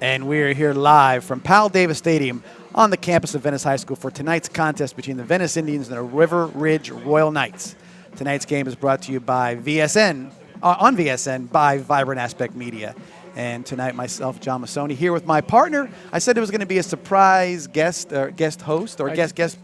And we are here live from Powell Davis Stadium on the campus of Venice High School for tonight's contest between the Venice Indians and the River Ridge Royal Knights. Tonight's game is brought to you by VSN, on VSN by Vibrant Aspect Media. And tonight, myself, John Massoni, here with my partner. I said it was going to be a surprise guest host or guest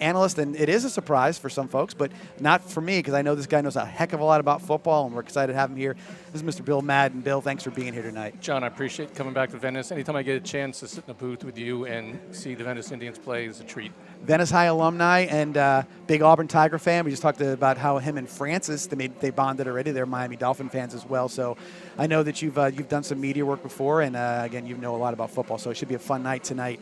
analyst, and it is a surprise for some folks, but not for me because I know this guy knows a heck of a lot about football, and we're excited to have him here. This is Mr. Bill Madden. Bill, thanks for being here tonight. John, I appreciate coming back to Venice. Anytime I get a chance to sit in a booth with you and see the Venice Indians play is a treat. Venice High alumni and big Auburn Tiger fan. We just talked about how him and Francis, they bonded already. They're Miami Dolphin fans as well. So I know that you've done some media work before, and again, you know a lot about football. So it should be a fun night tonight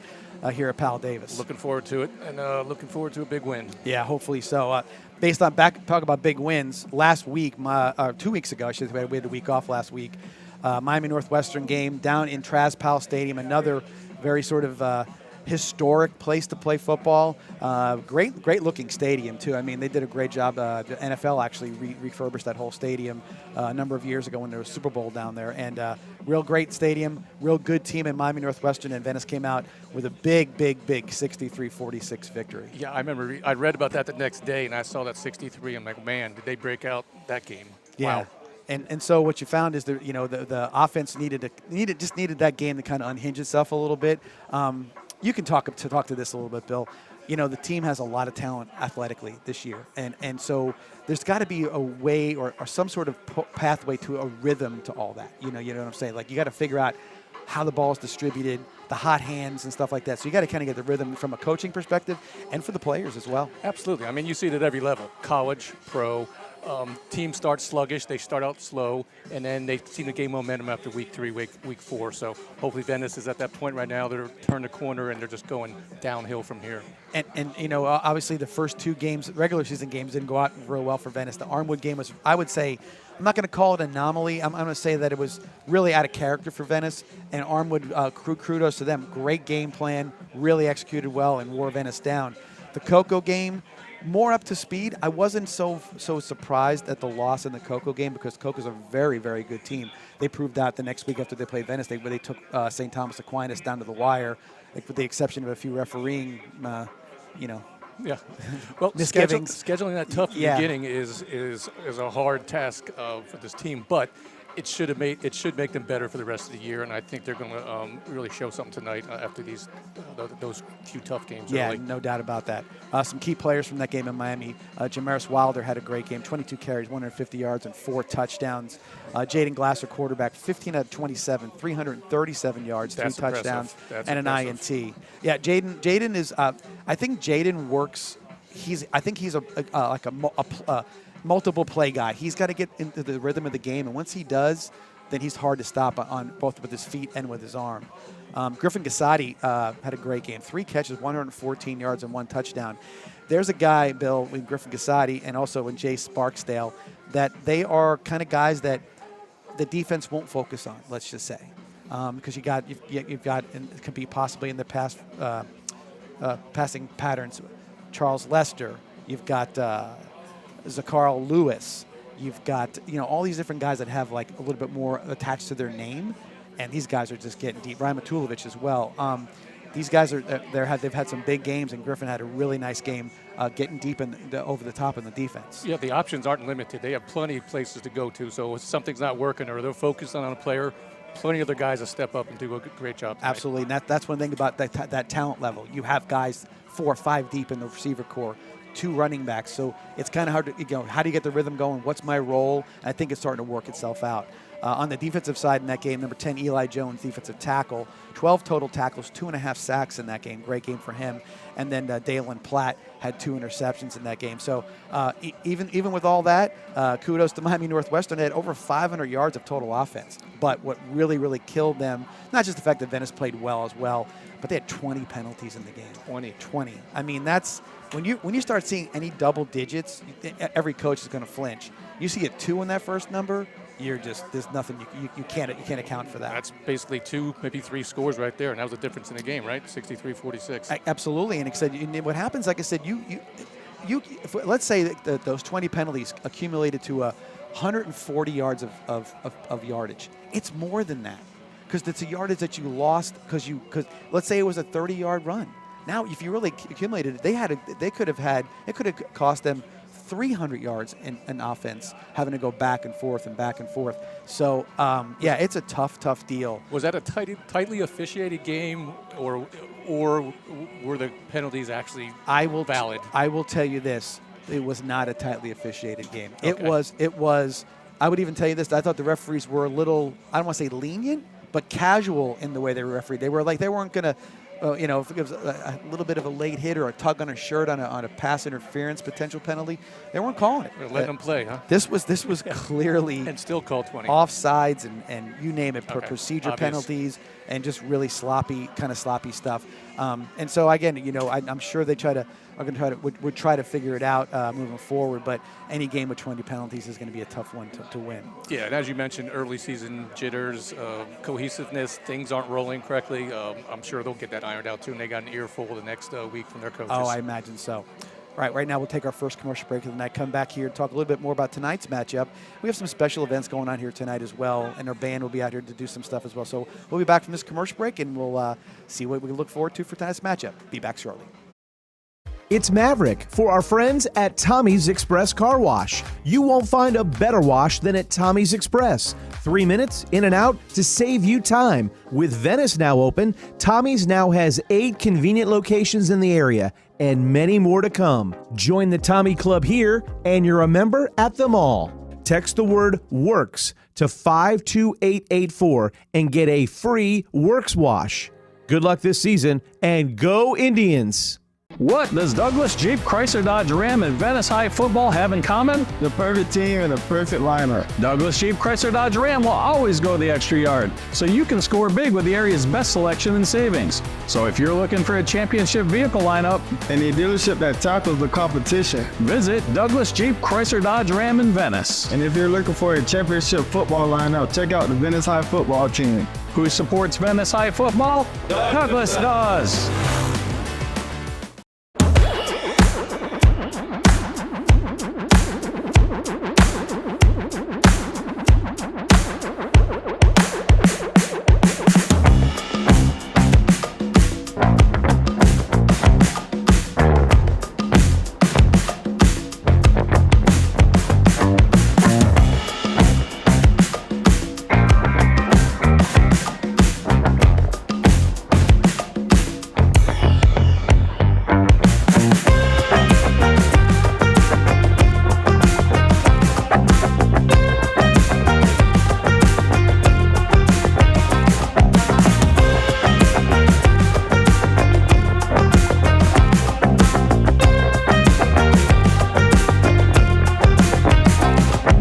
here at Powell Davis. Looking forward to it, and looking forward to a big win. Yeah, hopefully so. Based on talk about big wins, last week, 2 weeks ago, I should say, we had a week off last week. Miami Northwestern game down in Powell Stadium, another very sort of historic place to play football. Great looking stadium too. I mean, they did a great job. The NFL actually refurbished that whole stadium a number of years ago when there was a Super Bowl down there. And real great stadium, real good team in Miami Northwestern, and Venice came out with a big 63-46 victory. Yeah, I remember I read about that the next day, and I saw that 63. I'm like, man, did they break out that game? Yeah. Wow. And so what you found is that the offense needed that game to kind of unhinge itself a little bit. You can talk to this a little bit, Bill. You know, the team has a lot of talent athletically this year. And so there's got to be a way or some sort of pathway to a rhythm to all that. You know what I'm saying? Like, you got to figure out how the ball is distributed, the hot hands and stuff like that. So you got to kind of get the rhythm from a coaching perspective and for the players as well. Absolutely. I mean, you see it at every level, college, pro. Teams start sluggish, they start out slow, and then they seem to gain momentum after week 3, week 4. So hopefully Venice is at that point right now. They're turned the corner, and they're just going downhill from here. And obviously the first 2 games, regular season games, didn't go out real well for Venice. The Armwood game was, I would say, I'm not going to call it an anomaly. I'm going to say that it was really out of character for Venice. And Armwood, kudos to them. Great game plan, really executed well, and wore Venice down. The Cocoa game, more up to speed. I wasn't so surprised at the loss in the Cocoa game because Cocoa's a very, very good team. They proved that the next week after they played Venice, they took St. Thomas Aquinas down to the wire, with the exception of a few refereeing, Yeah. Well, misgivings. Scheduling that tough in the beginning is a hard task for this team, but it should make them better for the rest of the year, and I think they're going to really show something tonight after those few tough games. Yeah, early. no doubt about that. Some key players from that game in Miami. Jamaris Wilder had a great game, 22 carries, 150 yards, and 4 touchdowns. Jaden Glasser, quarterback, 15 out of 27, 337 yards, 3 touchdowns, and an INT. Yeah, Jaden is. I think Jaden works. I think he's a multiple play guy. He's got to get into the rhythm of the game, and once he does, then he's hard to stop on both with his feet and with his arm. Griffin Gasati had a great game. 3 catches, 114 yards, and 1 touchdown. There's a guy, Bill, in Griffin Gasati and also in Jay Sparksdale, that they are kind of guys that the defense won't focus on, let's just say. Because you've got, and it could be possibly in the past passing patterns, Charles Lester. You've got Zacarl Lewis. You've got all these different guys that have like a little bit more attached to their name, and these guys are just getting deep. Ryan Matulovic as well. These guys they've had some big games, and Griffin had a really nice game getting deep over the top in the defense. Yeah, the options aren't limited. They have plenty of places to go to. So if something's not working or they're focusing on a player, plenty of other guys will step up and do a great job tonight. Absolutely, and that's one thing about that talent level. You have guys 4 or 5 deep in the receiver core. 2 running backs, so it's kind of hard to, how do you get the rhythm going? What's my role? And I think it's starting to work itself out. On the defensive side in that game, number 10, Eli Jones, defensive tackle, 12 total tackles, 2.5 sacks in that game. Great game for him. And then Dalen Platt had 2 interceptions in that game. So even with all that, kudos to Miami Northwestern. They had over 500 yards of total offense. But what really, really killed them, not just the fact that Venice played well as well, but they had 20 penalties in the game. 20. I mean, that's when you start seeing any double digits, every coach is going to flinch. You see a 2 in that first number, there's nothing you can't account for that. That's basically 2, maybe 3 scores right there, and that was the difference in the game, right? 63-46. Absolutely, and what happens, like I said, let's say that those 20 penalties accumulated to 140 yards of yardage. It's more than that. because it's a yardage that you lost because let's say it was a 30-yard run. Now, if you really accumulated it, it could have cost them 300 yards in offense, having to go back and forth and back and forth. So, it's a tough deal. Was that a tightly officiated game, or were the penalties actually valid? I will tell you this. It was not a tightly officiated game. Okay. It was, I would even tell you this, I thought the referees were a little, I don't want to say lenient, but casual in the way they refereed. They weren't going to, if it was a little bit of a late hit or a tug on a shirt on a pass interference potential penalty, they weren't calling it. They're letting them play, huh? This was clearly and still called 20 offsides and you name it, procedure Obvious. Penalties and just really sloppy stuff. And so again, I'm sure they would try to figure it out moving forward. But any game with 20 penalties is going to be a tough one to win. Yeah, and as you mentioned, early season jitters, cohesiveness, things aren't rolling correctly. I'm sure they'll get that ironed out too, and they got an earful the next week from their coaches. Oh, I imagine so. Right now we'll take our first commercial break of the night, come back here and talk a little bit more about tonight's matchup. We have some special events going on here tonight as well, and our band will be out here to do some stuff as well. So we'll be back from this commercial break, and we'll see what we look forward to for tonight's matchup. Be back shortly. It's Maverick for our friends at Tommy's Express Car Wash. You won't find a better wash than at Tommy's Express. 3 minutes in and out to save you time. With Venice now open, Tommy's now has 8 convenient locations in the area and many more to come. Join the Tommy Club here and you're a member at them all. Text the word WORKS to 52884 and get a free Works wash. Good luck this season and go Indians! What does Douglas Jeep Chrysler Dodge Ram and Venice High football have in common? The perfect team and the perfect lineup. Douglas Jeep Chrysler Dodge Ram will always go the extra yard, so you can score big with the area's best selection and savings. So if you're looking for a championship vehicle lineup and a dealership that tackles the competition, visit Douglas Jeep Chrysler Dodge Ram in Venice. And if you're looking for a championship football lineup, check out the Venice High football team. Who supports Venice High football? Douglas does.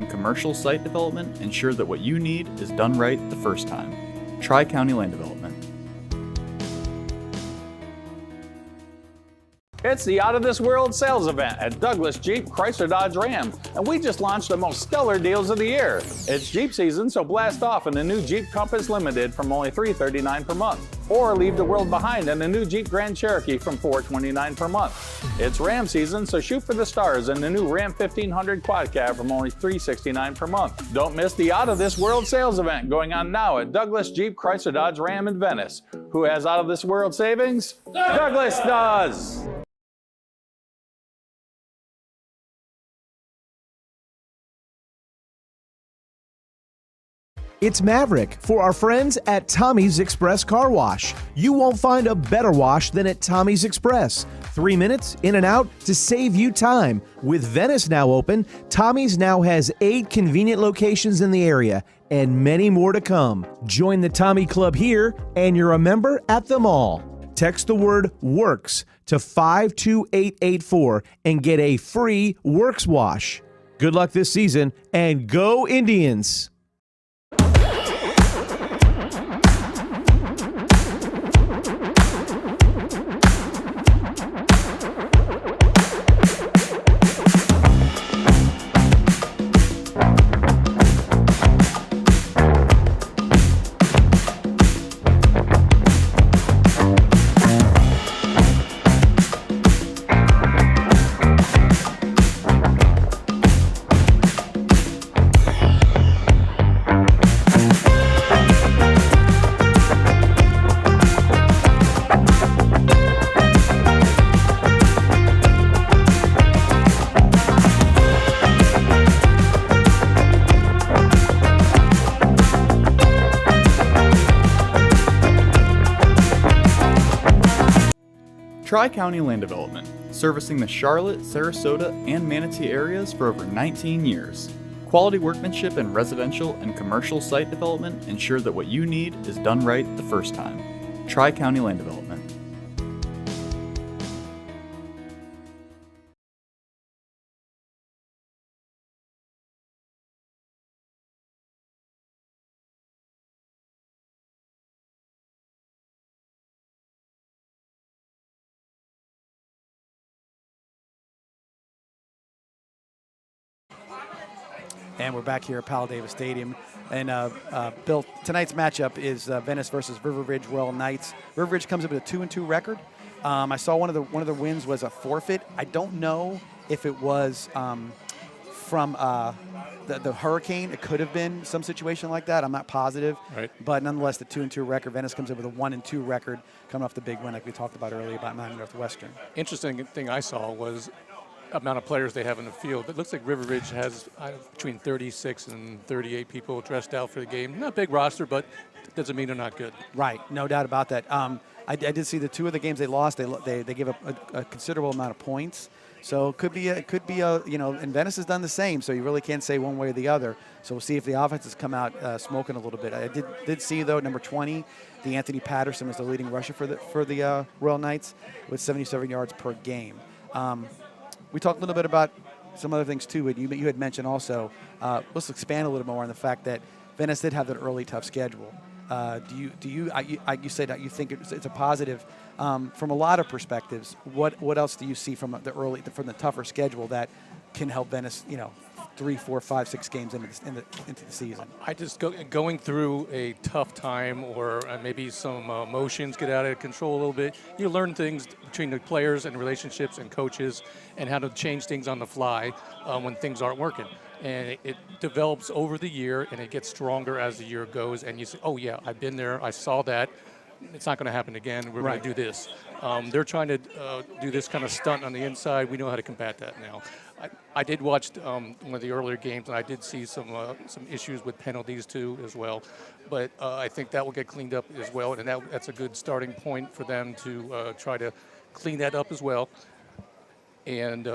Commercial site development ensures that what you need is done right the first time. Tri-County Land Development. It's the Out of This World sales event at Douglas Jeep Chrysler Dodge Ram, and we just launched the most stellar deals of the year. It's Jeep season, so blast off in the new Jeep Compass Limited from only $339 per month, or leave the world behind in the new Jeep Grand Cherokee from $429 per month. It's Ram season, so shoot for the stars in the new Ram 1500 Quad Cab from only $369 per month. Don't miss the Out of This World sales event going on now at Douglas Jeep Chrysler Dodge Ram in Venice. Who has Out of This World savings? Douglas does! It's Maverick for our friends at Tommy's Express Car Wash. You won't find a better wash than at Tommy's Express. 3 minutes in and out to save you time. With Venice now open, Tommy's now has 8 convenient locations in the area and many more to come. Join the Tommy Club here and you're a member at them all. Text the word WORKS to 52884 and get a free Works wash. Good luck this season and go Indians! Tri-County Land Development, servicing the Charlotte, Sarasota, and Manatee areas for over 19 years. Quality workmanship in residential and commercial site development ensure that what you need is done right the first time. Tri-County Land Development. And we're back here at Powell Davis Stadium. And Bill, tonight's matchup is Venice versus River Ridge Royal Knights. River Ridge comes up with a 2-2 record. I saw one of the wins was a forfeit. I don't know if it was from the hurricane. It could have been some situation like that. I'm not positive. Right. But nonetheless, the 2-2 record. Venice comes up with a 1-2 record, coming off the big win like we talked about earlier about Miami Northwestern. Interesting thing I saw was amount of players they have in the field. It looks like River Ridge has between 36 and 38 people dressed out for the game. Not a big roster, but doesn't mean they're not good. Right, no doubt about that. I did see the two of the games they lost. They gave up a considerable amount of points. So it could be and Venice has done the same. So you really can't say one way or the other. So we'll see if the offenses come out smoking a little bit. I did see though number 20, the Anthony Patterson was the leading rusher for the Royal Knights with 77 yards per game. We talked a little bit about some other things too. You had mentioned also. Let's expand a little more on the fact that Venice did have that early tough schedule. You say that you think it's a positive from a lot of perspectives. What else do you see from the tougher schedule that can help Venice? 3, 4, 5, 6 games into the season. I just going through a tough time, or maybe some emotions get out of control a little bit. You learn things between the players and relationships and coaches, and how to change things on the fly when things aren't working. And it develops over the year, and it gets stronger as the year goes. And you say, "Oh yeah, I've been there. I saw that. It's not going to happen again. We're going to do this." They're trying to do this kind of stunt on the inside. We know how to combat that now. I did watch one of the earlier games, and I did see some issues with penalties too as well. But I think that will get cleaned up as well, and that's a good starting point for them to try to clean that up as well, and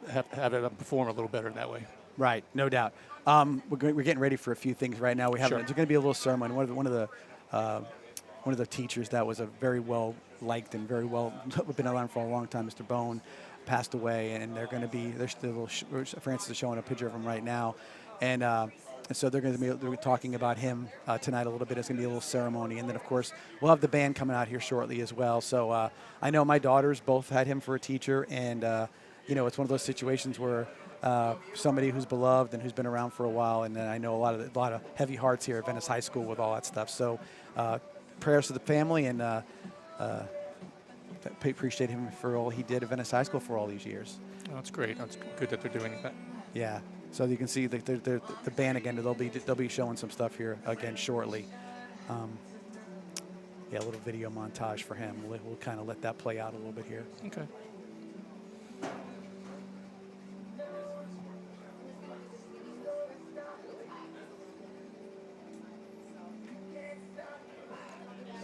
have it perform a little better in that way. Right, no doubt. We're getting ready for a few things right now. There's going to be a little ceremony. One of the teachers that was a very well liked and very well been around for a long time, Mr. Bone, passed away, and they're going to be. Francis is showing a picture of him right now, and so they're going to be talking about him tonight a little bit. It's going to be a little ceremony, and then of course we'll have the band coming out here shortly as well. So I know my daughters both had him for a teacher, and it's one of those situations where somebody who's beloved and who's been around for a while, and then I know a lot of heavy hearts here at Venice High School with all that stuff. So prayers to the family, and appreciate him for all he did at Venice High School for all these years. Oh, that's great. That's good that they're doing that. Yeah. So you can see the band again. They'll be showing some stuff here again shortly. A little video montage for him. We'll kind of let that play out a little bit here. Okay.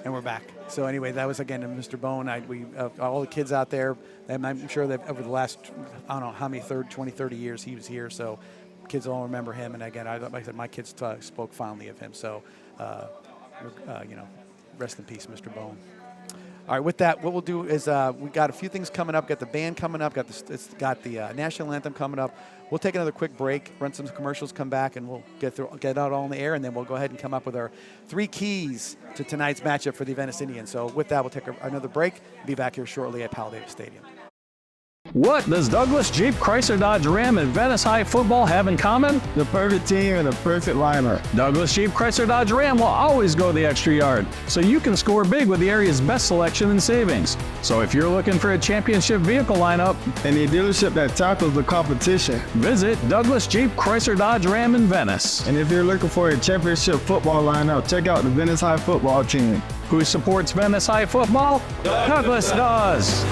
And we're back. So anyway, that was again Mr. Bone. All the kids out there, and I'm sure that over the last, I don't know how many 20, 30 years he was here. So kids all remember him. And again, like I said, my kids spoke fondly of him. So, rest in peace, Mr. Bone. All right, with that, what we'll do is we got a few things coming up. Got the band coming up. It's got the national anthem coming up. We'll take another quick break, run some commercials, come back, and we'll get out all in the air, and then we'll go ahead and come up with our 3 keys to tonight's matchup for the Venice Indians. So with that, we'll take another break. Be back here shortly at Powell Davis Stadium. What does Douglas Jeep Chrysler Dodge Ram and Venice High football have in common? The perfect team and the perfect lineup. Douglas Jeep Chrysler Dodge Ram will always go the extra yard, so you can score big with the area's best selection and savings. So if you're looking for a championship vehicle lineup and a dealership that tackles the competition, visit Douglas Jeep Chrysler Dodge Ram in Venice. And if you're looking for a championship football lineup, check out the Venice High football team. Who supports Venice High football? Douglas does.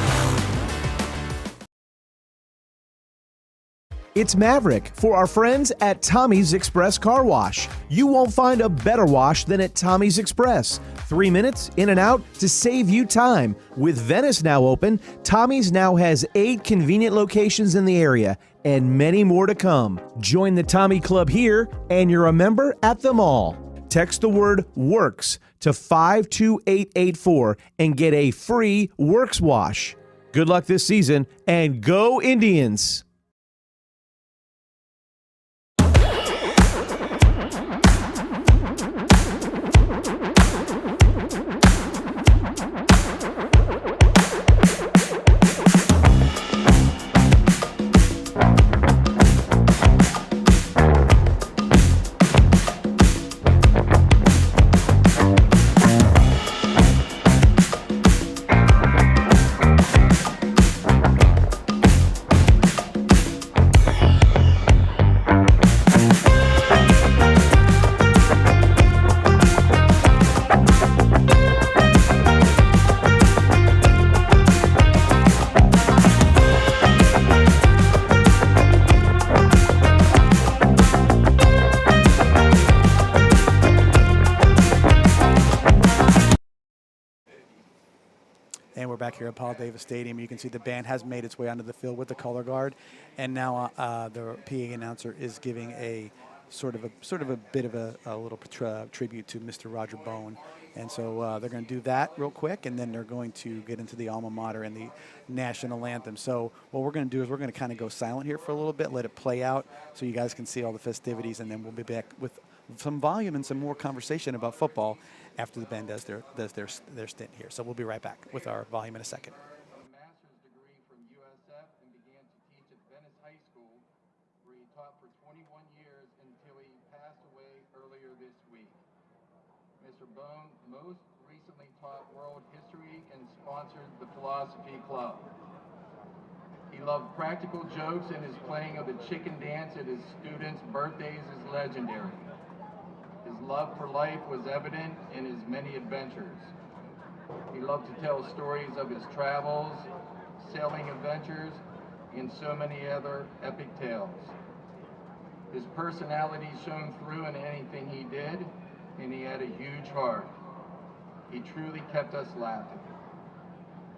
It's Maverick for our friends at Tommy's Express Car Wash. You won't find a better wash than at Tommy's Express. 3 minutes in and out to save you time. With Venice now open, Tommy's now has 8 convenient locations in the area and many more to come. Join the Tommy Club here and you're a member at them all. Text the word WORKS to 52884 and get a free Works wash. Good luck this season and go Indians! And we're back here at Powell Davis Stadium. You can see the band has made its way onto the field with the color guard, and now the PA announcer is giving a sort of a bit of a little tribute to Mr. Roger Bone. And so they're going to do that real quick, and then they're going to get into the alma mater and the national anthem. So what we're going to do is we're going to kind of go silent here for a little bit, let it play out, so you guys can see all the festivities, and then we'll be back with some volume and some more conversation about football after the band does their stint here. So we'll be right back with our volume in a second. A master's degree from USF and began to teach at Venice High School, where he taught for 21 years until he passed away earlier this week. Mr. Bone most recently taught world history and sponsored the Philosophy Club. He loved practical jokes, and his playing of the chicken dance at his students' birthdays is legendary. His love for life was evident in his many adventures. He loved to tell stories of his travels, sailing adventures, and so many other epic tales. His personality shone through in anything he did, and he had a huge heart. He truly kept us laughing.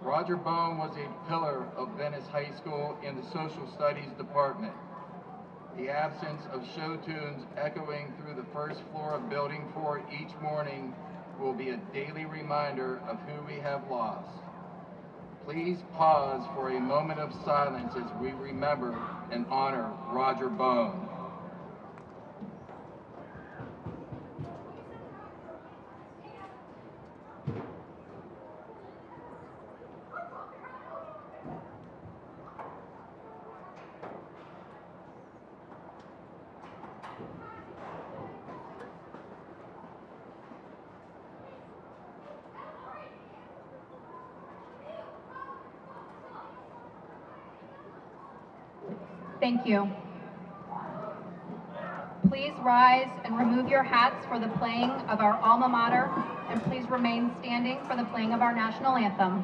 Roger Bone was a pillar of Venice High School in the Social Studies department. The absence of show tunes echoing through the first floor of Building 4 each morning will be a daily reminder of who we have lost. Please pause for a moment of silence as we remember and honor Roger Bone. Thank you. Please rise and remove your hats for the playing of our alma mater, and please remain standing for the playing of our national anthem.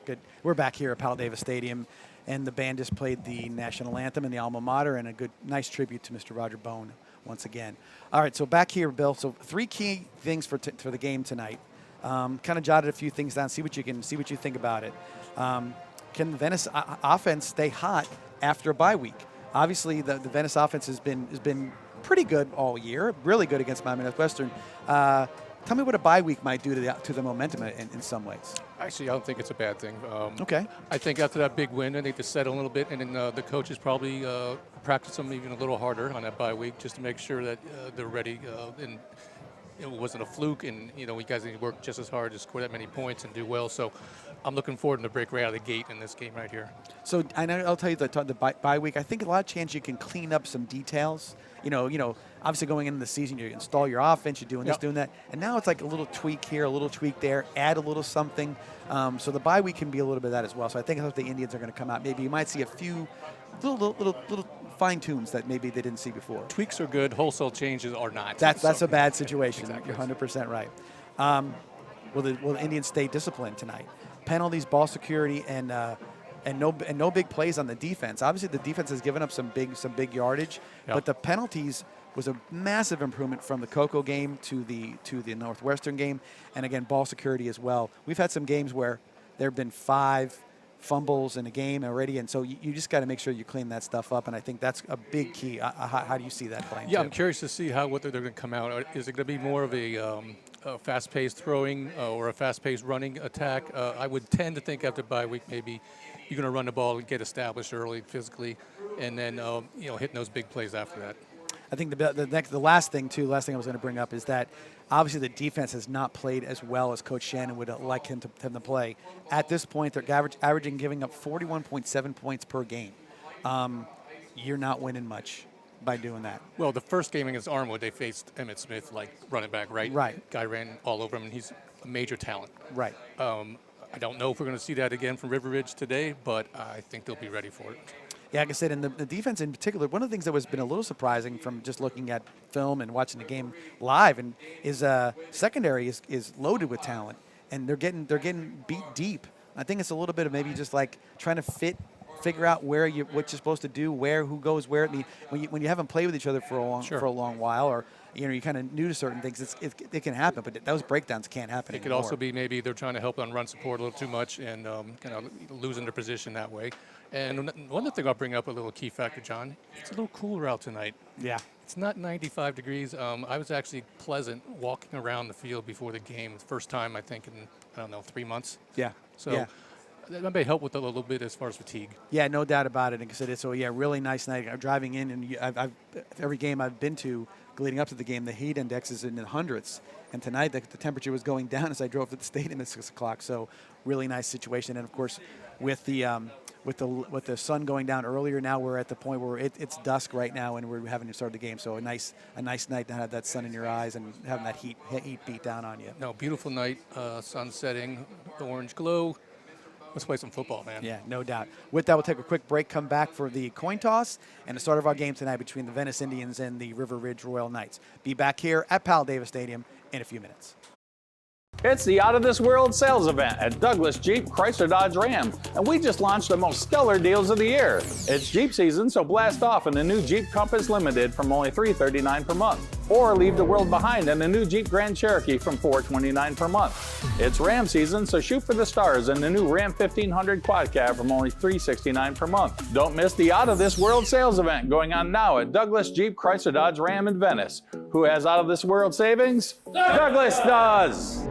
Good. We're back here at Powell Davis Stadium, and the band just played the national anthem and the alma mater, and a good, nice tribute to Mr. Roger Bone once again. All right, so back here, Bill. So 3 key things for the game tonight. Kind of jotted a few things down. See what you think about it. Can the Venice offense stay hot after a bye week? Obviously, the Venice offense has been pretty good all year. Really good against Miami Northwestern. Tell me what a bye week might do to the momentum in some ways. Actually, I don't think it's a bad thing. Okay. I think after that big win, I need to settle a little bit, and then the coaches probably practice them even a little harder on that bye week just to make sure that they're ready. And it wasn't a fluke, and you guys need to work just as hard to score that many points and do well. So I'm looking forward to break right out of the gate in this game right here. So I know I'll tell you the bye week. I think a lot of chance you can clean up some details. Obviously going into the season, you install your offense, you're doing this, doing that, and now it's like a little tweak here, a little tweak there, add a little something. So the bye week can be a little bit of that as well. So I think the Indians are going to come out. Maybe you might see a few little fine tunes that maybe they didn't see before. Tweaks are good. Wholesale changes are not. That's a bad situation. Exactly. You're 100% right. Will the Indians stay disciplined tonight? Penalties, ball security, and no big plays on the defense. Obviously, the defense has given up some big yardage, but the penalties was a massive improvement from the Cocoa game to the Northwestern game, and again, ball security as well. We've had some games where there have been 5 fumbles in a game already, and so you just got to make sure you clean that stuff up, and I think that's a big key. How do you see that playing? Yeah, I'm curious to see what they're going to come out. Is it going to be more of a fast-paced throwing or a fast-paced running attack? I would tend to think after bye week maybe you're going to run the ball and get established early physically, and then hitting those big plays after that. I think the last thing I was going to bring up is that obviously the defense has not played as well as Coach Shannon would like him to play. At this point, they're averaging giving up 41.7 points per game. You're not winning much by doing that. Well, the first game against Armwood, they faced Emmett Smith, like running back, right? Right. Guy ran all over him, and he's a major talent. Right. I don't know if we're going to see that again from River Ridge today, but I think they'll be ready for it. Yeah, like I said, and the defense in particular, one of the things that has been a little surprising from just looking at film and watching the game live, and is secondary is loaded with talent, and they're getting beat deep. I think it's a little bit of maybe just like trying to figure out what you're supposed to do, who goes where. I mean, when you haven't played with each other for a long while, or you're kind of new to certain things, it can happen, but those breakdowns can't happen anymore. It could also be maybe they're trying to help on run support a little too much and kind of losing their position that way. And one other thing I'll bring up, a little key factor, John, it's a little cooler out tonight. Yeah. It's not 95 degrees. I was actually pleasant walking around the field before the game. The first time, I think, in, 3 months. Yeah. So that may help with a little bit as far as fatigue. Yeah, no doubt about it. So, really nice night. I'm driving in, and every game I've been to leading up to the game, the heat index is in the hundreds. And tonight, the temperature was going down as I drove to the stadium at 6 o'clock. So, really nice situation. And, of course, with the sun going down earlier, now we're at the point where it's dusk right now, and we're having to start the game. So a nice night to have that sun in your eyes and having that heat beat down on you. No, beautiful night, sun setting, the orange glow. Let's play some football, man. Yeah, no doubt. With that, we'll take a quick break, come back for the coin toss and the start of our game tonight between the Venice Indians and the River Ridge Royal Knights. Be back here at Powell Davis Stadium in a few minutes. It's the Out of This World sales event at Douglas Jeep Chrysler Dodge Ram, and we just launched the most stellar deals of the year. It's Jeep season, so blast off in the new Jeep Compass Limited from only $339 per month, or leave the world behind in the new Jeep Grand Cherokee from $429 per month. It's Ram season, so shoot for the stars in the new Ram 1500 Quad Cab from only $369 per month. Don't miss the Out of This World sales event going on now at Douglas Jeep Chrysler Dodge Ram in Venice. Who has Out of This World savings? Douglas does!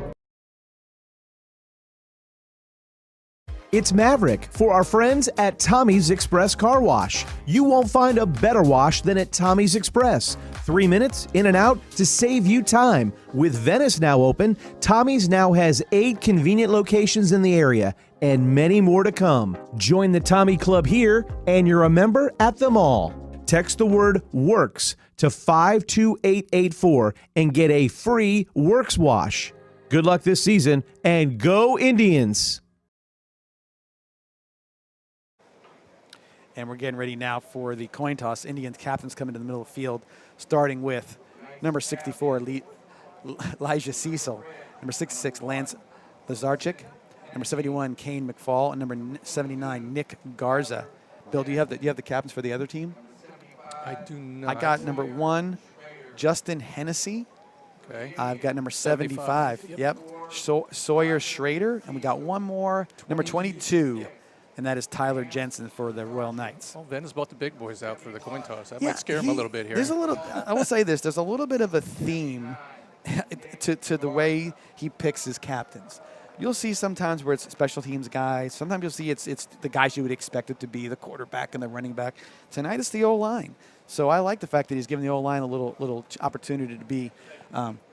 It's Maverick for our friends at Tommy's Express Car Wash. You won't find a better wash than at Tommy's Express. 3 minutes in and out to save you time. With Venice now open, Tommy's now has 8 convenient locations in the area and many more to come. Join the Tommy Club here and you're a member at them all. Text the word WORKS to 52884 and get a free Works wash. Good luck this season and go Indians! And we're getting ready now for the coin toss. Indians captains come into the middle of the field, starting with number 64, Elijah Cecil, number 66, Lance Lazarchik, Number 71, Kane McFall, and number 79, Nick Garza. Bill, do you have the captains for the other team? I do not. I got number 1, Justin Hennessy. Okay. I've got number 75. Yep. Sawyer Schrader, and we got one more, number 22. And that is Tyler Jensen for the Royal Knights. Well, Venice brought the big boys out for the coin toss. That might scare him a little bit here. There's a little. I will say this: there's a little bit of a theme to the way he picks his captains. You'll see sometimes where it's special teams guys. Sometimes you'll see it's the guys you would expect it to be, the quarterback and the running back. Tonight it's the O-line. So I like the fact that he's giving the O-line a little opportunity to be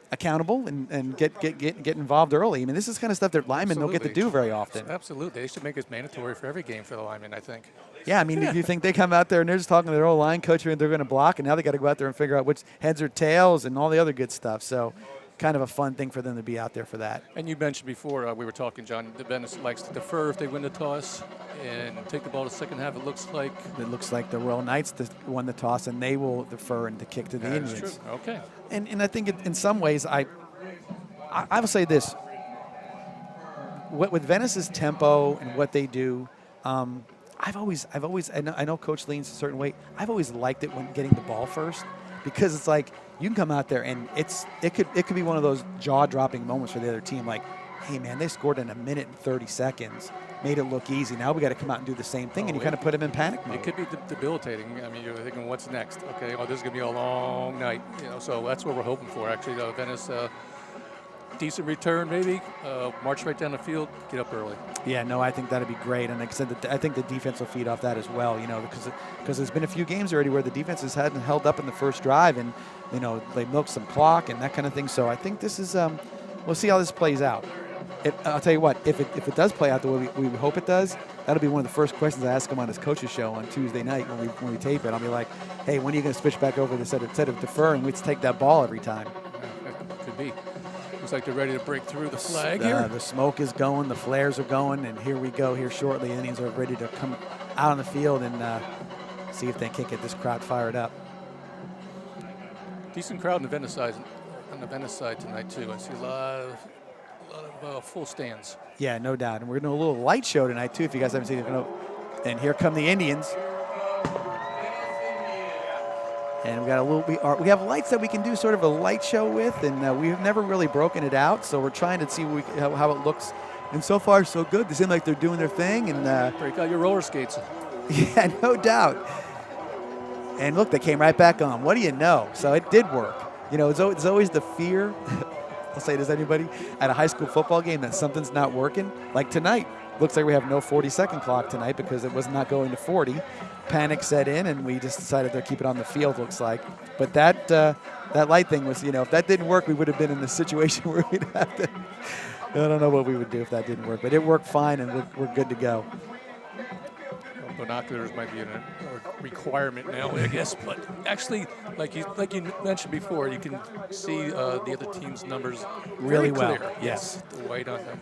accountable and get involved early. I mean, this is kind of stuff that linemen don't get to do very often. Absolutely. They should make it mandatory for every game for the linemen, I think. Yeah, I mean, if you think they come out there and they're just talking to their old line coach and they're going to block, and now they got to go out there and figure out which heads or tails and all the other good stuff. So kind of a fun thing for them to be out there for that. And you mentioned before, we were talking, John, that Venice likes to defer if they win the toss and take the ball to the second half. It looks like the Royal Knights won the toss, and they will defer and the kick to the Indians. That's true. Okay. And I think in some ways, I will say this. With Venice's tempo and what they do, I've always I know Coach leans a certain way. I've always liked it when getting the ball first, because it's like you can come out there and it could be one of those jaw-dropping moments for the other team. Like, hey man, they scored in 1 minute and 30 seconds, made it look easy. Now we got to come out and do the same thing, and you kind of put them in panic mode. It could be debilitating. I mean, you're thinking, what's next? Okay, this is gonna be a long night. So that's what we're hoping for. Actually, Venice. Decent return, maybe. March right down the field, get up early. Yeah, no, I think that'd be great. And like I said, I think the defense will feed off that as well, because there's been a few games already where the defenses hadn't held up in the first drive, and, they milked some clock and that kind of thing. So I think this is, we'll see how this plays out. I'll tell you what, if it does play out the way we hope it does, that'll be one of the first questions I ask him on his coach's show on Tuesday night when we tape it. I'll be like, hey, when are you going to switch back over to instead of deferring, let's take that ball every time? Could be. Looks like they're ready to break through the flag here. The smoke is going, the flares are going, and here we go here shortly. The Indians are ready to come out on the field and see if they can get this crowd fired up. Decent crowd on the Venice side tonight too. I see a lot of full stands. Yeah, no doubt. And we're going to do a little light show tonight too, if you guys haven't seen it. And here come the Indians. And we have lights that we can do sort of a light show with, and we've never really broken it out. So we're trying to see how it looks. And so far, so good. They seem like they're doing their thing. And break out your roller skates. Yeah, no doubt. And look, they came right back on. What do you know? So it did work. It's always the fear. I'll say this, anybody at a high school football game, that something's not working. Like tonight, looks like we have no 40-second clock tonight because it was not going to 40. Panic set in, and we just decided to keep it on the field, looks like. But that light thing was, if that didn't work, we would have been in the situation where we'd have to. I don't know what we would do if that didn't work, but it worked fine, and we're good to go. Binoculars might be a requirement now, I guess. But actually, like you mentioned before, you can see the other team's numbers really well. Clear. Yes, the white on them.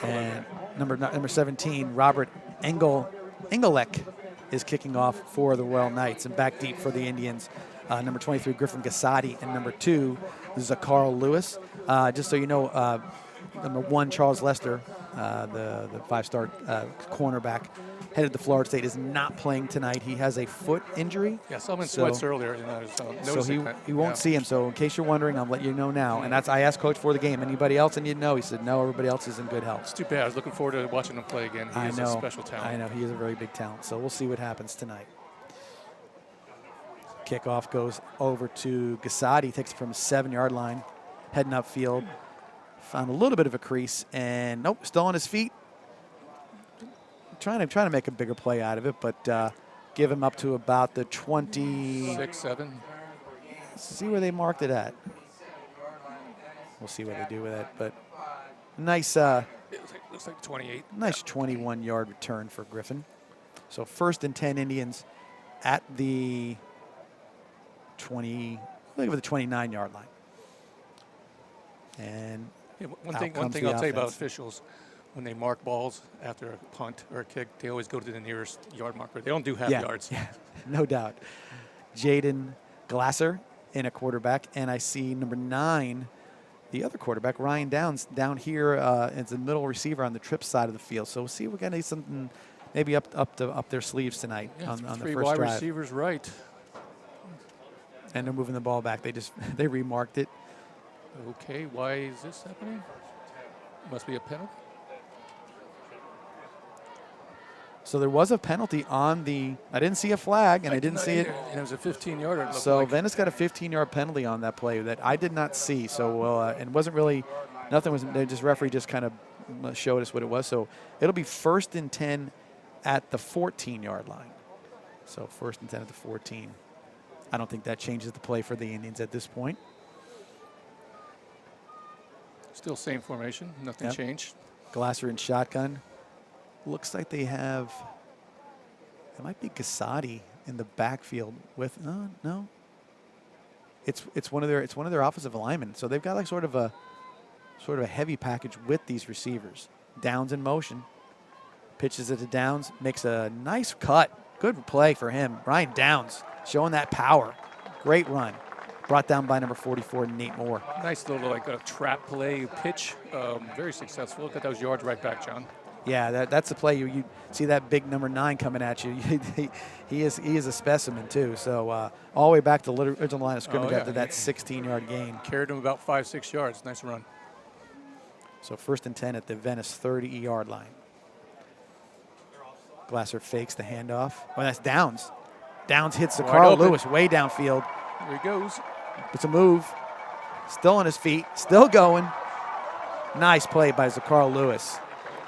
And number 17, Robert Engelek is kicking off for the Royal Knights, and back deep for the Indians. Number 23, Griffin Gassati, and number 2, this is Carl Lewis. Just so you know, number 1, Charles Lester, the 5-star cornerback, headed to Florida State, is not playing tonight. He has a foot injury. Yeah, saw him in sweats earlier. So he won't see him. So in case you're wondering, I'll let you know now. And I asked Coach for the game. Anybody else? And he said, no, everybody else is in good health. It's too bad. I was looking forward to watching him play again. He is a special talent. I know. He is a very big talent. So we'll see what happens tonight. Kickoff goes over to Gassati. Takes it from the 7-yard line, heading upfield. Found a little bit of a crease, and nope, still on his feet. Trying to make a bigger play out of it, but give him up to about the 6, 7. See where they marked it at. We'll see what they do with it, but nice. Looks like 28. Nice 21-yard return for Griffin. So 1st and 10 Indians at the 29-yard line. And one thing I'll tell you about officials, when they mark balls after a punt or a kick, they always go to the nearest yard marker. They don't do half yards. Yeah, no doubt. Jaden Glasser in a quarterback, and I see number 9 the other quarterback, Ryan Downs, down here as the middle receiver on the trip side of the field. So we'll see if we're going to need something maybe up their sleeves tonight on the three first wide drive. receivers right. And they're moving the ball back. They remarked it. Okay, why is this happening? Must be a penalty. So there was a penalty on I didn't see a flag, and I didn't see it. And it was a 15-yarder. So Venice got a 15-yard penalty on that play that I did not see. So and wasn't really, nothing was. They just referee just kind of showed us what it was. So it'll be 1st and 10 at the 14-yard line. So 1st and 10 at the 14. I don't think that changes the play for the Indians at this point. Still same formation. Nothing changed. Glasser in shotgun. Looks like they have. It might be Gasati in the backfield with. No. It's one of their offensive linemen. So they've got like sort of a heavy package with these receivers. Downs in motion. Pitches it to Downs. Makes a nice cut. Good play for him. Ryan Downs showing that power. Great run. Brought down by number 44, Nate Moore. Nice little like a trap play pitch. Very successful. Look at those yards right back, John. Yeah, that's the play. You see that big number 9 coming at you. he is a specimen too. So all the way back to the original line of scrimmage after that 16-yard gain. Carried him about 5-6 yards. Nice run. So 1st and 10 at the Venice 30-yard line. Glasser fakes the handoff. Oh, that's Downs. Downs hits the Carl Lewis way downfield. Here he goes. It's a move. Still on his feet. Still going. Nice play by Zacarl Lewis.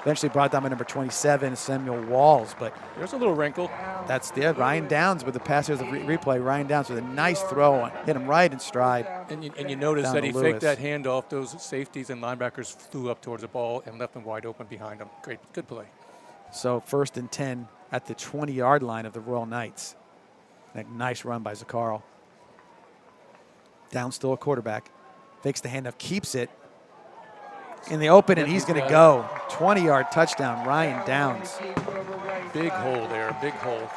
Eventually brought down by number 27, Samuel Walls. But there's a little wrinkle. That's Ryan Downs with the pass. Here's the replay. Ryan Downs with a nice throw. Hit him right in stride. And you notice that he faked that handoff. Those safeties and linebackers flew up towards the ball and left them wide open behind him. Good play. So 1st and 10 at the 20-yard line of the Royal Knights. A nice run by Zacarl. Downs still a quarterback. Fakes the handoff, keeps it in the open, and he's going to go. 20-yard touchdown, Ryan Downs. Big hole there, big hole.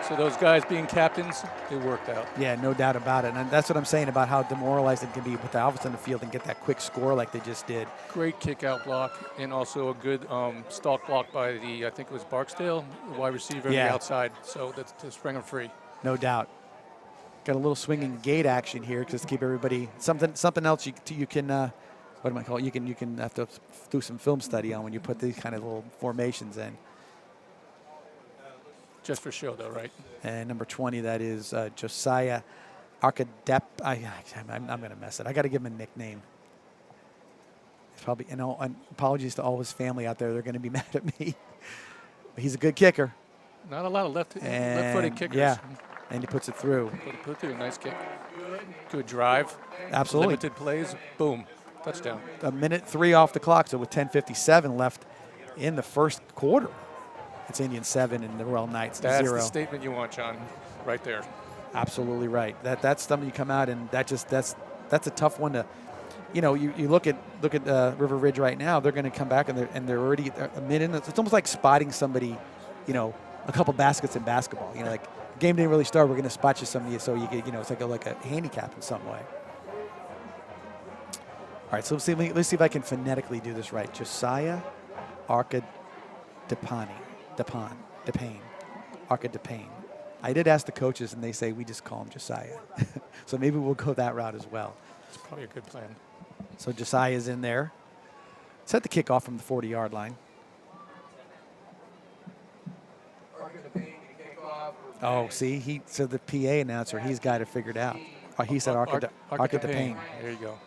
So those guys being captains, it worked out. Yeah, no doubt about it. And that's what I'm saying about how demoralized it can be with the offense on the field and get that quick score like they just did. Great kick-out block, and also a good stalk block by I think it was Barksdale, the wide receiver on the outside. So that's to spring him free. No doubt. Got a little swinging gate action here just to keep everybody something else you can what am I calling? You can have to do some film study on when you put these kind of little formations in. Just for show, though, right? And number 20, that is Josiah Arkadep. I'm going to mess it. I got to give him a nickname. It's probably, and apologies to all his family out there. They're going to be mad at me. But he's a good kicker. Not a lot of left-footed kickers. Yeah, and he puts it through. Put it through. Nice kick. Good drive. Absolutely. Limited plays. Boom. Touchdown. A minute 3 off the clock, so with 10:57 left in the first quarter. It's Indians 7 and the Royal Knights 0. That's the statement you want, John, right there. Absolutely right. That's something you come out and that's a tough one to, you look at River Ridge right now. They're going to come back and they're already a minute. It's almost like spotting somebody, a couple baskets in basketball. Like the game didn't really start. We're going to spot you somebody so you get, it's like a handicap in some way. All right, so let's see if I can phonetically do this right. Josiah Arkadepane. Arkadepane. I did ask the coaches, and they say we just call him Josiah. So maybe we'll go that route as well. It's probably a good plan. So Josiah is in there. Set the kickoff from the 40-yard line. Oh, see, so the PA announcer, he's got it figured out. He said Arkadepane. There you go.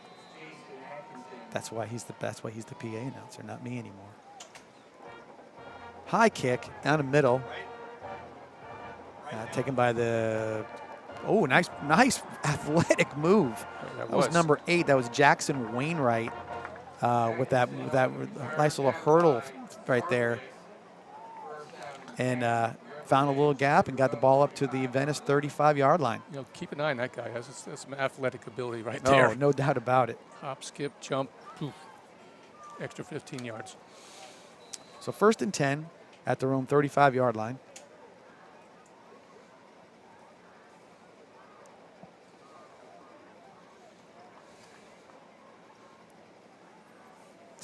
That's why he's the PA announcer, not me anymore. High kick down the middle. Taken by nice athletic move. That was number 8. That was Jackson Wainwright with that nice little hurdle right there. And found a little gap and got the ball up to the Venice 35-yard line. Keep an eye on that guy. Has some athletic ability right there. Oh, no doubt about it. Hop, skip, jump, poof. Extra 15 yards. So 1st and 10 at their own 35-yard line.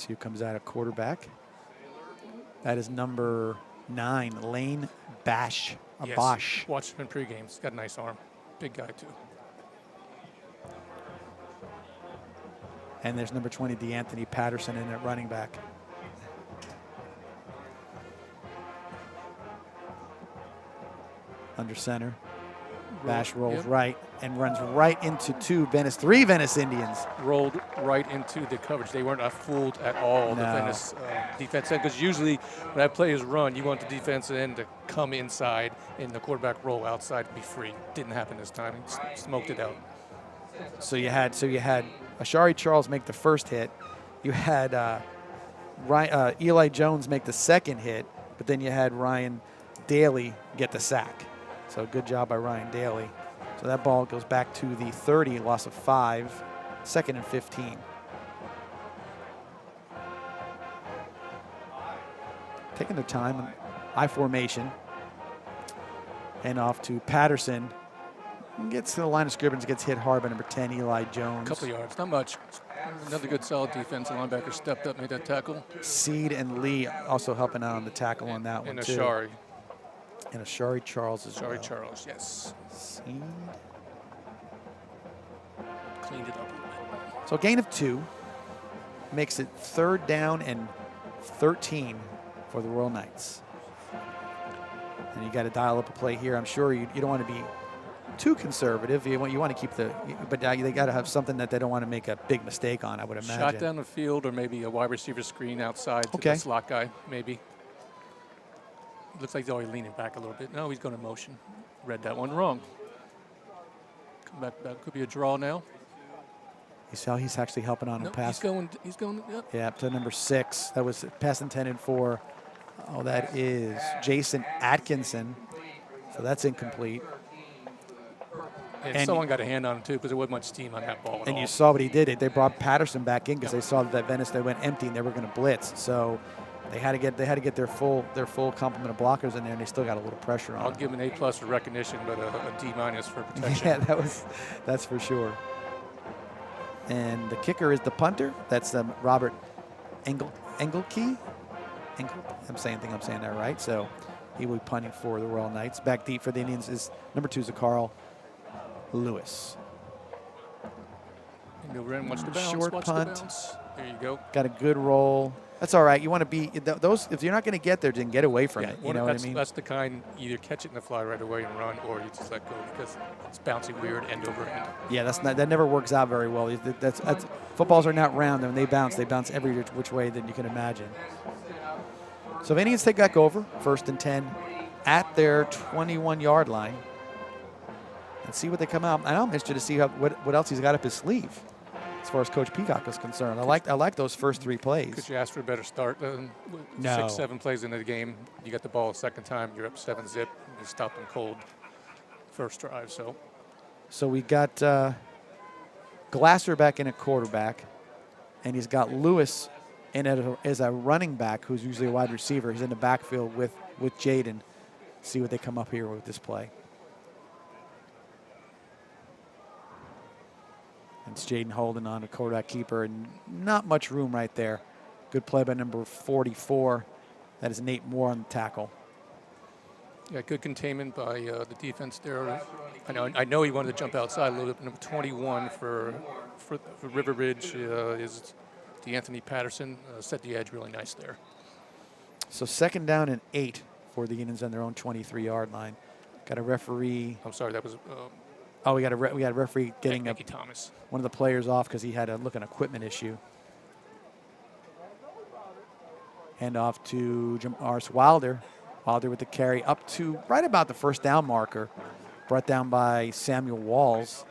See who comes out at quarterback. That is number 9, Lane Bosch. Yes. Bosch. Watched him in pregame. He's got a nice arm. Big guy, too. And there's number 20, DeAnthony Patterson in at running back. Under center. Bash rolls right and runs right into 3 Venice Indians. Rolled right into the coverage. They weren't fooled at all, the Venice defense end, because usually when that play is run, you want the defense end to come inside and the quarterback roll outside to be free. Didn't happen this time. He smoked it out. So you had Ashari Charles make the first hit. You had Eli Jones make the second hit, but then you had Ryan Daly get the sack. So good job by Ryan Daly. So that ball goes back to the 30, loss of 5, 2nd and 15. Taking their time, I formation. And off to Patterson. Gets to the line of scrimmage, gets hit hard by number 10, Eli Jones. Couple yards, not much. Another good solid defense. The linebacker stepped up, made that tackle. Seed and Lee also helping out on the tackle on that one, and too. Ashari. And Ashari Charles as well. Ashari Charles, yes. Seed. Cleaned it up a little bit. So a gain of 2 makes it 3rd down and 13 for the Royal Knights. And you got to dial up a play here. I'm sure you don't want to be too conservative. You want to keep but they got to have something that they don't want to make a big mistake on, I would imagine. Shot down the field, or maybe a wide receiver screen outside to the slot guy, maybe. Looks like he's already leaning back a little bit. No, he's going to motion. Read that one wrong. Come back. That could be a draw now. You see how he's actually helping on a pass. He's going. Yep. Yeah, up to number 6. That was pass intended for. Oh, that is Jason Atkinson. So that's incomplete. And someone got a hand on him, too, because there wasn't much steam on that ball at all. And you saw what he did. They brought Patterson back in because they saw that Venice, they went empty and they were going to blitz. So they had to get their full complement of blockers in there, and they still got a little pressure on. I'll give him an A+ for recognition, but a D- for protection. Yeah, that's for sure. And the kicker is the punter. That's Robert Engelke. I'm saying that right. So he will be punting for the Royal Knights. Back deep for the Indians is number 2 is Carl Lewis. And Ren watch the bounce. Short watch punt. The bounce. There you go. Got a good roll. That's all right. You want to be those. If you're not going to get there, then get away from it. You know what I mean? That's the kind. Either catch it in the fly right away and run, or you just let go because it's bouncing weird end over end. Yeah, that never works out very well. That's footballs are not round, and when they bounce every which way that you can imagine. So if Indians take back over, 1st and 10 at their 21-yard line, and see what they come out. I'm interested to see what else he's got up his sleeve as far as Coach Peacock is concerned. I like those first 3 plays. Could you ask for a better start? No. 6-7 plays into the game, you got the ball a second time, you're up 7-zip, you stop them cold first drive. So we got Glasser back in at quarterback, and he's got Lewis in as a running back, who's usually a wide receiver. He's in the backfield with Jaden. See what they come up here with this play. It's Jaden holding on to quarterback keeper, and not much room right there. Good play by number 44. That is Nate Moore on the tackle. Yeah, good containment by the defense there. I know he wanted to jump outside a little bit. Number 21 for River Ridge is DeAnthony Patterson. Set the edge really nice there. So 2nd down and 8 for the Indians on their own 23-yard line. Got a referee. I'm sorry, that was. We got a referee getting Thomas. One of the players off because he had an equipment issue. Hand off to Jamaris Wilder. Wilder with the carry up to right about the 1st down marker. Brought down by Samuel Walls.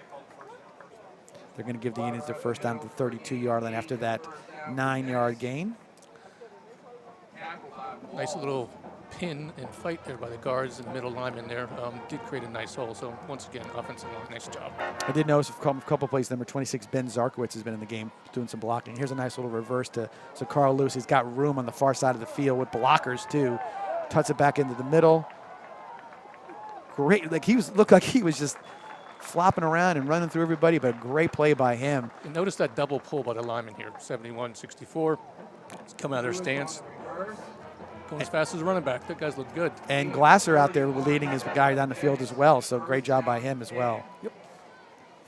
They're going to give the Indians their 1st down at the 32-yard line after that 9-yard gain. Nice little pin and fight there by the guards and middle linemen there. Did create a nice hole. So once again, offensive line, nice job. I did notice a couple plays. Number 26, Ben Zarkowitz, has been in the game doing some blocking. Here's a nice little reverse to Carl Lewis. He's got room on the far side of the field with blockers too. Tucks it back into the middle. Great, looked like he was just flopping around and running through everybody, but a great play by him. And notice that double pull by the lineman here, 71-64. He's coming out of their stance. Going as fast as a running back. That guy's look good. And Glasser out there leading his guy down the field as well, so great job by him as well. Yep.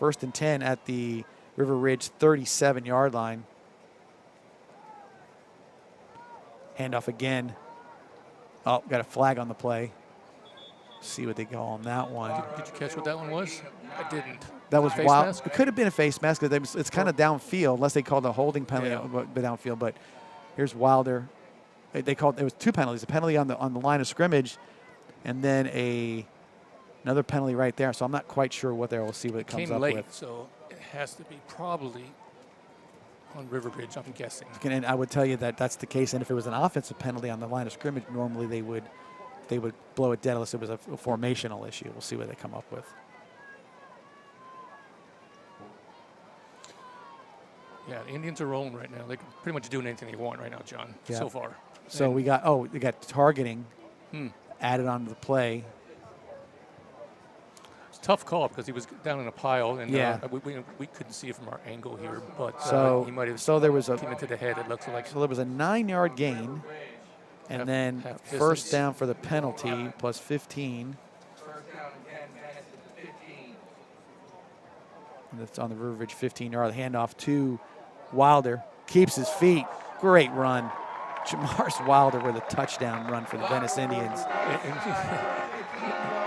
1st and 10 at the River Ridge 37-yard line. Handoff again. Oh, got a flag on the play. See what they call on that one. Did you catch what that one was? I didn't. That was Face wild. mask? It could have been a face mask because it's kind of downfield, unless they called a holding penalty downfield. But here's Wilder. They called, it was 2 penalties: a penalty on the line of scrimmage, and then another penalty right there. So I'm not quite sure what there. We'll see what it comes Came up late, with. so it has to be probably on River Ridge, I'm guessing. And I would tell you that that's the case. And if it was an offensive penalty on the line of scrimmage, normally they would blow it dead unless it was a formational issue. We'll see what they come up with. Yeah, the Indians are rolling right now. They're pretty much doing anything they want right now, John, Yeah. so far. So And we got targeting added onto the play. it's a tough call because he was down in a pile, and Yeah. we couldn't see it from our angle here, but So he might have there was came into the head, it looks like. So there was a 9-yard gain, and then half first distance. down for the penalty plus 15. First down and 10, Venice at the 15. And that's on the River Ridge 15-yard handoff to Wilder. Keeps his feet. Great run. Jamars Wilder with a touchdown run for the Venice Indians.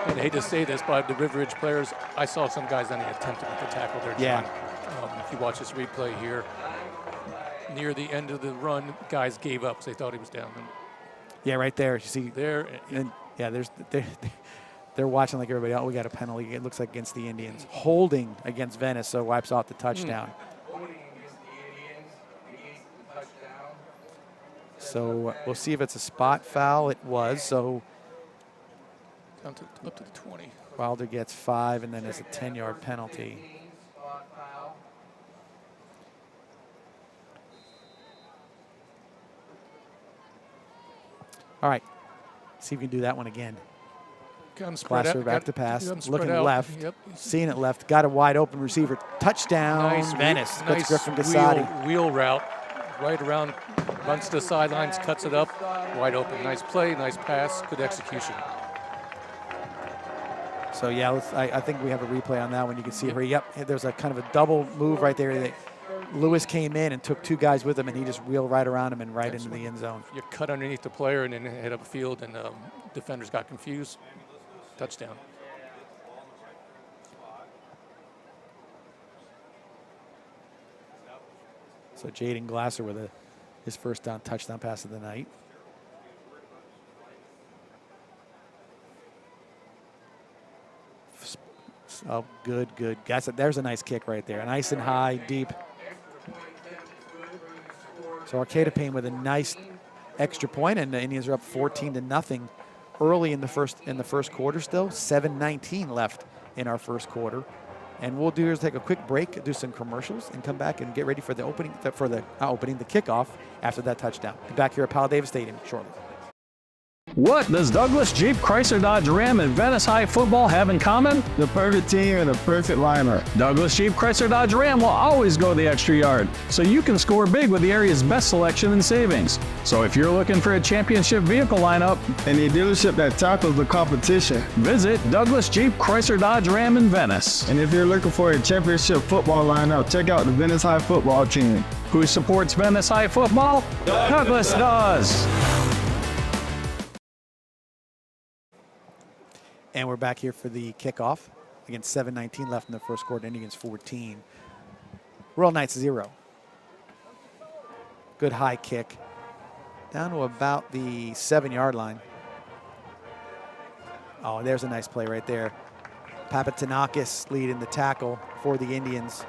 And I hate to say this, but the River Ridge players, I saw some guys not even attempt to make the tackle there, John. Yeah. If you watch this replay here, near the end of the run, guys gave up because they thought he was down. And Yeah, right there. You see there, And yeah, they're watching like everybody else. We got a penalty. It looks like against the Indians. Holding against Venice, so wipes off the touchdown. Holding against the Indians, negates the touchdown. So we'll see if it's a spot foul. It was. So down to, up to the 20. Wilder gets 5, and then there's a 10-yard penalty. Spot foul. All right. See if we can do that one again. Got him spread out. Glasser back to got pass. him spread Looking out. left. Yep. Seeing it left. Got a wide open receiver. Touchdown, Nice Venice. That's nice Griffin Gassati. wheel route. Right around, runs to the sidelines, cuts it up, wide open. Nice play, nice pass, good execution. So, yeah, I think we have a replay on that one. You can see where, there's a kind of a double move right there. That Lewis came in and took 2 guys with him, and he just wheeled right around him and right into the end zone. You cut underneath the player and then head up field, and defenders got confused. Touchdown. So Jaden Glasser with his first touchdown pass of the night. Oh, good. There's a nice kick right there. Nice and high, deep. So Arcata Payne with a nice extra point, and the Indians are up 14-0 early in the first quarter still. 7:19 left in our first quarter. And we'll do is take a quick break, do some commercials, and come back and get ready for the the kickoff after that touchdown. Be back here at Powell Davis Stadium shortly. What does Douglas Jeep Chrysler Dodge Ram and Venice High football have in common? The perfect team and the perfect lineup. Douglas Jeep Chrysler Dodge Ram will always go the extra yard, so you can score big with the area's best selection and savings. So if you're looking for a championship vehicle lineup, And a dealership that tackles the competition. visit Douglas Jeep Chrysler Dodge Ram in Venice, And if you're looking for a championship football lineup, check out the Venice High football team. who supports Venice High football. Douglas does. And we're back here for the kickoff. Again, 7:19 left in the first quarter, Indians 14. Royal Knights 0. Good high kick. Down to about the 7-yard line. Oh, there's a nice play right there. Papatanakis leading the tackle for the Indians.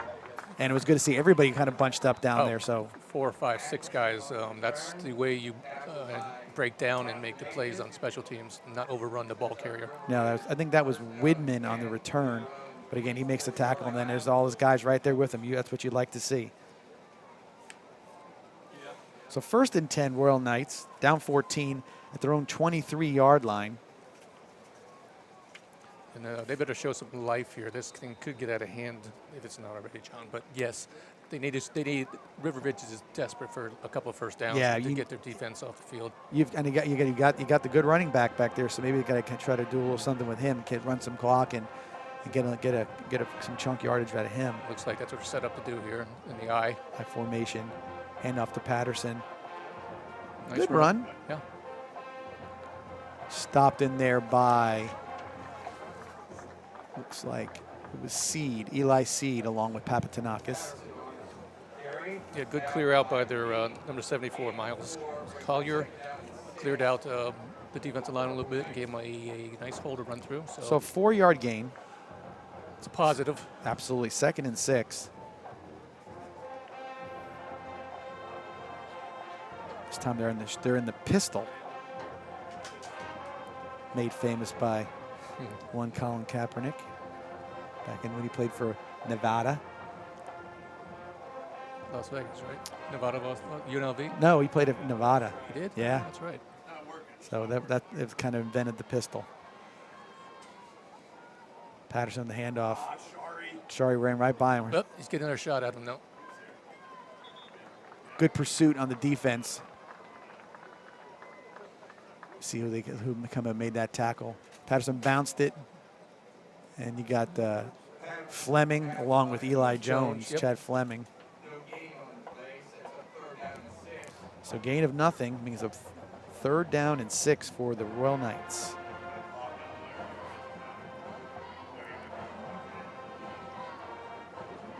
And it was good to see everybody kind of bunched up down there. So 4, 5, 6 guys. That's the way you break down and make the plays on special teams, not overrun the ball carrier. no, I think that was Widman on the return. But again, he makes the tackle, and then there's all his guys right there with him. That's what you'd like to see. So 1st and 10, Royal Knights, down 14 at their own 23-yard line. And they better show some life here. This thing could get out of hand if it's not already, John. But yes, They need River Ridge is desperate for a couple of first downs to get their defense off the field. You got the good running back there, so maybe you got to try to do a little something with him, run some clock and get some chunk yardage out of him. Looks like that's what we're set up to do here in the I. High formation, hand off to Patterson. Nice Good run. Yeah. Stopped in there by, looks like it was Eli Seed, along with Papatanakis. Yeah, good clear out by their number 74, Miles Collier. Cleared out the defensive line a little bit and gave him a nice hole to run through. So 4-yard gain. It's a positive. Absolutely. 2nd and 6. This time they're in the pistol. Made famous by one Colin Kaepernick back in when he played for Nevada. Las Vegas, right? Nevada, UNLV? No, he played at Nevada. He did? Yeah. That's right. So that it kind of invented the pistol. Patterson the handoff. Shari ran right by him. Well, he's getting another shot at him now. Good pursuit on the defense. See who come and made that tackle. Patterson bounced it, and you got Fleming along with Eli Jones, Yep. Chad Fleming. So gain of nothing means a 3rd down and 6 for the Royal Knights.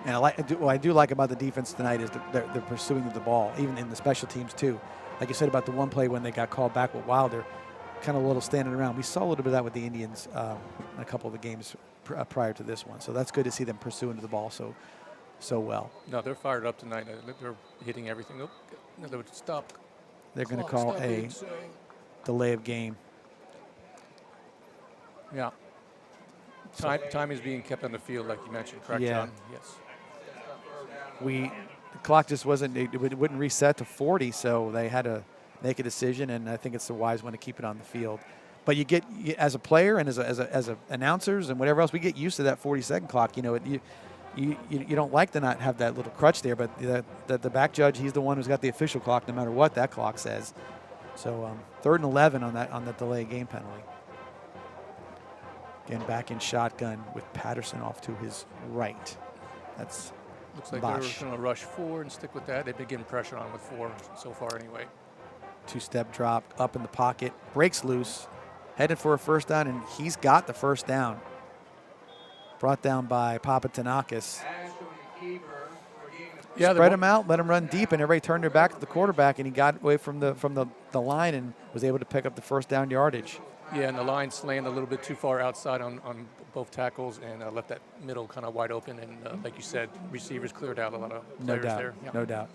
And what I do like about the defense tonight is they're pursuing the ball, even in the special teams too. Like you said about the one play when they got called back with Wilder, kind of a little standing around. We saw a little bit of that with the Indians in a couple of the games prior to this one. So that's good to see them pursuing the ball so well. No, they're fired up tonight. They're hitting everything. Oh, they would stop. They're going to call a delay of game. Yeah. Time is being kept on the field, like you mentioned, correct, Yeah. John? Yes. The clock just it wouldn't reset to 40, so they had to make a decision, and I think it's the wise one to keep it on the field. But you as a player and as a announcers and whatever else, we get used to that 40-second clock. You know, you don't like to not have that little crutch there, but the back judge, he's the one who's got the official clock, no matter what that clock says. So 3rd and 11 on the delay game penalty. Again, back in shotgun with Patterson off to his right. That's Looks like Bosch. they're going to rush 4 and stick with that. They've been getting pressure on with 4 so far anyway. 2-step drop, up in the pocket, breaks loose, headed for a 1st down, and he's got the 1st down. Brought down by Papatanakis. Yeah, Spread him out, let him run deep, and everybody turned their back to the quarterback, and he got away from the line and was able to pick up the 1st down yardage. Yeah, and the line slanted a little bit too far outside on both tackles and left that middle kind of wide open. And like you said, receivers cleared out a lot of players there. Yeah. No doubt.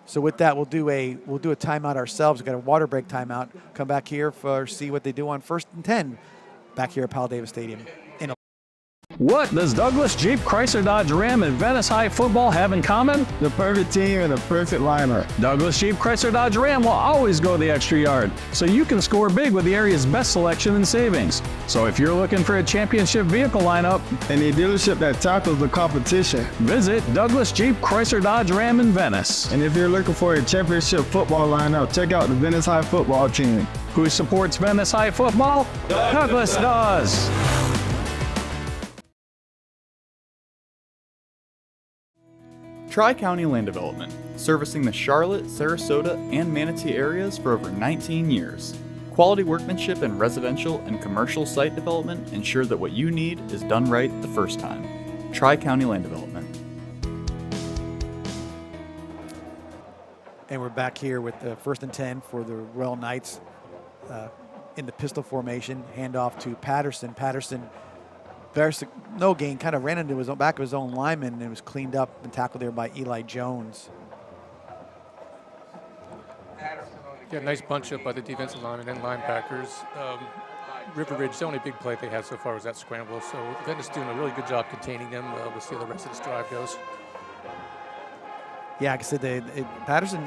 So with that, we'll do a timeout ourselves. We've got a water break timeout. Come back here see what they do on 1st and 10 back here at Powell Davis Stadium. What does Douglas Jeep Chrysler Dodge Ram and Venice High football have in common? The perfect team and the perfect lineup. Douglas Jeep Chrysler Dodge Ram will always go the extra yard, so you can score big with the area's best selection and savings. So if you're looking for a championship vehicle lineup And a dealership that tackles the competition. visit Douglas Jeep Chrysler Dodge Ram in Venice, And if you're looking for a championship football lineup, check out the Venice High football team. who supports Venice High football? Douglas does. Tri-County Land Development, servicing the Charlotte, Sarasota, and Manatee areas for over 19 years. Quality workmanship in residential and commercial site development ensure that what you need is done right the first time. Tri-County Land Development. And we're back here with the 1st and 10 for the Royal Knights in the pistol formation. Handoff to Patterson. Patterson, no gain, kind of ran into his back of his own lineman and was cleaned up and tackled there by Eli Jones. Yeah, nice bunch up by the defensive linemen and linebackers. River Ridge, the only big play they had so far was that scramble. So Venice doing a really good job containing them. We'll see how the rest of this drive goes. Yeah, like I said, Patterson,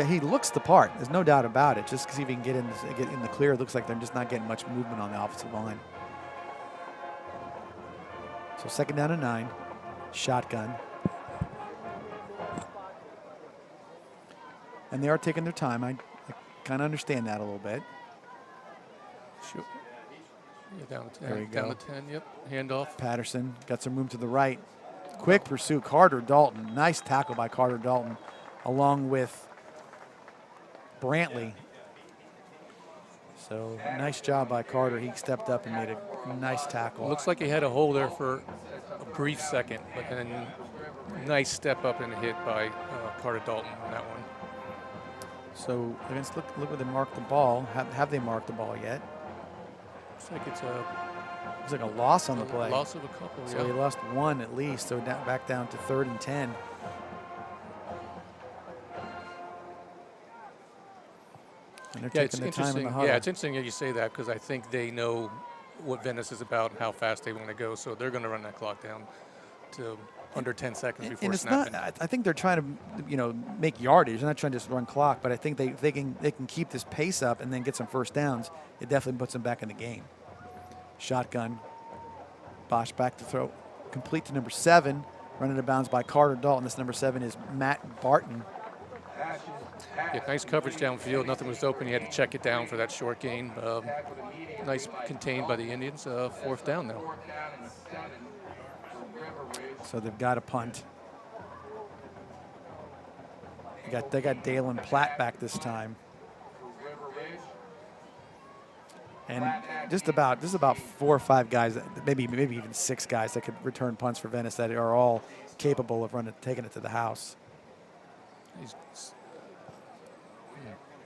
he looks the part. There's no doubt about it. Just because he can get in the clear, it looks like they're just not getting much movement on the offensive line. So 2nd down and 9. Shotgun. And they are taking their time. I kind of understand that a little bit. Sure. Yeah, down to 10. There you Down go. to 10, yep. Handoff. Patterson got some room to the right. Quick pursuit, Carter Dalton. Nice tackle by Carter Dalton, along with Brantley. So nice job by Carter. He stepped up and made a nice tackle. Looks like he had a hole there for a brief second, but then nice step up and hit by Carter Dalton on that one. So let's look where they marked the ball. Have they marked the ball yet? Looks like it's Looks like a loss on the play. Loss of a couple, So he lost one at least. So back down to 3rd and 10. And they're taking their time in the huddle. Yeah, it's interesting that you say that because I think they know what Venice is about and how fast they want to go. So they're going to run that clock down to under 10 seconds before and it's snapping. not. I think they're trying to, make yardage. They're not trying to just run clock, but I think they can keep this pace up and then get some first downs. It definitely puts them back in the game. Shotgun. Bosch back to throw, complete to number 7, running out of bounds by Carter Dalton. This number 7 is Matt Barton. Yeah, nice coverage downfield. Nothing was open. He had to check it down for that short gain. Nice contained by the Indians. 4th down now. So they've got a punt. They got Dalen Platt back this time. And just about 4 or 5 guys, maybe even 6 guys that could return punts for Venice that are all capable of taking it to the house.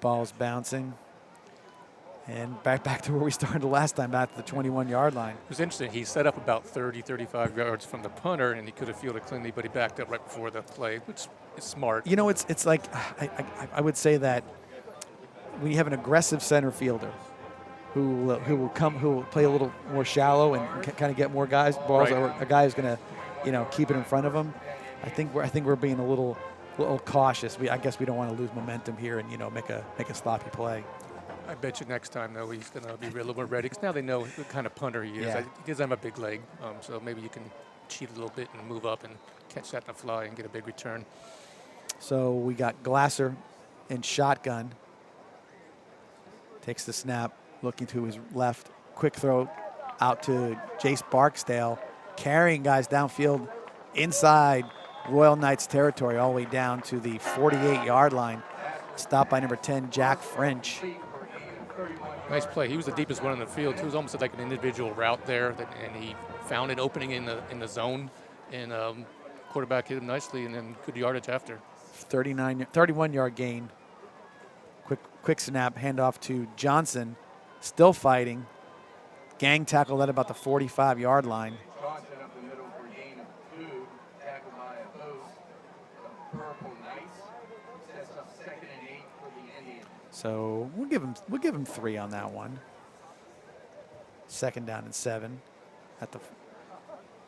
Ball's bouncing. And back to where we started last time, back to the 21-yard line. It was interesting. He set up about 30, 35 yards from the punter, and he could have fielded cleanly, but he backed up right before the play, which is smart. It's like I would say that when you have an aggressive center fielder who will play a little more shallow and kind of get more balls, right. Or a guy who's going to keep it in front of him. I think we're being a little cautious. I guess we don't want to lose momentum here and make a sloppy play. I bet you next time, though, he's going to be a little more ready because now they know what kind of punter he is. Yeah. He gives them a big leg, so maybe you can cheat a little bit and move up and catch that in the fly and get a big return. So we got Glasser in shotgun. Takes the snap, looking to his left. Quick throw out to Jace Barksdale, carrying guys downfield inside Royal Knights territory all the way down to the 48-yard line. Stopped by number 10, Jack French. Nice play. He was the deepest one in the field. It was almost like an individual route there, and he found an opening in the zone, and quarterback hit him nicely, and then good yardage after. 31-yard gain. Quick snap, handoff to Johnson, still fighting. Gang tackle at about the 45-yard line. Johnson up the middle for a gain of 2, tackled by a host. The Purple Knights sets up 2nd and 8 for the Indians. So we'll give him 3 on that one. 2nd down and 7 at the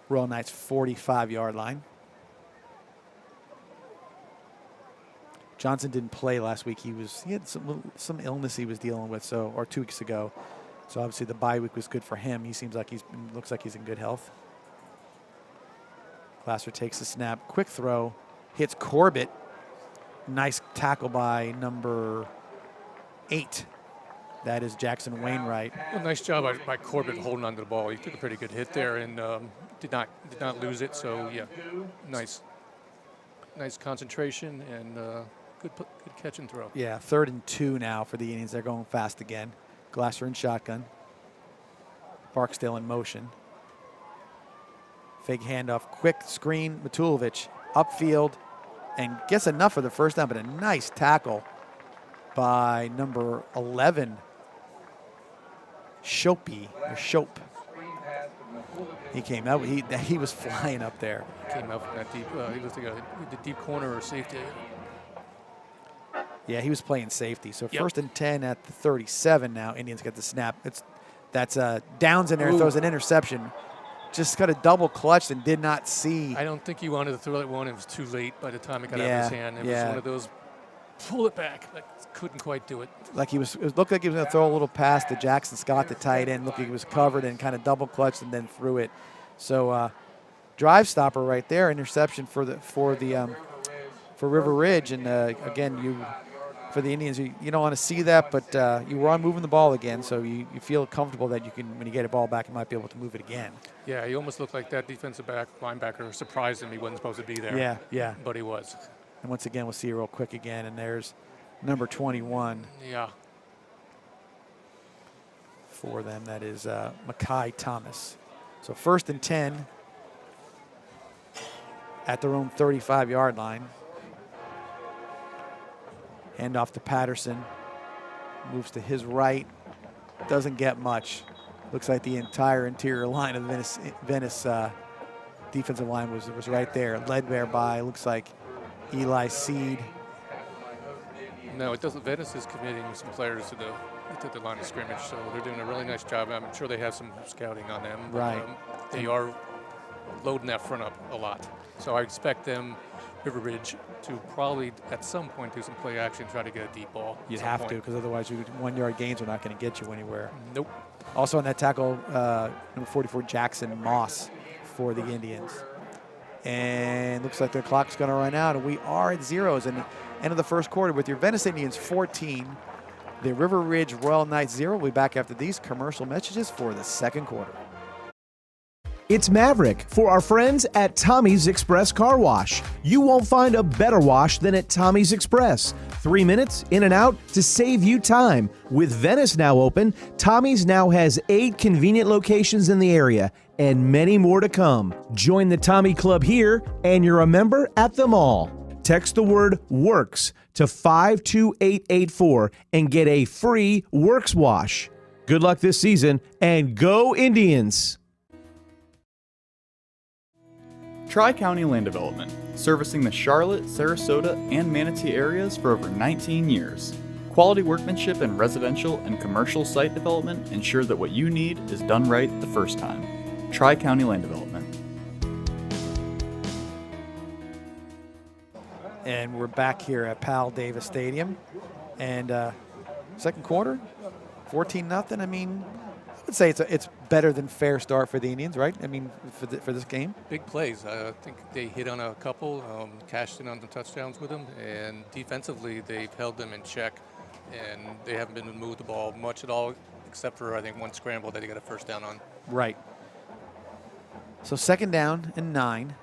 Royal Knights 45-yard line. Johnson didn't play last week. He had some illness he was dealing with, or 2 weeks ago. So obviously the bye week was good for him. He looks like he's in good health. Glasser takes the snap, quick throw, hits Corbett. Nice tackle by number 8. That is Jackson Wainwright. Well, nice job by Corbett holding onto the ball. He took a pretty good hit there and did not lose it. So yeah, nice concentration and good catch and throw. Yeah, 3rd and 2 now for the Indians. They're going fast again. Glasser in shotgun. Barksdale in motion. Fake handoff, quick screen. Matulovic upfield and gets enough for the first down, but a nice tackle by number 11, Shope. He came out. He was flying up there. Came out from that deep. He was the deep corner or safety. Yeah, he was playing safety. So Yep. 1st and 10 at the 37 now. Indians get the snap. That's Downs in there, throws an interception. Just got a double clutch and did not see. I don't think he wanted to throw that one. It was too late by the time it got out of his hand. It was one of those pull it back, but couldn't quite do it. It looked like he was going to throw a little pass to Jackson Scott, the tight end. Looked like he was covered and kind of double clutched and then threw it. So drive stopper right there, interception for River Ridge. And again, for the Indians, you don't want to see that, but you were on moving the ball again, so you feel comfortable that you can, when you get a ball back, you might be able to move it again. Yeah, he almost looked like that defensive linebacker surprised him he wasn't supposed to be there. Yeah, yeah. But he was. And once again, we'll see it real quick again, and there's number 21. Yeah. For them, that is Makai Thomas. So 1st and 10 at their own 35-yard line. Hand off to Patterson. Moves to his right. Doesn't get much. Looks like the entire interior line of the Venice defensive line was right there. Led there by, looks like, Eli Seed. No, it doesn't. Venice is committing some players to the line of scrimmage, so they're doing a really nice job. I'm sure they have some scouting on them. But, right. They are loading that front up a lot. So I expect them, River Ridge, to probably at some point do some play action, try to get a deep ball. You'd have to, because otherwise 1-yard gains are not going to get you anywhere. Nope. Also on that tackle, number 44, Jackson Moss for the Indians. And looks like the clock's going to run out, and we are at zeros in the end of the first quarter with your Venice Indians 14, the River Ridge Royal Knights 0. We'll be back after these commercial messages for the second quarter. It's Maverick for our friends at Tommy's Express Car Wash. You won't find a better wash than at Tommy's Express. 3 minutes in and out to save you time. With Venice now open, Tommy's now has 8 convenient locations in the area and many more to come. Join the Tommy Club here and you're a member at them all. Text the word WORKS to 52884 and get a free Works wash. Good luck this season and go Indians! Tri-County Land Development, servicing the Charlotte, Sarasota, and Manatee areas for over 19 years. Quality workmanship in residential and commercial site development ensure that what you need is done right the first time. Tri-County Land Development. And we're back here at Powell Davis Stadium. And second quarter, 14-0. I mean, I would say it's better than fair start for the Indians, right? I mean, for this game. Big plays. I think they hit on a couple, cashed in on the touchdowns with them, and defensively they've held them in check, and they haven't been able to move the ball much at all, except for I think one scramble that they got a first down on. Right. So 2nd down and 9.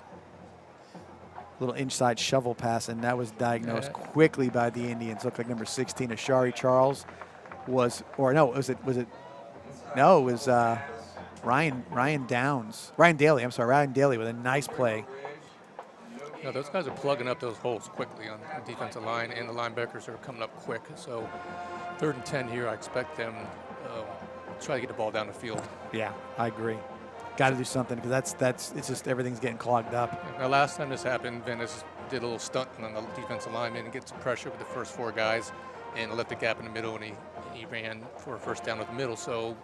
Little inside shovel pass, and that was diagnosed quickly by the Indians. Looked like number 16, Ashari Charles, was, or no, was it? No, it was Ryan Daly. I'm sorry, Ryan Daly with a nice play. No, those guys are plugging up those holes quickly on the defensive line, and the linebackers are coming up quick. So 3rd and 10 here, I expect them to try to get the ball down the field. Yeah, I agree. Got to do something, because it's just everything's getting clogged up. Now, last time this happened, Venice did a little stunt on the defensive lineman and get some pressure with the first 4 guys and left the gap in the middle, and he ran for a first down with the middle. So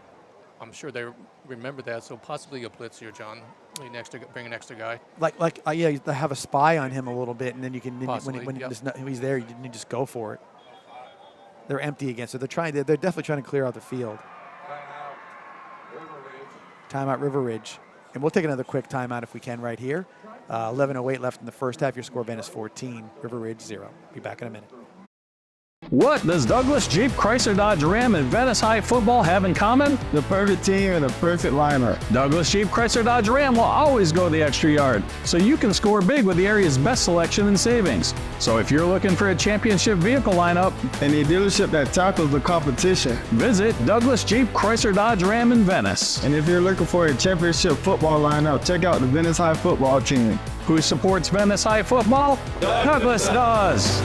I'm sure they remember that. So possibly a blitz here, John. Bring an extra guy. Yeah, you have a spy on him a little bit, and then you can Possibly, when yep. he's there, you just go for it. They're empty again, so they're definitely trying to clear out the field. Timeout River Ridge. And we'll take another quick timeout if we can right here. 11:08 left in the first half. Your score, Venice 14, River Ridge 0. Be back in a minute. What does Douglas Jeep Chrysler Dodge Ram and Venice High football have in common? The perfect team and the perfect lineup. Douglas Jeep Chrysler Dodge Ram will always go the extra yard, so you can score big with the area's best selection and savings. So if you're looking for a championship vehicle lineup and a dealership that tackles the competition, visit Douglas Jeep Chrysler Dodge Ram in Venice. And if you're looking for a championship football lineup, check out the Venice High football team. Who supports Venice High football? Douglas does.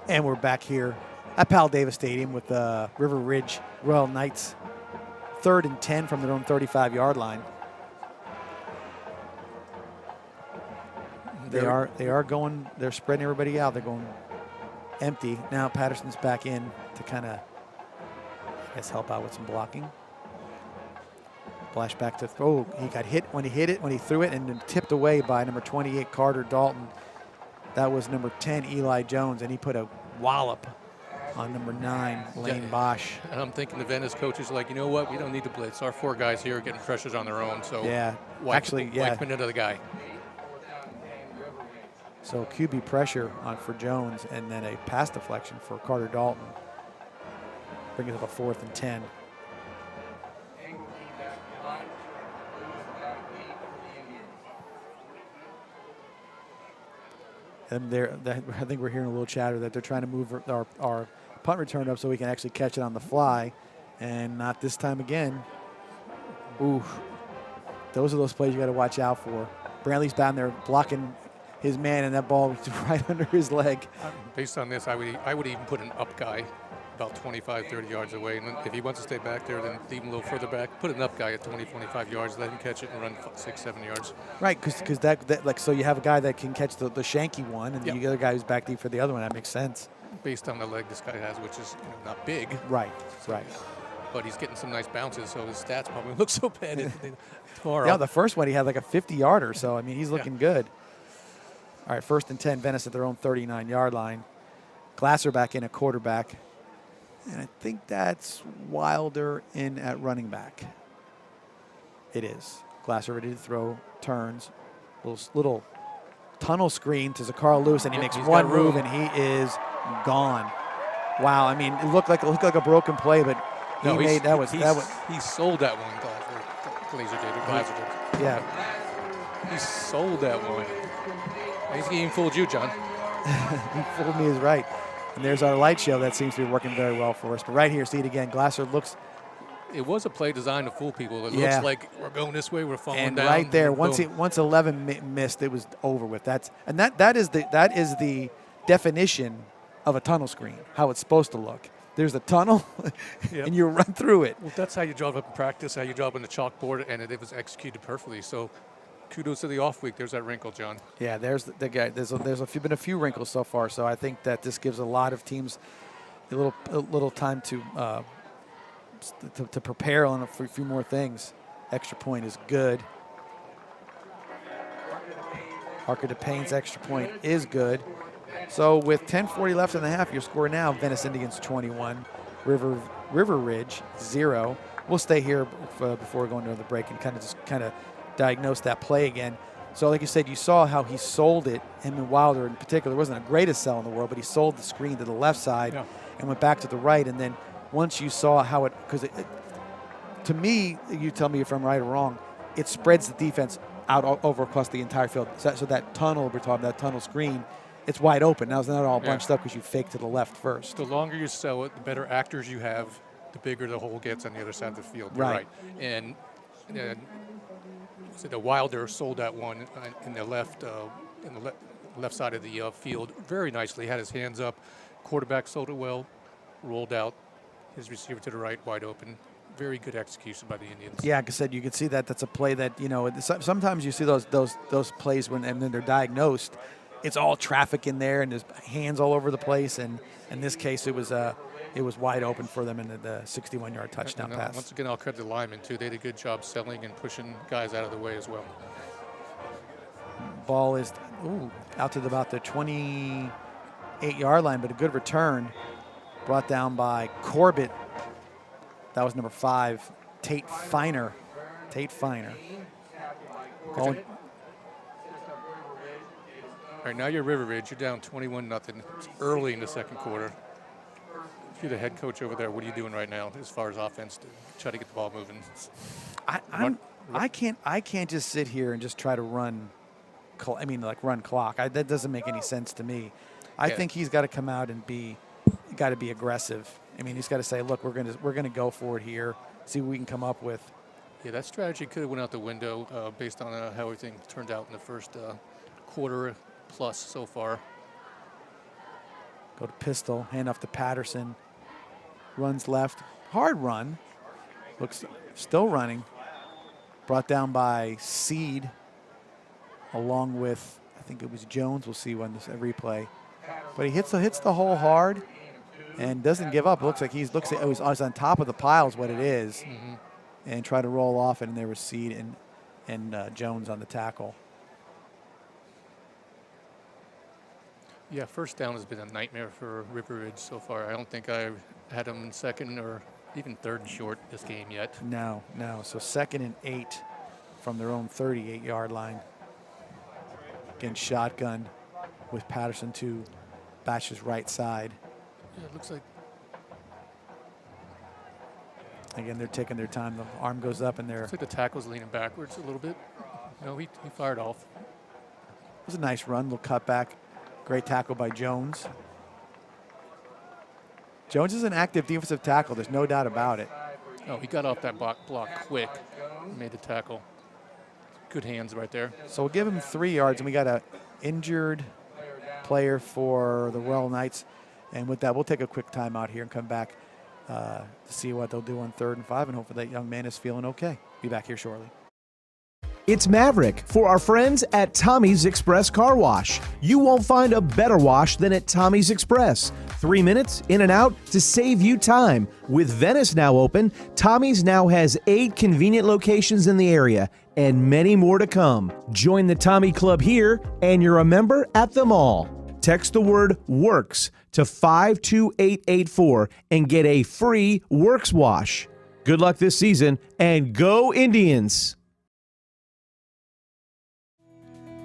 And we're back here at Powell Davis Stadium with the River Ridge Royal Knights. 3rd and 10 from their own 35-yard line. They are going. They're spreading everybody out. They're going empty now. Patterson's back in to kind of, I guess, help out with some blocking. Flash back to throw. He got hit when he threw it, and then tipped away by number 28, Carter Dalton. That was number 10, Eli Jones, and he put a wallop on number 9, Lane Bosch. And I'm thinking the Venice coaches are like, you know what? We don't need to blitz. Our 4 guys here are getting pressures on their own. So yeah, wipe another guy. So QB pressure on for Jones, and then a pass deflection for Carter Dalton. Bring it up a 4th and 10. And I think we're hearing a little chatter that they're trying to move our punt return up so we can actually catch it on the fly, and not this time again. Ooh, those are those plays you got to watch out for. Brantley's down there blocking his man, and that ball was right under his leg. Based on this, I would even put an up guy about 25, 30 yards away. And if he wants to stay back there, then leave him a little further back. Put an up guy at 20, 25 yards. Let him catch it and run 6, 7 yards. Right, because that like, so you have a guy that can catch the shanky one, and the other guy who's back deep for the other one. That makes sense. Based on the leg this guy has, which is not big. Right, right. But he's getting some nice bounces, so his stats probably look so bad tomorrow. Yeah, the first one he had like a 50-yarder, so I mean he's looking good. All right, 1st and 10, Venice at their own 39-yard line. Glasser back in at quarterback. And I think that's Wilder in at running back. It is. Glasser ready to throw, turns. Little tunnel screen to Zacarl Lewis, and he makes one move, and he is gone. Wow, I mean, it looked like a broken play, but he sold that one, Glasser did. Yeah. He sold that one. He even fooled you, John. He fooled me is right. And there's our light show that seems to be working very well for us. But right here, see it again. Glasser looks. It was a play designed to fool people. It looks like we're going this way, we're falling down. Right there, once 11 missed, it was over with. That is the definition of a tunnel screen. How it's supposed to look. There's a tunnel, and you run through it. Well, that's how you draw it up in practice, how you draw it on the chalkboard, and it was executed perfectly. So. Kudos to the off week. There's that wrinkle, John. Yeah, there's the guy. There's been a few wrinkles so far. So I think that this gives a lot of teams a little time to prepare on a few more things. Extra point is good. Parker DePayne's extra point is good. So with 10:40 left in the half, your score now: Venice Indians 21, River Ridge 0. We'll stay here before going to the break and kind of diagnose that play again. So like you said, you saw how he sold it, him and Wilder in particular. It wasn't the greatest sell in the world, but he sold the screen to the left side and went back to the right. And then once you saw how because to me, you tell me if I'm right or wrong, it spreads the defense out over across the entire field. So that tunnel, we're talking that tunnel screen, it's wide open. Now it's not all bunched up because you fake to the left first. The longer you sell it, the better actors you have, the bigger the hole gets on the other side of the field. Right. And so the Wilder sold that one in the left side of the field very nicely. Had his hands up. Quarterback sold it well. Rolled out. His receiver to the right, wide open. Very good execution by the Indians. Yeah, like I said, you can see that that's a play that sometimes you see those plays when they're diagnosed. It's all traffic in there and there's hands all over the place. And in this case, it was wide open for them in the 61-yard touchdown pass. Once again, I'll credit the linemen, too. They did a good job selling and pushing guys out of the way as well. Ball is out to about the 28-yard line, but a good return. Brought down by Corbett. That was number 5, Tate Feiner. All right, now you're River Ridge. You're down 21-0. It's early in the second quarter. You're the head coach over there. What are you doing right now as far as offense to try to get the ball moving? I can't just sit here and just try to run clock. That doesn't make any sense to me. I think he's got to come out and be aggressive. I mean, he's got to say, look, we're gonna go for it here. See what we can come up with. Yeah, that strategy could have went out the window based on how everything turned out in the first quarter plus so far. Go to pistol, hand off to Patterson. Runs left, hard run. Looks still running. Brought down by Seed, along with I think it was Jones. We'll see when this replay. But he hits the hole hard and doesn't give up. It looks like he's on top of the pile is what it is. and try to roll off it, and there was Seed and Jones on the tackle. Yeah, first down has been a nightmare for River Ridge so far. I don't think I've had them in second or even third and short this game yet. No. So 2nd and 8 from their own 38-yard line. Again, shotgun with Patterson to Batch's right side. Yeah, it looks like. Again, they're taking their time. The arm goes up, and Looks like the tackle's leaning backwards a little bit. No, he fired off. It was a nice run, little cutback. Great tackle by Jones. Jones is an active defensive tackle. There's no doubt about it. Oh, he got off that block quick. Made the tackle. Good hands right there. So we'll give him 3 yards, and we got an injured player for the Royal Knights. And with that, we'll take a quick timeout here and come back to see what they'll do on 3rd and 5, and hopefully that young man is feeling okay. Be back here shortly. It's Maverick for our friends at Tommy's Express Car Wash. You won't find a better wash than at Tommy's Express. 3 minutes in and out to save you time. With Venice now open, Tommy's now has 8 convenient locations in the area and many more to come. Join the Tommy Club here and you're a member at them all. Text the word WORKS to 52884 and get a free Works wash. Good luck this season and go Indians!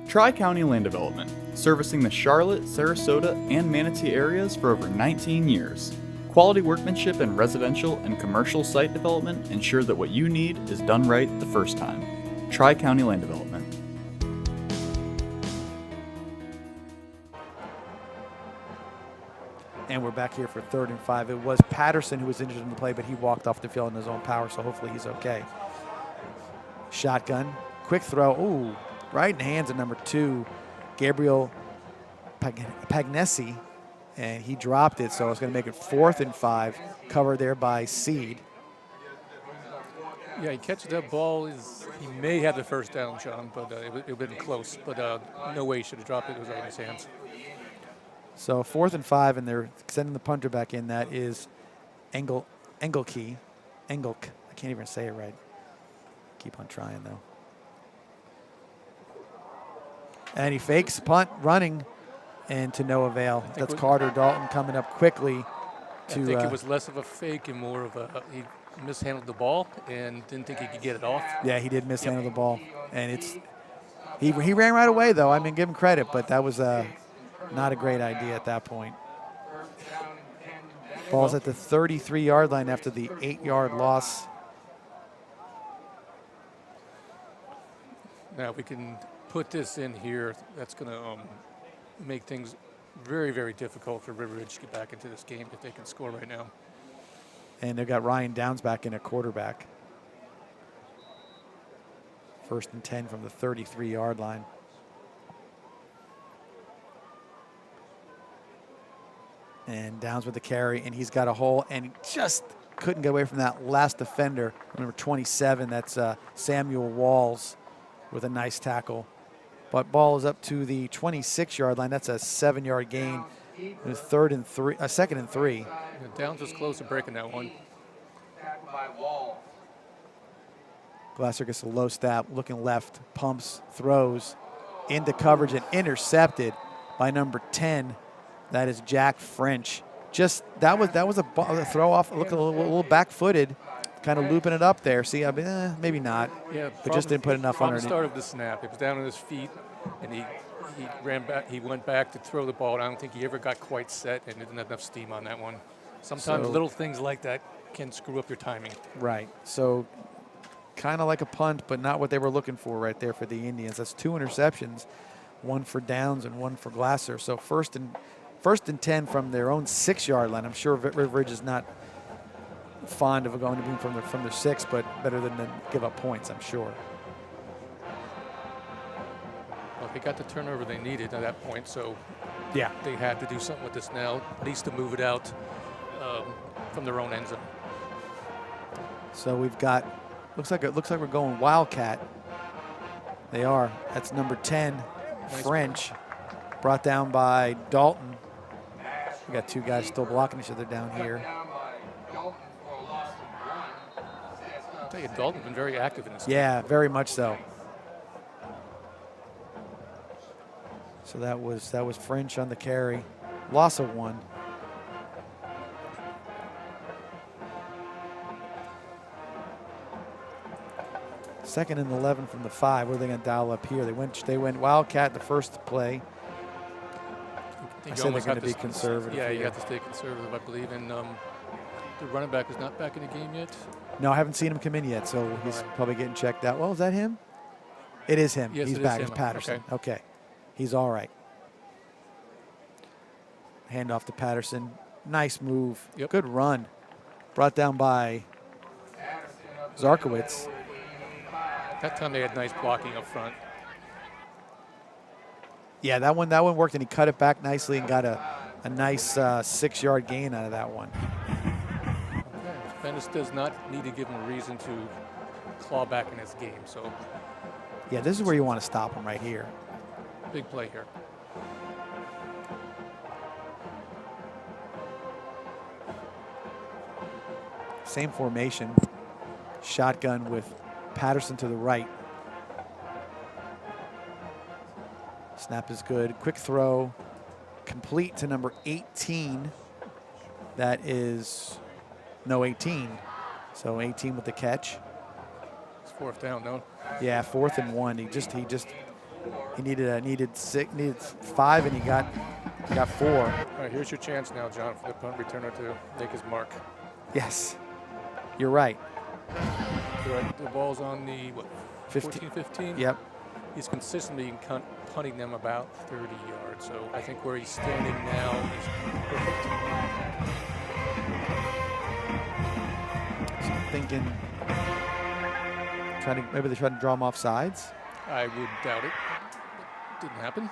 Tri-County Land Development, servicing the Charlotte, Sarasota, and Manatee areas for over 19 years. Quality workmanship in residential and commercial site development ensure that what you need is done right the first time. Tri-County Land Development. And we're back here for 3rd and 5. It was Patterson who was injured in the play, but he walked off the field in his own power, so hopefully he's okay. Shotgun, quick throw. Ooh, right in the hands of number 2, Gabriel Pagnesi, and he dropped it, so it's going to make it 4th and 5, covered there by Seed. Yeah, he catches that ball. He may have the first down, Sean, but it would have been close. But no way he should have dropped it. It was right in his hands. So 4th and 5, and they're sending the punter back in. That is Engelk. I can't even say it right. Keep on trying, though. And he fakes punt, running, and to no avail. That's Carter Dalton coming up quickly. I think it was less of a fake and more of a he mishandled the ball and didn't think he could get it off. Yeah, he did mishandle the ball, and he ran right away though. I mean, give him credit, but that was not a great idea at that point. Ball's at the 33-yard line after the 8-yard loss. Now, if we can put this in here, that's going to make things very, very difficult for River Ridge to get back into this game if they can score right now. And they've got Ryan Downs back in at quarterback. 1st and 10 from the 33-yard line. And Downs with the carry, and he's got a hole, and he just couldn't get away from that last defender, number 27. That's Samuel Walls with a nice tackle. But ball is up to the 26-yard line. That's a 7-yard gain. It's 2nd and 3. Yeah, Downs was close to breaking that one. Glasser gets a low snap, looking left, pumps, throws into coverage and intercepted by number 10. That is Jack French. Just that was a throw off, looking a little back-footed, kind of looping it up there. See, I mean, maybe not. Yeah, but just didn't put enough underneath. The start of the snap, it was down on his feet, and he ran back. He went back to throw the ball. And I don't think he ever got quite set, and didn't have enough steam on that one. Sometimes little things like that can screw up your timing. Right. So kind of like a punt, but not what they were looking for right there for the Indians. That's 2 interceptions, 1 for Downs and 1 for Glasser. So first and 10 from their own 6-yard line. I'm sure River Ridge is not fond of going to be from their 6, but better than to give up points, I'm sure. Well, they got the turnover they needed at that point, so yeah, they had to do something with this now, at least to move it out from their own end zone. So we've got looks like we're going Wildcat. They are. That's number 10, nice French, brought down by Dalton. We got 2 guys still blocking each other down here. I tell you, Dalton's been very active in this game. Yeah, very much so. So that was French on the carry. Loss of 1. Second and 11 from the 5. What are they going to dial up here? They went Wildcat the first play. I said they're going to be conservative. Yeah, you here. have to stay conservative, I believe. And the running back is not back in the game yet. No, I haven't seen him come in yet, so he's probably getting checked out. Well, is that him? It is him. Yes, He's it back. is It's him. Patterson. Okay. He's all right. Hand off to Patterson. Nice move. Yep. Good run. Brought down by Zarkowitz. That time they had nice blocking up front. Yeah, that one worked, and he cut it back nicely and got a nice 6-yard gain out of that one. Okay. Venice does not need to give him a reason to claw back in this game. So Yeah, this is where you want to stop him right here. big play here. Same formation. Shotgun with Patterson to the right. Snap is good. Quick throw. Complete to number 18. That is, no, 18. So 18 with the catch. It's 4th down, no? Yeah, 4th and 1. He needed 5, and he got 4. All right, here's your chance now, John, for the punt returner to make his mark. Yes, you're right. The ball's on the, what, 15. 15? Yep. He's consistently punting them about 30 yards. So I think where he's standing now is perfect. So I'm thinking, maybe they try to draw him off sides. I would doubt it. Didn't happen.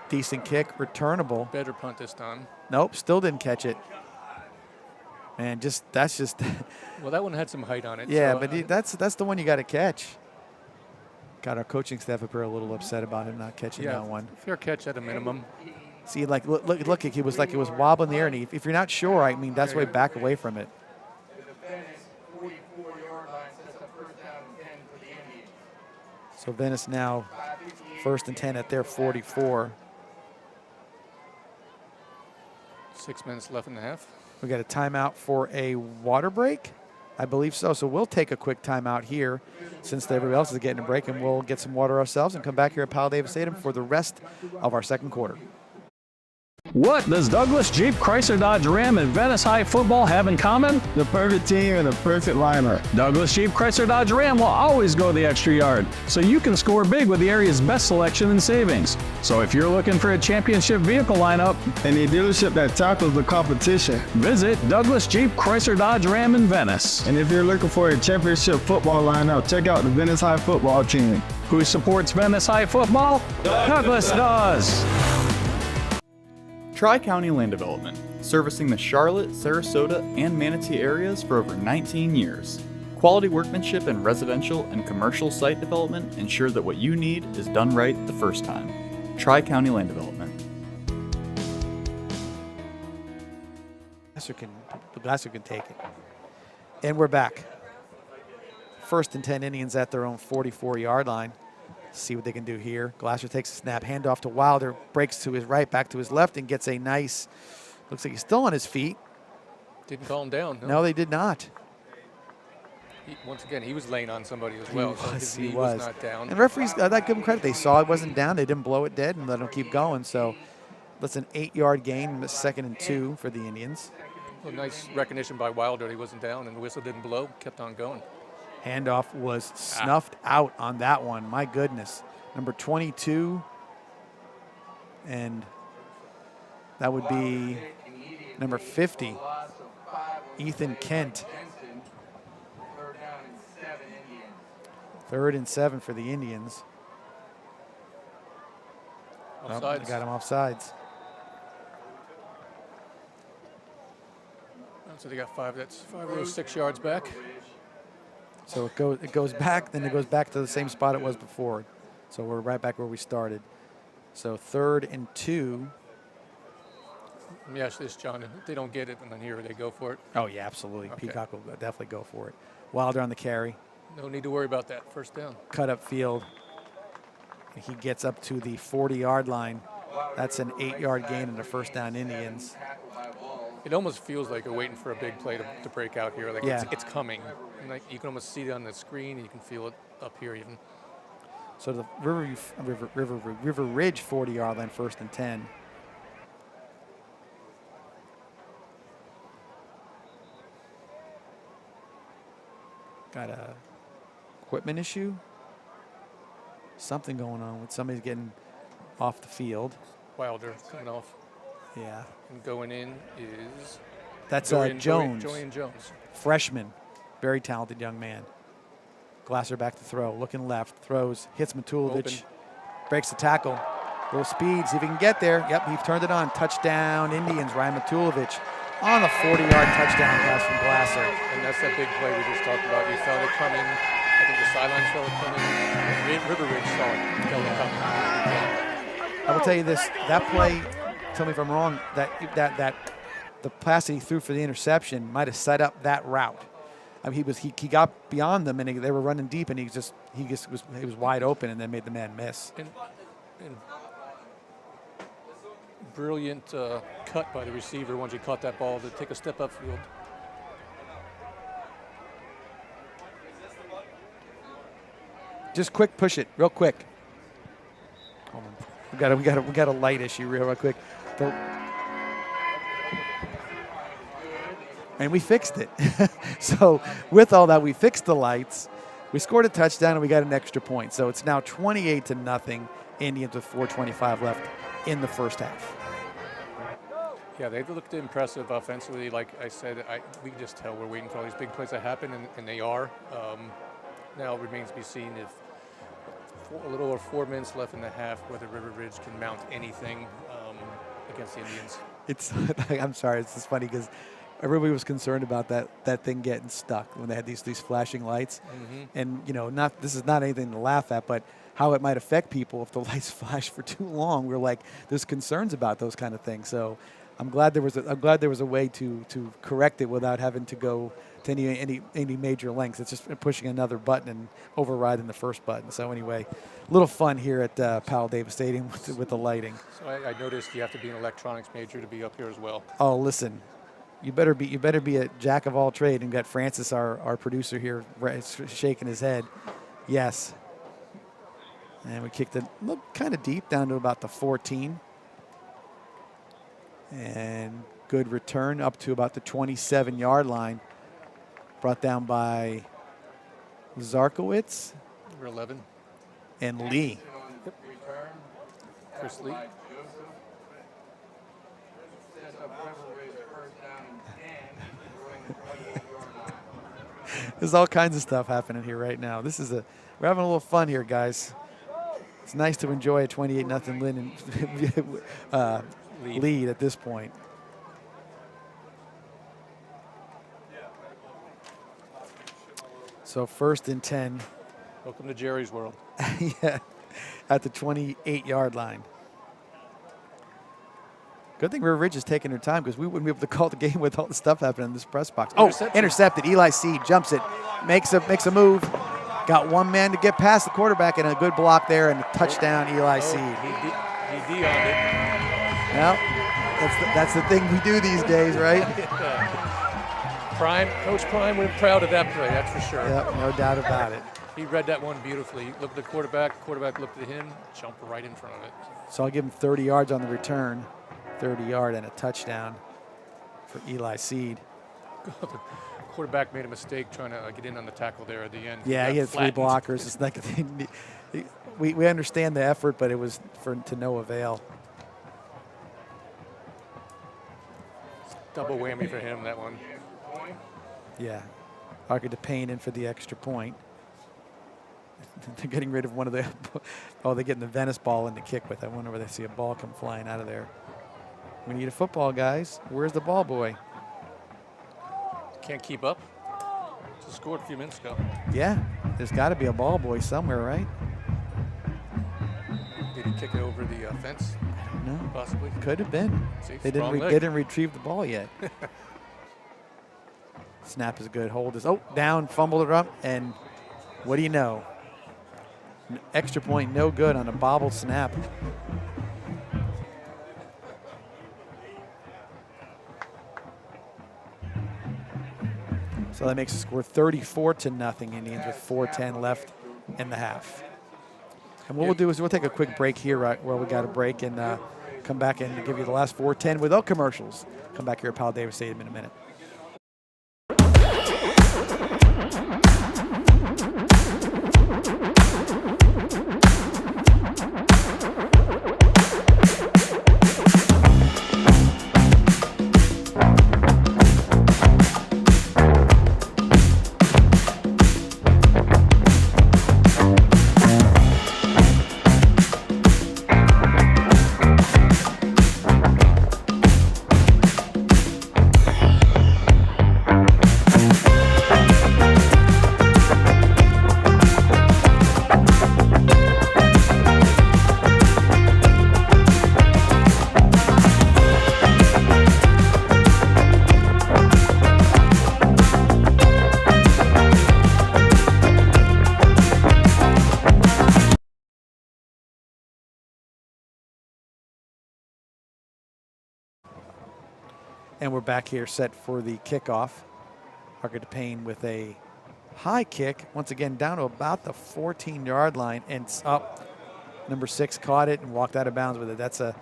Decent kick, returnable. Better punt this time. Nope, still didn't catch it. Man, that's just. Well, that one had some height on it. Yeah, so, but that's the one you got to catch. Got our coaching staff up here a little upset about him not catching that one. Fair catch at a minimum. See, like look, he was like it was wobbling in the air, and if you're not sure, I mean that's why back away from it. So Venice now 1st and 10 at their 44. 6 minutes left in the half. We got a timeout for a water break. I believe so. So we'll take a quick timeout here since everybody else is getting a break, and we'll get some water ourselves and come back here at Powell Davis Stadium for the rest of our second quarter. What does Douglas Jeep Chrysler Dodge Ram and Venice High football have in common? The perfect team and the perfect lineup. Douglas Jeep Chrysler Dodge Ram will always go the extra yard, so you can score big with the area's best selection and savings. So if you're looking for a championship vehicle lineup And a dealership that tackles the competition. visit Douglas Jeep Chrysler Dodge Ram in Venice. And if you're looking for a championship football lineup, check out the Venice High football team. Who supports Venice High football? Douglas does. Tri-County Land Development, servicing the Charlotte, Sarasota, and Manatee areas for over 19 years. Quality workmanship in residential and commercial site development ensure that what you need is done right the first time. Tri-County Land Development. The Glasser can take it. And we're back. 1st and 10 Indians at their own 44-yard line. See what they can do here. Glasser takes a snap, handoff to Wilder, breaks to his right, back to his left, and gets a nice, looks like he's still on his feet. Didn't call him down. No, they did not. Once again, he was laying on somebody as well. So his knee was not down. And referees, I give them credit. They saw it wasn't down. They didn't blow it dead and let him keep going. So that's an 8-yard gain, 2nd and 2 for the Indians. Well, nice recognition by Wilder. He wasn't down, and the whistle didn't blow. Kept on going. Handoff was snuffed out on that one. My goodness. Number 22. And that would be number 50. Ethan Kent. 3rd and 7 for the Indians. Offsides. Oh, they got him offsides. So they got 5. That's 5 of those 6 yards back. So it goes back, then it goes back to the same spot it was before. So we're right back where we started. So 3rd and 2. Let me ask you this, John. If they don't get it, and then here they go for it. Oh, yeah, absolutely. Okay. Peacock will definitely go for it. Wilder on the carry. No need to worry about that. First down. Cut up field. He gets up to the 40-yard line. That's an 8-yard gain and a first down Indians. It almost feels like you're waiting for a big play to break out here. Like Yeah. it's coming. And like you can almost see it on the screen, and you can feel it up here even. So the River Ridge 40-yard line, first and 10. Got a equipment issue. Something going on with somebody's getting off the field. Wilder coming off. Yeah. And going in is That's Joanne Jones. Jones. Freshman. Very talented young man. Glasser back to throw. Looking left. Throws. Hits Matulovic. Open. Breaks the tackle. Little speed. See if he can get there. Yep, he's turned it on. Touchdown Indians. Ryan Matulovic on a 40-yard touchdown pass from Glasser. And that's that big play we just talked about. You felt it coming. I think the sidelines felt it coming. River Ridge saw it. Felt it coming. I will tell you this. That play, tell me if I'm wrong, that the pass that he threw for the interception might have set up that route. I mean, he got beyond them, and they were running deep, and he was wide open, and then made the man miss. And brilliant cut by the receiver once he caught that ball to take a step upfield. Just quick, push it, real quick. Hold on. We got a light issue real quick. And we fixed it. So with all that, we fixed the lights. We scored a touchdown and we got an extra point. So it's now 28-0. Indians with 4:25 left in the first half. Yeah, they looked impressive offensively. Like I said, we can just tell we're waiting for all these big plays to happen, and they are. Now it remains to be seen if a little over 4 minutes left in the half, whether River Ridge can mount anything against the Indians. I'm sorry, it's just funny because everybody was concerned about that thing getting stuck when they had these flashing lights. Mm-hmm. And this is not anything to laugh at, but how it might affect people if the lights flash for too long. We're like, there's concerns about those kind of things. So I'm glad there was a way to correct it without having to go to any major lengths. It's just pushing another button and overriding the first button. So anyway, a little fun here at Powell Davis Stadium with the lighting. So I noticed you have to be an electronics major to be up here as well. Oh, listen, you better be a jack of all trade. And got Francis, our producer here, shaking his head. Yes. And we kicked it kind of deep down to about the 14. And good return up to about the 27-yard line. Brought down by Zarkowitz. Number 11. And Lee. Yep. Chris Lee. There's all kinds of stuff happening here right now. We're having a little fun here, guys. It's nice to enjoy a 28-0 lead at this point. So 1st and 10. Welcome to Jerry's world. Yeah, at the 28-yard line. Good thing River Ridge is taking their time because we wouldn't be able to call the game with all the stuff happening in this press box. Oh, intercepted. Eli Seed jumps it, makes a move. Got one man to get past the quarterback and a good block there and a touchdown, Eli Seed. He de-armed it. Well, that's the thing we do these days, right? Coach Prime would be proud of that play, that's for sure. Yep, no doubt about it. He read that one beautifully. He looked at the quarterback looked at him, jumped right in front of it. So I'll give him 30 yards on the return, 30-yard and a touchdown for Eli Seed. The quarterback made a mistake trying to get in on the tackle there at the end. Yeah, he had flattened. 3 blockers. It's like we understand the effort, but it was to no avail. Double whammy for him, that one. Yeah, Parker DePayne in for the extra point. They're getting rid of one of the. Oh, they're getting the Venice ball in to kick with. I wonder where they see a ball come flying out of there. We need a football, guys. Where's the ball boy? Can't keep up. Just scored a few minutes ago. Yeah, there's got to be a ball boy somewhere, right? Did he kick it over the fence? No. Possibly. Could have been. See, They strong leg. didn't retrieve the ball yet. Snap is a good hold. Down, fumbled it up, and what do you know? An extra point, no good on a bobbled snap. So that makes the score 34-0 Indians with 4:10 left in the half. And what we'll do is we'll take a quick break here right where we got a break and come back and give you the last 4:10 without commercials. Come back here at Powell Davis Stadium in a minute. And we're back here set for the kickoff. Harker DePayne with a high kick. Once again, down to about the 14-yard line and up. Number 6 caught it and walked out of bounds with it.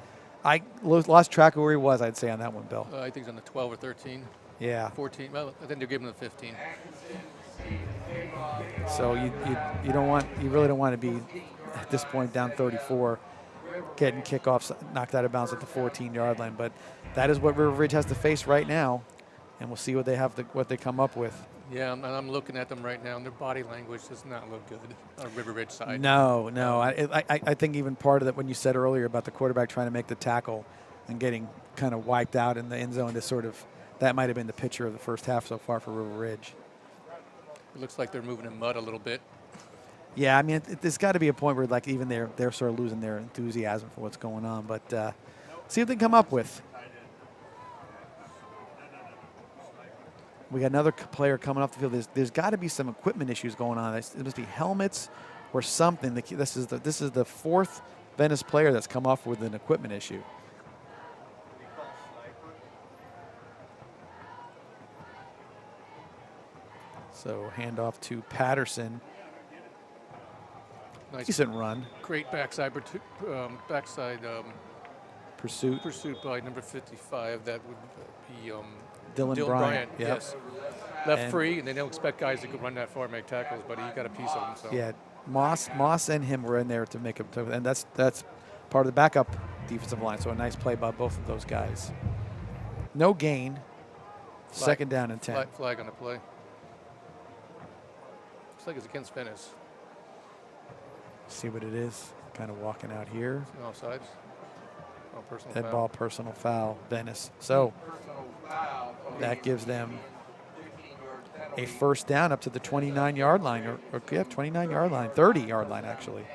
I lost track of where he was, I'd say, on that one, Bill. I think it's on the 12 or 13. Yeah. 14. Well, I think they're giving him the 15. So you really don't want to be at this point down 34, getting kickoffs knocked out of bounds at the 14-yard line. But that is what River Ridge has to face right now, and we'll see what they come up with. Yeah, and I'm looking at them right now, and their body language does not look good on River Ridge side. No. I think even part of that, when you said earlier about the quarterback trying to make the tackle and getting kind of wiped out in the end zone, that might have been the picture of the first half so far for River Ridge. It looks like they're moving in mud a little bit. Yeah, I mean, there's got to be a point where like even they're sort of losing their enthusiasm for what's going on. But see what they can come up with. We got another player coming off the field. There's got to be some equipment issues going on. It must be helmets or something. This is the fourth Venice player that's come off with an equipment issue. So handoff to Patterson. Nice, decent run. Great backside Pursuit by number 55. That would be Dylan Bryant. Yep. Yes. Left free, and they don't expect guys to go run that far and make tackles, but he got a piece of them. So. Yeah, Moss and him were in there to make him, and that's part of the backup defensive line. So a nice play by both of those guys. No gain. Second down and 10. Flag on the play. Looks like it's against Venice. See what it is. Kind of walking out here. Offsides. Oh, personal That foul. ball, personal foul, Venice. So that gives them a first down up to the 29-yard line, or 29-yard line, 30-yard line actually.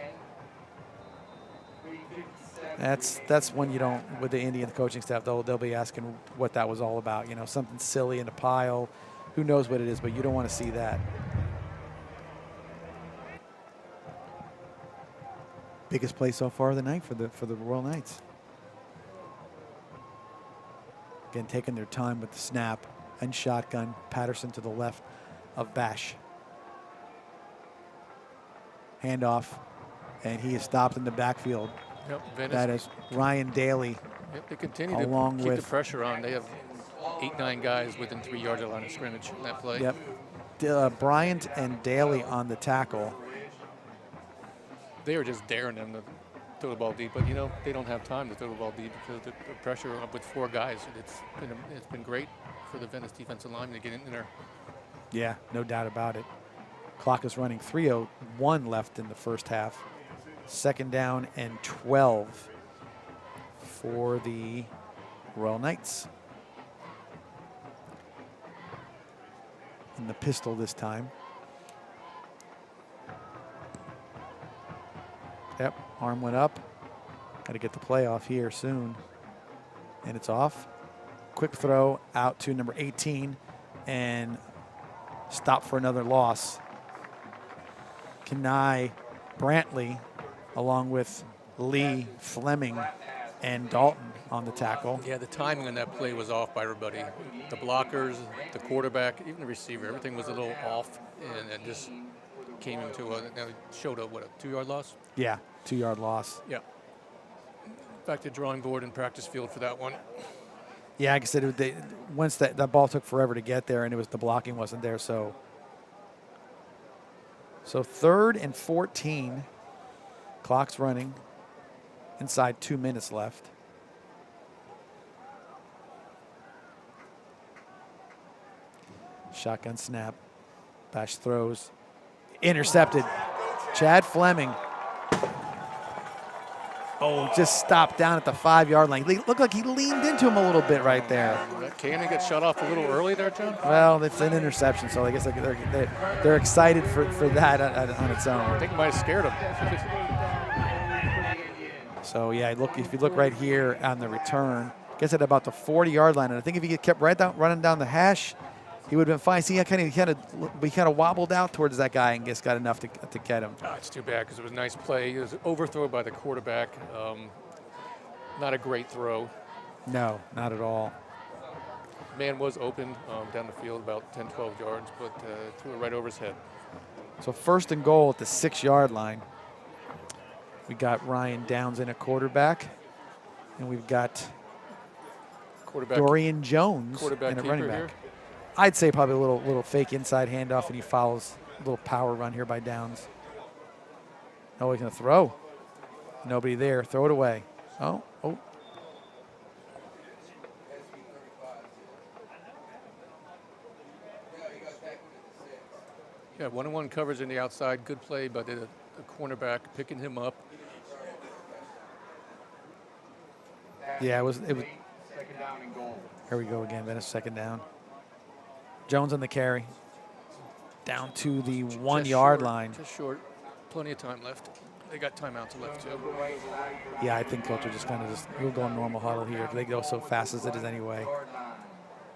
That's when you don't, with the Indian coaching staff, they'll be asking what that was all about. You know, something silly in a pile. Who knows what it is, but you don't want to see that. Biggest play so far of the night for the Royal Knights. Again, taking their time with the snap and shotgun. Patterson to the left of Bash. Handoff, and he is stopped in the backfield. Yep, Venice. That is Ryan Daly. Yep, they continue along to keep with the pressure on. They have 8-9 guys within 3 yards of the line of scrimmage in that play. Yep. Bryant and Daly on the tackle. They are just daring them to throw the ball deep, but they don't have time to throw the ball deep because the pressure with 4 guys. It's been great for the Venice defensive line to get in there. Yeah, no doubt about it. Clock is running. 3:01 left in the first half. Second down and 12 for the Royal Knights. In the pistol this time. Yep, arm went up. Got to get the play off here soon. And it's off. Quick throw out to number 18 and stop for another loss. Kenai Brantley, along with Lee, Fleming, and Dalton on the tackle. Yeah, the timing on that play was off by everybody. The blockers, the quarterback, even the receiver, everything was a little off, and it just came into showed a 2-yard loss? Yeah, 2-yard loss. Yeah. Back to drawing board and practice field for that one. Yeah, like I said, once that ball took forever to get there, and the blocking wasn't there, so 3rd and 14. Clock's running. Inside 2 minutes left. Shotgun snap. Bash throws. Intercepted. Chad Fleming. Oh, just stopped down at the 5-yard line. It looked like he leaned into him a little bit right there. That cannon get shut off a little early there, John? Well, it's an interception, so I guess they're excited for that on its own. I think it might have scared him. So, yeah, if you look right here on the return, gets at about the 40-yard line. And I think if he kept running down the hash, he would have been fine. See, he kind of wobbled out towards that guy and just got enough to get him. Oh, it's too bad because it was a nice play. It was an overthrow by the quarterback. Not a great throw. No, not at all. Man was open down the field about 10, 12 yards, but threw it right over his head. So 1st and goal at the 6-yard line. We got Ryan Downs in a quarterback, and we've got Dorian Jones in a running back. Here. I'd say probably a little fake inside handoff, and he follows a little power run here by Downs. Oh, he's going to throw. Nobody there. Throw it away. Oh. Yeah, 1-on-1 coverage in the outside. Good play by the cornerback, picking him up. Yeah, it was. 2nd down and goal. Here we go again. Venice 2nd down. Jones on the carry. Down to the 1-yard line. Just short. Plenty of time left. They got timeouts left too. Yeah, I think Coach will just we'll go normal huddle here. They go so fast as it is anyway.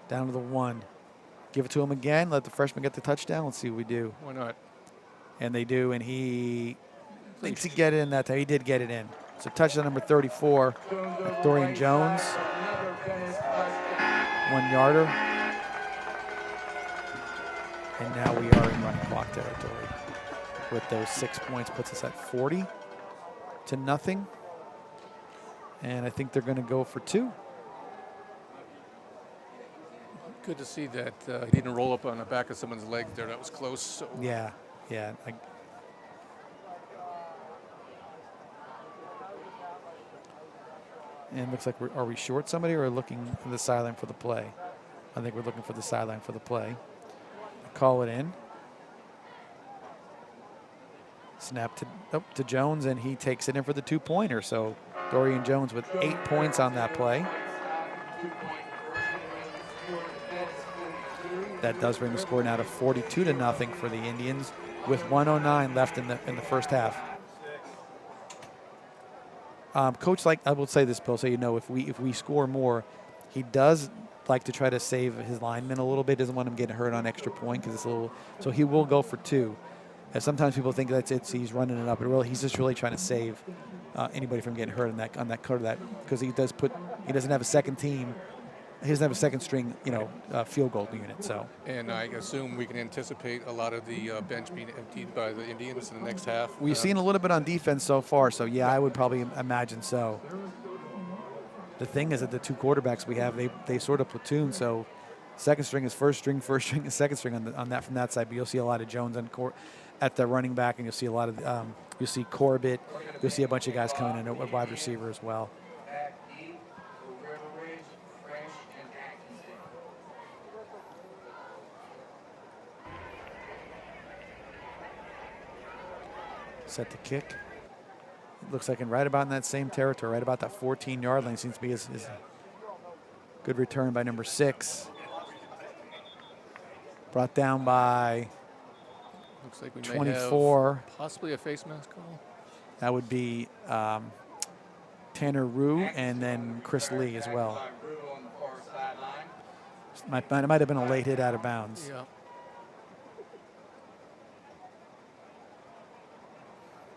Down to the 1. Give it to him again. Let the freshman get the touchdown. Let's see what we do. Why not? And they do, and he thinks he get it in that time. He did get it in. So touchdown number 34, Dorian Jones. 1-yarder. And now we are in running clock territory. With those 6 points puts us at 40-0. And I think they're going to go for 2. Good to see that he didn't roll up on the back of someone's leg there. That was close. So. Yeah. And looks like are we short somebody or looking for the sideline for the play? I think we're looking for the sideline for the play. Call it in. Snap to Jones, and he takes it in for the 2-pointer. So Dorian Jones with 8 points on that play. That does bring the score now to 42-0 for the Indians with 1:09 left in the first half. Coach, I will say this, Bill, so you know, if we score more, he does like to try to save his linemen a little bit. Doesn't want him getting hurt on extra point because it's a little. So he will go for 2. And sometimes people think he's running it up, but really he's just really trying to save anybody from getting hurt on that because he doesn't have a second team. He doesn't have a second string, field goal unit. So. And I assume we can anticipate a lot of the bench being emptied by the Indians in the next half. We've seen a little bit on defense so far, so yeah, I would probably imagine so. The thing is that the 2 quarterbacks we have, they sort of platoon. So, second string is first string is second string on that from that side. But you'll see a lot of Jones at the running back, and you'll see a lot of you'll see Corbett. You'll see a bunch of guys coming in at wide receiver as well. Set the kick. Looks like right about in that same territory, right about that 14-yard line seems to be his good return by number 6. Brought down by Looks like we 24. May have possibly a face mask call. That would be Tanner Rue, and then Chris Lee as well. By Rue on the far sideline. It might have been a late hit out of bounds. Yeah.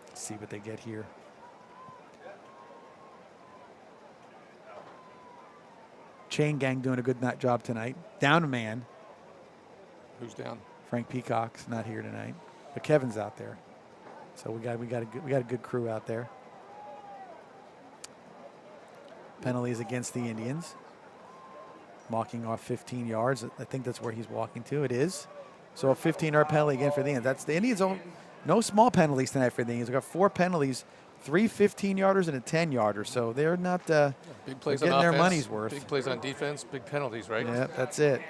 Let's see what they get here. Chain gang doing a good job tonight. Down a man. Who's down? Frank Peacock's not here tonight, but Kevin's out there. So we got a good crew out there. Penalties against the Indians. Walking off 15 yards. I think that's where he's walking to. It is. So a 15-yard penalty again for the Indians. That's the Indians. No small penalties tonight for the Indians. They've got 4 penalties, 3 15-yarders and a 10-yarder. So they're not big plays getting on their offense, money's worth. Big plays on defense, big penalties, right? Yeah, that's it.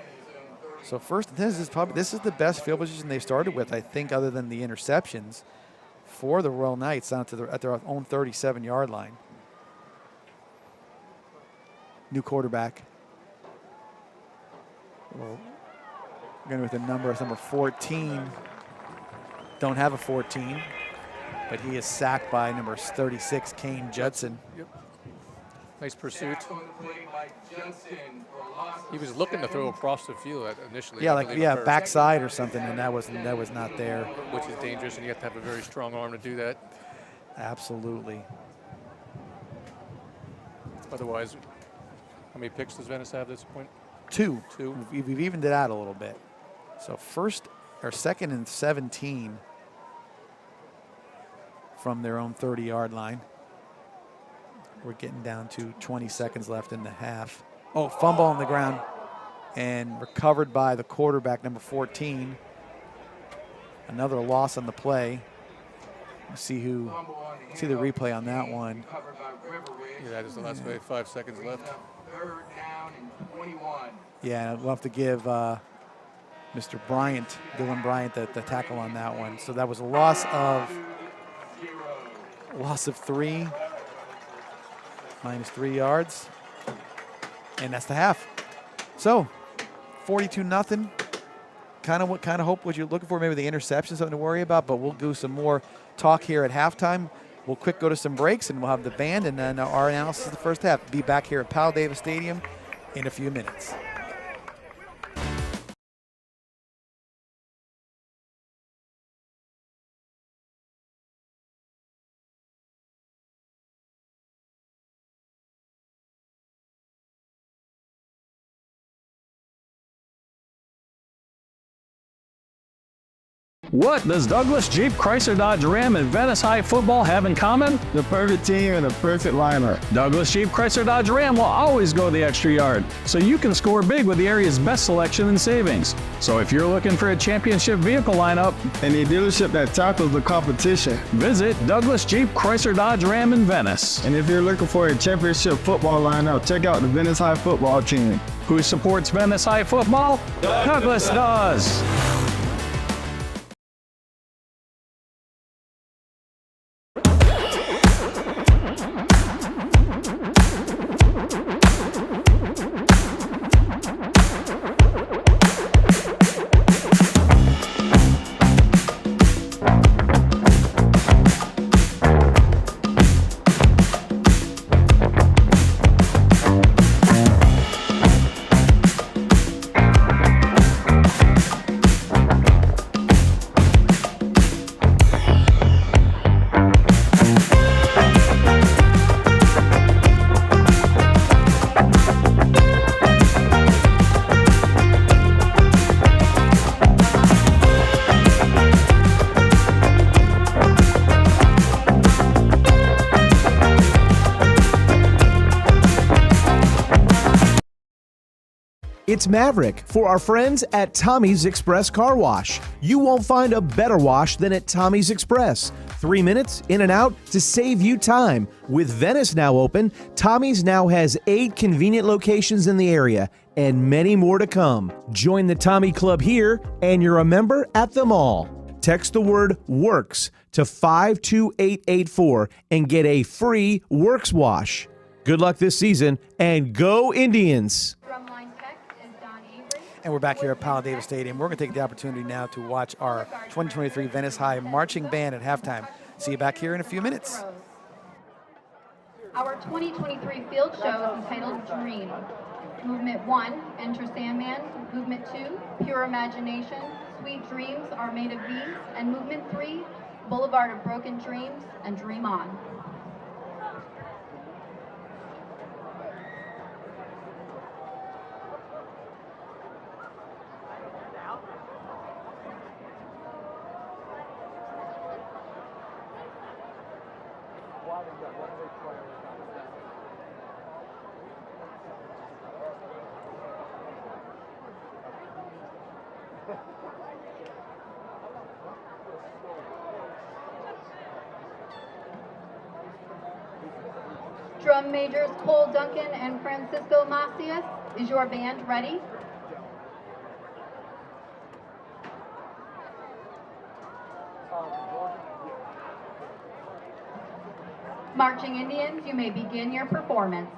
So first, this is the best field position they started with, I think, other than the interceptions, for the Royal Knights down to at their own 37-yard line. New quarterback. Going with a number 14. Don't have a 14, but he is sacked by number 36, Kane Judson. Yep. Nice pursuit. On the play by Judson for a loss of He was looking to throw across the field initially. Yeah, I believe, at first, backside or something, and that was not there. which is dangerous, and you have to have a very strong arm to do that. Absolutely. Otherwise, how many picks does Venice have at this point? 2. 2. We've evened it out a little bit. So second and 17 from their own 30-yard line. We're getting down to 20 seconds left in the half. Oh, fumble on the ground and recovered by the quarterback, number 14. Another loss on the play. Let's see the replay on that one. covered by River Ridge. Yeah, that is the last play. 5 seconds left. Third down and 21. Yeah, we'll have to give Mr. Bryant, Dylan Bryant, the tackle on that one. So that was a loss of 3, minus 3 yards, and that's the half. So 42-0. What kind of hope was you looking for? Maybe the interception, something to worry about, but we'll do some more talk here at halftime. We'll quick go to some breaks, and we'll have the band and then our analysis of the first half. Be back here at Powell Davis Stadium in a few minutes. What does Douglas Jeep Chrysler Dodge Ram and Venice High football have in common? The perfect team and the perfect lineup. Douglas Jeep Chrysler Dodge Ram will always go the extra yard, so you can score big with the area's best selection and savings. So if you're looking for a championship vehicle lineup And a dealership that tackles the competition. visit Douglas Jeep Chrysler Dodge Ram in Venice, And if you're looking for a championship football lineup, check out the Venice High football team. who supports Venice High football. Douglas does. It's Maverick for our friends at Tommy's Express Car Wash. You won't find a better wash than at Tommy's Express. 3 minutes in and out to save you time. With Venice now open, Tommy's now has 8 convenient locations in the area and many more to come. Join the Tommy Club here and you're a member at them all. Text the word WORKS to 52884 and get a free Works wash. Good luck this season and go Indians! Drumline Tech is Don Avery. And we're back here at Powell Davis Stadium. We're going to take the opportunity now to watch our 2023 Venice High marching band at halftime. See you back here in a few minutes. Our 2023 field show is entitled Dream. Movement 1, Enter Sandman. Movement 2, Pure Imagination. Sweet Dreams Are Made of These. And Movement 3, Boulevard of Broken Dreams and Dream On. Drum majors Cole Duncan and Francisco Macias, is your band ready? Marching Indians, you may begin your performance.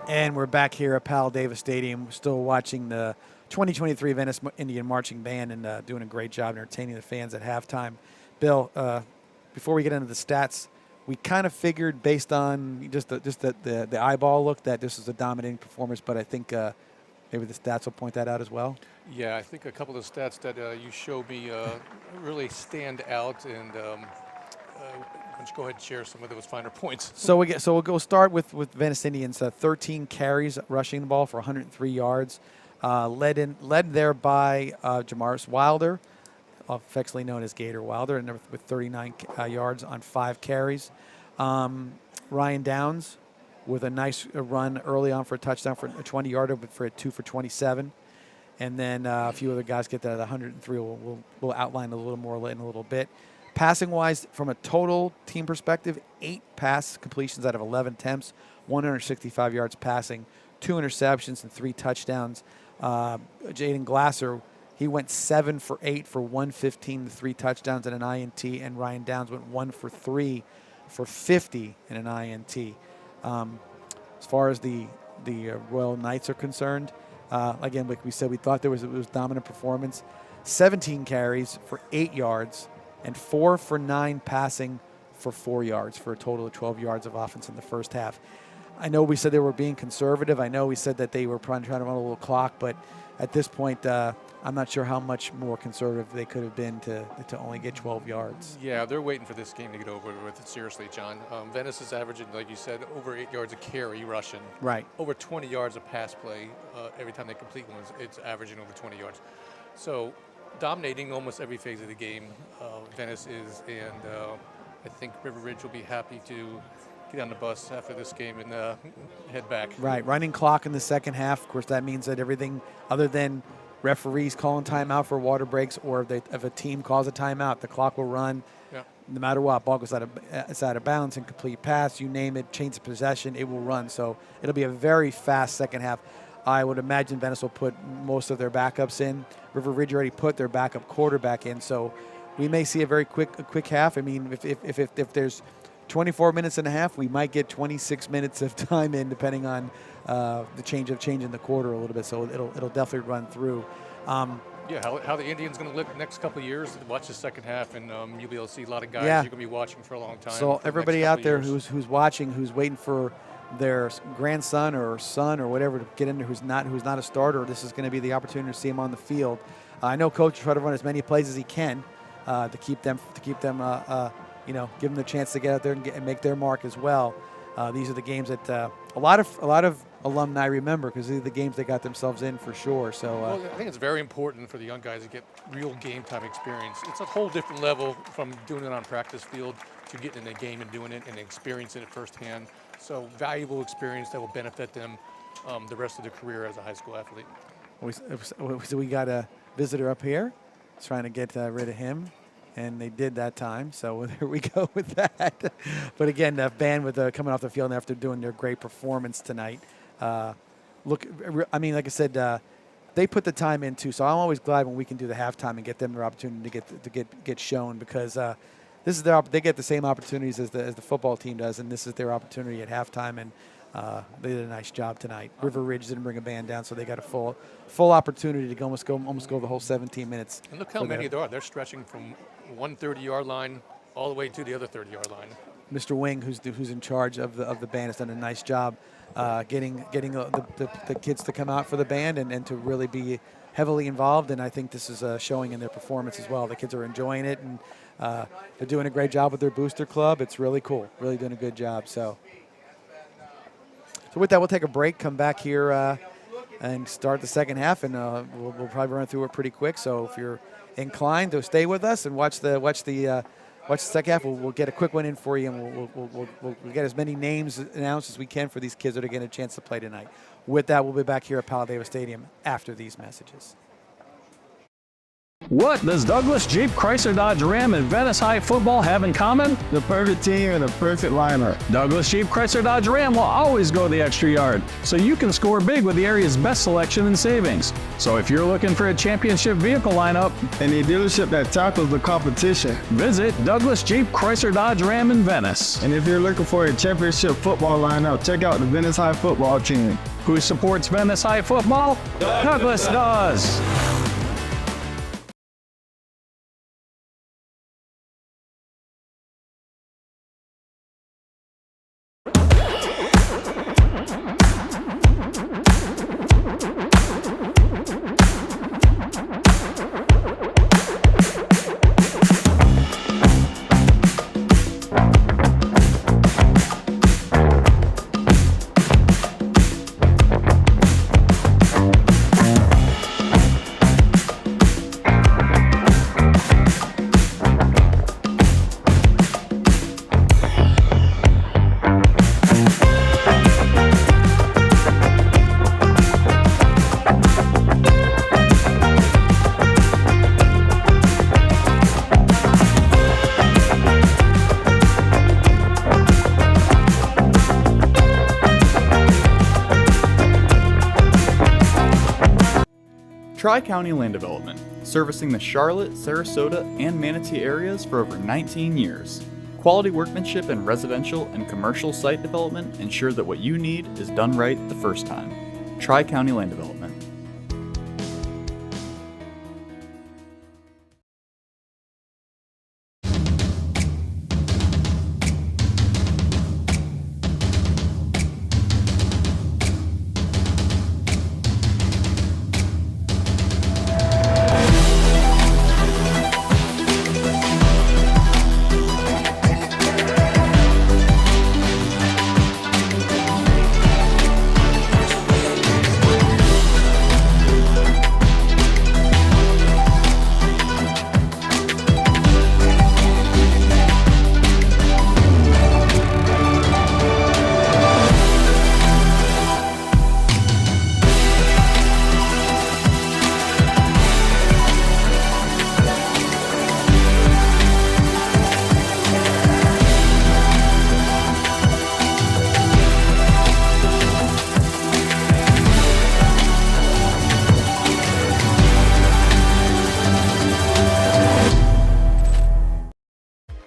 And we're back here at Powell Davis Stadium. We're still watching the 2023 Venice Indian Marching Band and doing a great job entertaining the fans at halftime. Bill, before we get into the stats, we kind of figured based on just the eyeball look that this was a dominating performance, but I think maybe the stats will point that out as well. Yeah, I think a couple of stats that you showed me really stand out, and let's go ahead and share some of those finer points. So we'll go start with Venice Indians. 13 carries rushing the ball for 103 yards, led there by Jamaris Wilder, affectionately known as Gator Wilder, and with 39 yards on 5 carries. Ryan Downs with a nice run early on for a touchdown for a 20-yarder, but for a 2 for 27. And then a few other guys get that at 103. We'll outline a little more in a little bit. Passing-wise, from a total team perspective, 8 pass completions out of 11 attempts, 165 yards passing, 2 interceptions and 3 touchdowns. Jaden Glasser, he went 7 for 8 for 115 and 3 touchdowns and an INT, and Ryan Downs went 1 for 3 for 50 and an INT. As far as the Royal Knights are concerned, again, like we said, we thought it was dominant performance. 17 carries for 8 yards and 4 for 9 passing for 4 yards for a total of 12 yards of offense in the first half. I know we said they were being conservative. I know we said that they were trying to run a little clock, but at this point, I'm not sure how much more conservative they could have been to only get 12 yards. Yeah, they're waiting for this game to get over with. Seriously, John. Venice is averaging, like you said, over 8 yards a carry rushing. Right. Over 20 yards of pass play. Every time they complete one, it's averaging over 20 yards. So dominating almost every phase of the game, Venice is, and I think River Ridge will be happy to get on the bus after this game and head back. Right, running clock in the second half. Of course, that means that everything other than referees calling timeout for water breaks, or if a team calls a timeout, the clock will run. Yeah. No matter what, ball goes out of bounds, incomplete pass, you name it, change of possession, it will run. So it'll be a very fast second half. I would imagine Venice will put most of their backups in. River Ridge already put their backup quarterback in, so we may see a very quick half. I mean, if there's 24 minutes and a half, we might get 26 minutes of time in, depending on the change in the quarter a little bit. So it'll definitely run through. Yeah, how the Indians going to look the next couple of years? Watch the second half, and you'll be able to see a lot of guys you're going to be watching for a long time. So everybody out there who's watching, who's waiting for their grandson or son or whatever to get in there, who's not a starter, this is going to be the opportunity to see him on the field. I know Coach will try to run as many plays as he can to keep them give them the chance to get out there and make their mark as well. These are the games that a lot of alumni remember, because these are the games they got themselves in for sure. So well, I think it's very important for the young guys to get real game time experience. It's a whole different level from doing it on practice field to getting in the game and doing it and experiencing it firsthand. So valuable experience that will benefit them the rest of their career as a high school athlete. So we got a visitor up here trying to get rid of him. And they did that time, so there we go with that. But again, the band coming off the field after doing their great performance tonight. Like I said, they put the time in too. So I'm always glad when we can do the halftime and get them their opportunity to get shown, because this is they get the same opportunities as the football team does, and this is their opportunity at halftime. And they did a nice job tonight. River Ridge didn't bring a band down, so they got a full opportunity to almost go the whole 17 minutes. And look how many there are. They're stretching from one 30-yard line all the way to the other 30-yard line. Mr. Wing, who's in charge of the band, has done a nice job getting the kids to come out for the band and to really be heavily involved. And I think this is showing in their performance as well. The kids are enjoying it, and they're doing a great job with their booster club. It's really cool. Really doing a good job. So with that, we'll take a break, come back here and start the second half, and we'll probably run through it pretty quick. So if you're inclined to stay with us and watch the second half, we'll get a quick one in for you, and we'll get as many names announced as we can for these kids that are getting a chance to play tonight. With that, we'll be back here at Powell Davis Stadium after these messages. What does Douglas Jeep Chrysler Dodge Ram and Venice High football have in common? The perfect team and the perfect lineup. Douglas Jeep Chrysler Dodge Ram will always go the extra yard, so you can score big with the area's best selection and savings. So if you're looking for a championship vehicle lineup And a dealership that tackles the competition. visit Douglas Jeep Chrysler Dodge Ram in Venice, And if you're looking for a championship football lineup, check out the Venice High football team. who supports Venice High football? Douglas does. Tri-County Land Development, servicing the Charlotte, Sarasota, and Manatee areas for over 19 years. Quality workmanship in residential and commercial site development ensure that what you need is done right the first time. Tri-County Land Development.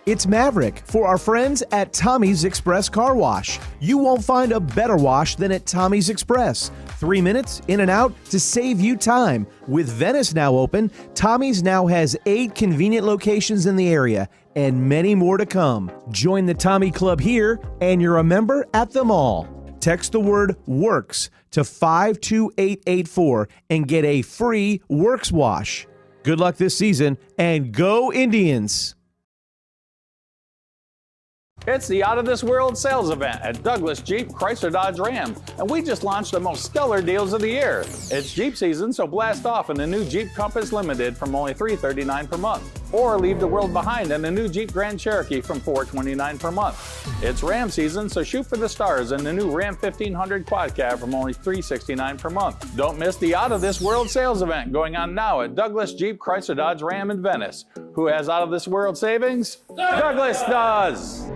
It's Maverick for our friends at Tommy's Express Car Wash. You won't find a better wash than at Tommy's Express. 3 minutes in and out to save you time. With Venice now open, Tommy's now has 8 convenient locations in the area and many more to come. Join the Tommy Club here and you're a member at them all. Text the word WORKS to 52884 and get a free Works wash. Good luck this season and go Indians! It's the Out of This World sales event at Douglas Jeep Chrysler Dodge Ram, and we just launched the most stellar deals of the year. It's Jeep season, so blast off in the new Jeep Compass Limited from only $339 per month. Or leave the world behind in the new Jeep Grand Cherokee from $429 per month. It's Ram season, so shoot for the stars in the new Ram 1500 Quad Cab from only $369 per month. Don't miss the Out of This World sales event going on now at Douglas Jeep Chrysler Dodge Ram in Venice. Who has Out of This World savings? Douglas does!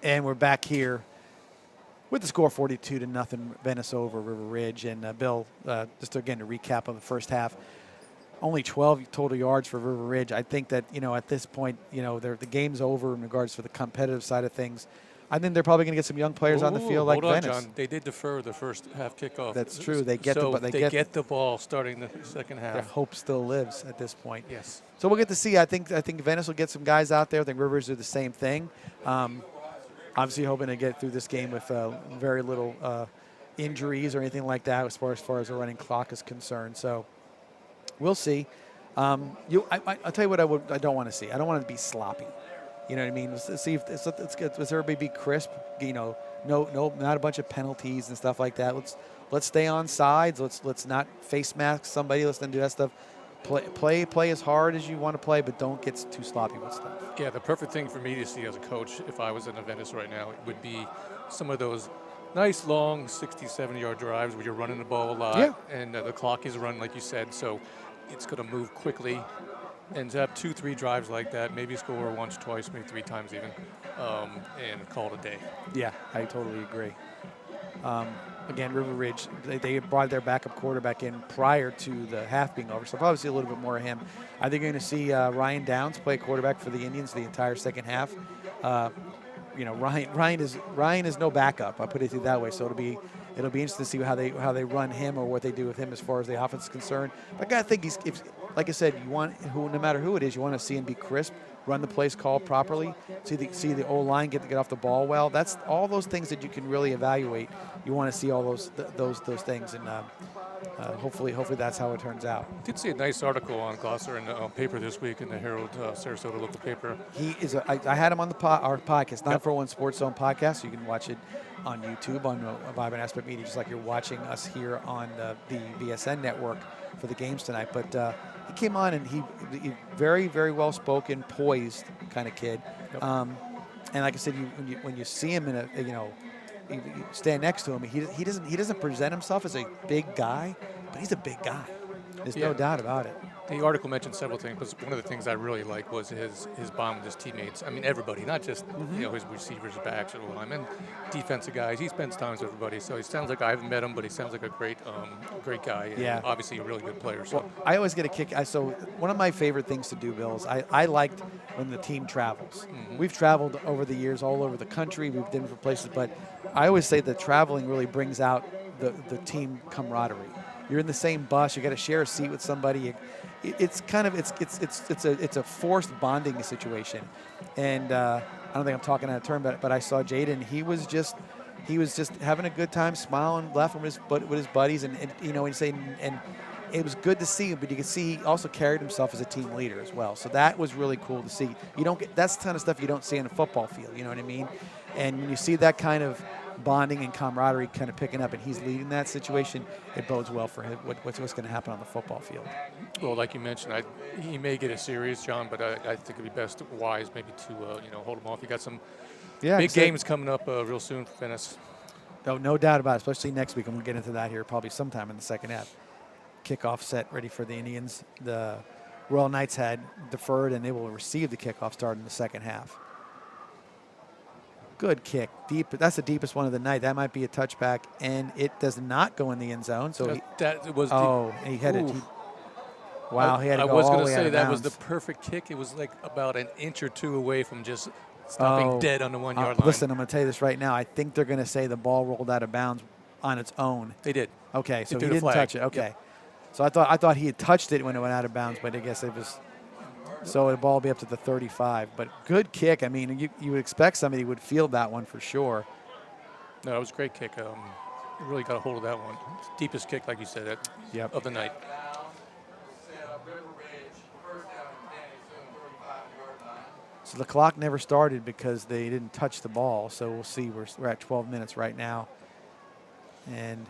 And we're back here with the score 42-0, Venice over River Ridge. And Bill, just again to recap on the first half, only 12 total yards for River Ridge. I think that, at this point, the game's over in regards to the competitive side of things. I think they're probably going to get some young players on the field like hold on, Venice. John. They did defer the first half kickoff. That's true. They get the ball starting the second half. Their hope still lives at this point. Yes. So we'll get to see. I think Venice will get some guys out there. I think Rivers do the same thing. Obviously hoping to get through this game with very little injuries or anything like that as far as the running clock is concerned. So we'll see. I'll tell you what I don't want to see. I don't want it to be sloppy. You know what I mean? Let's see if let's everybody be crisp. No, not a bunch of penalties and stuff like that. Let's stay on sides. Let's not face mask somebody. Let's not do that stuff. Play as hard as you want to play, but don't get too sloppy with stuff. Yeah, the perfect thing for me to see as a coach, if I was in Venice right now, it would be some of those, nice long 60, 70-yard drives where you're running the ball a lot. Yeah. And the clock is running, like you said, so it's going to move quickly. And to have 2-3 drives like that, maybe score once, twice, maybe 3 times even, and call it a day. Yeah, I totally agree. Again, River Ridge, they brought their backup quarterback in prior to the half being over, so probably see a little bit more of him. I think you're going to see Ryan Downs play quarterback for the Indians the entire second half. Ryan is no backup. I'll put it that way. So it'll be interesting to see how they run him or what they do with him as far as the offense is concerned. But I gotta think like I said, no matter who it is, you want to see him be crisp, run the plays called properly, see the O-line get off the ball well. That's all those things that you can really evaluate. You want to see all those things, and hopefully that's how it turns out. I did see a nice article on Gosser in the paper this week in the Herald, Sarasota local paper. He is. I had him on our podcast, 941 Sports Zone podcast. So you can watch it on YouTube on Vibe and Aspect Media, just like you're watching us here on the VSN network for the games tonight. But he came on and he very, very well spoken, poised kind of kid. Yep. And like I said, when you see him you stand next to him, he doesn't present himself as a big guy, but he's a big guy. There's no doubt about it. The article mentioned several things, but one of the things I really liked was his bond with his teammates. I mean, everybody, not just his receivers, backs, or linemen, defensive guys. He spends time with everybody, so he sounds like I haven't met him, but he sounds like a great guy. And yeah, obviously a really good player. So well, I always get a kick. So one of my favorite things to do, Bill, is I liked when the team travels. We've traveled over the years all over the country. We've been different places, but I always say that traveling really brings out the team camaraderie. You're in the same bus. You got to share a seat with somebody. It's a forced bonding situation, and I don't think I'm talking out of turn, but I saw Jaden. He was just having a good time, smiling, laughing with his buddies, and it was good to see him. But you could see he also carried himself as a team leader as well. So that was really cool to see. That's the kind of stuff you don't see on a football field. You know what I mean? And when you see that kind of bonding and camaraderie kind of picking up, and he's leading that situation, it bodes well for him. What's going to happen on the football field? Well, like you mentioned, he may get a series, John, but I think it'd be best wise maybe to hold him off. You got some big games coming up real soon for Venice. No doubt about it, especially next week. I'm going to get into that here probably sometime in the second half. Kickoff set ready for the Indians. The Royal Knights had deferred, and they will receive the kickoff start in the second half. Good kick, deep. That's the deepest one of the night. That might be a touchback, and it does not go in the end zone. So he had it. Wow, he had to go I was all going the to way say out that of was the bounds. perfect kick. It was like about an inch or two away from just stopping dead on the 1 yard line. Listen, I'm going to tell you this right now. I think they're going to say the ball rolled out of bounds on its own. They did. Okay, so he didn't touch it. Okay, yep. So I thought he had touched it when it went out of bounds, but I guess it was. So the ball will be up to the 35. But good kick. I mean, you would expect somebody would field that one for sure. No, it was a great kick. Really got a hold of that one. Deepest kick, like you said, of the night. So the clock never started because they didn't touch the ball. So we'll see. We're at 12 minutes right now, and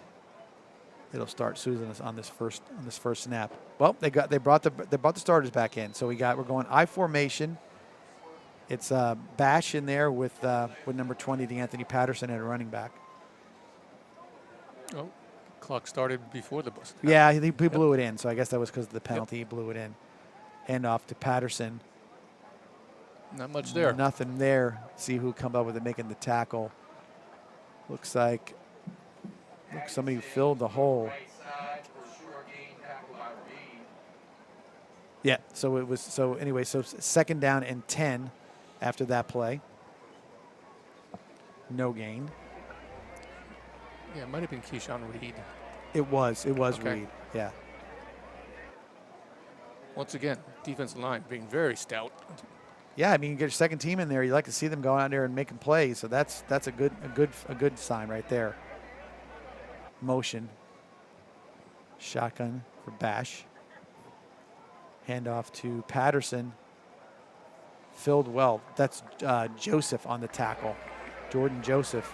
it'll start soon on this first snap. Well, they brought the starters back in. So we're going I formation. It's Bash in there with number 20, Anthony Patterson, at a running back. Oh, clock started before the bus. Yeah, he blew it in. So I guess that was because of the penalty. He blew it in. Hand off to Patterson. Not much there. Nothing there. See who comes up with it, making the tackle. Looks like somebody filled the hole. Yeah, so second down and 10 after that play. No gain. Yeah, it might have been Keyshawn Reed. It was Okay. Reed, yeah. Once again, defensive line being very stout. Yeah, I mean, you get your second team in there. You like to see them going out there and making plays. So that's a good sign right there. Motion. Shotgun for Bash. Handoff to Patterson. Filled well. That's Joseph on the tackle. Jordan Joseph.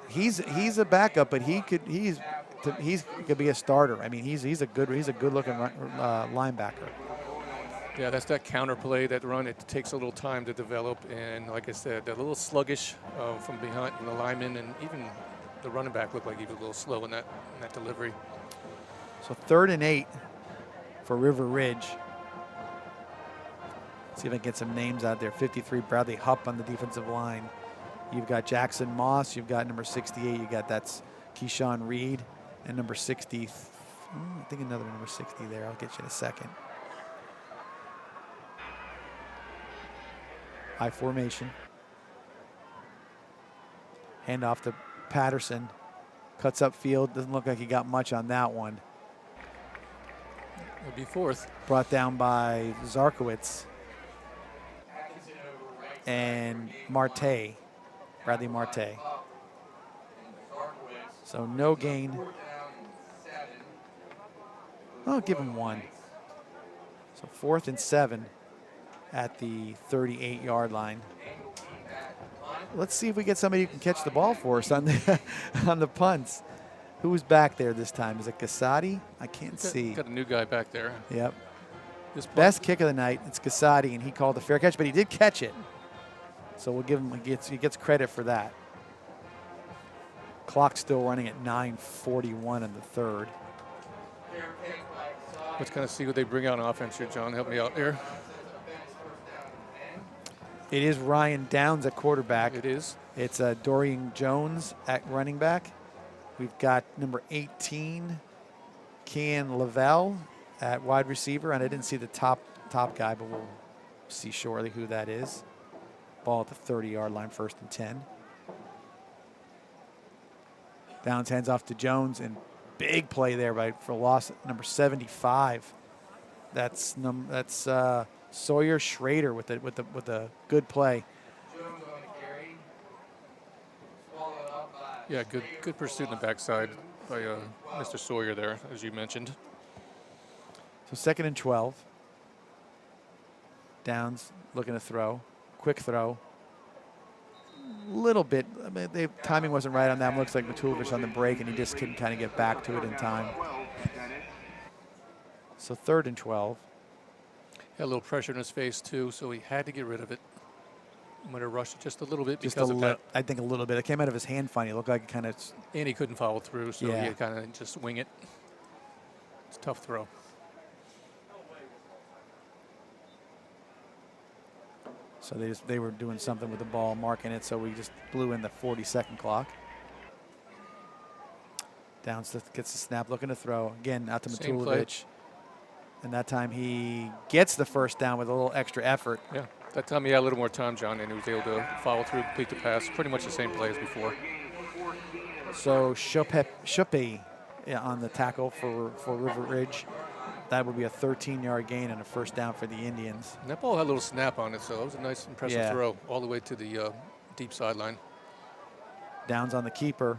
He's a backup, but he could be a starter. I mean, he's a good looking linebacker. Yeah, that's that counter play, that run. It takes a little time to develop, and like I said, they're a little sluggish from behind the lineman, and even the running back looked like he was a little slow in that delivery. So 3rd and 8 for River Ridge. See if I can get some names out there. 53, Bradley Hupp on the defensive line. You've got Jackson Moss. You've got number 68. You got that's Keyshawn Reed, and number 60. I think another number 60 there. I'll get you in a second. High formation. Hand off to Patterson. Cuts up field. Doesn't look like he got much on that one. It'll be 4th. Brought down by Zarkowitz and Marte, Bradley Marte. So no gain. I'll give him 1. So 4th and 7 at the 38-yard line. Let's see if we get somebody who can catch the ball for us on the on the punts. Who's back there this time? Is it Casati? I can't see. Got a new guy back there. Yep. Best kick of the night. It's Casati, and he called the fair catch, but he did catch it. So we'll give him. He gets credit for that. Clock's still running at 9:41 in the 3rd. Let's kind of see what they bring out on offense here, John. Help me out there. It is Ryan Downs at quarterback. It is. It's Dorian Jones at running back. We've got number 18, Kian Lavelle at wide receiver, and I didn't see the top guy, but we'll see shortly who that is. Ball at the 30-yard line, 1st and 10. Downs hands off to Jones, and big play there for loss number 75. That's Sawyer Schrader with a good play. Yeah, good pursuit in the backside by Mr. Sawyer there, as you mentioned. So 2nd and 12. Downs looking to throw. Quick throw. Little bit. I mean, the timing wasn't right on that. Looks like Matulovic on the break, and he just couldn't kind of get back to it in time. So 3rd and 12. Had a little pressure in his face, too, so he had to get rid of it. I'm going to rush it just a little bit because of that. I think a little bit. It came out of his hand funny. It looked like it kind of. And he couldn't follow through, so yeah. he kind of just wing it. It's a tough throw. So they were doing something with the ball, marking it, so we just blew in the 40-second clock. Downs gets the snap, looking to throw. Again, out to Matulovic. And that time he gets the 1st down with a little extra effort. Yeah, that time he had a little more time, John, and he was able to follow through, complete the pass. Pretty much the same play as before. So Chope on the tackle for River Ridge. That would be a 13-yard gain and a 1st down for the Indians. And that ball had a little snap on it, so it was a nice, impressive throw all the way to the deep sideline. Downs on the keeper.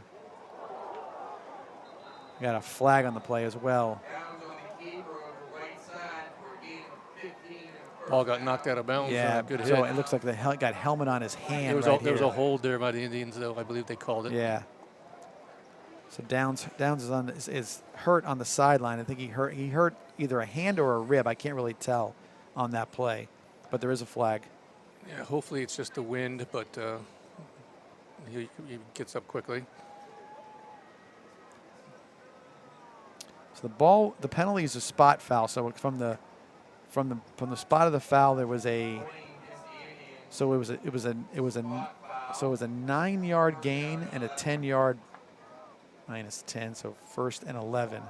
Got a flag on the play as well. Ball got knocked out of bounds. Yeah, good hit. So it looks like the got helmet on his hand. There was a hold there by the Indians, though. I believe they called it. Yeah. So Downs is hurt on the sideline. I think he hurt either a hand or a rib. I can't really tell on that play, but there is a flag. Yeah, hopefully it's just the wind, but he gets up quickly. So the penalty is a spot foul. So from the spot of the foul, there was a. So it was a 9-yard gain and a 10-yard. Minus 10, so 1st and 11.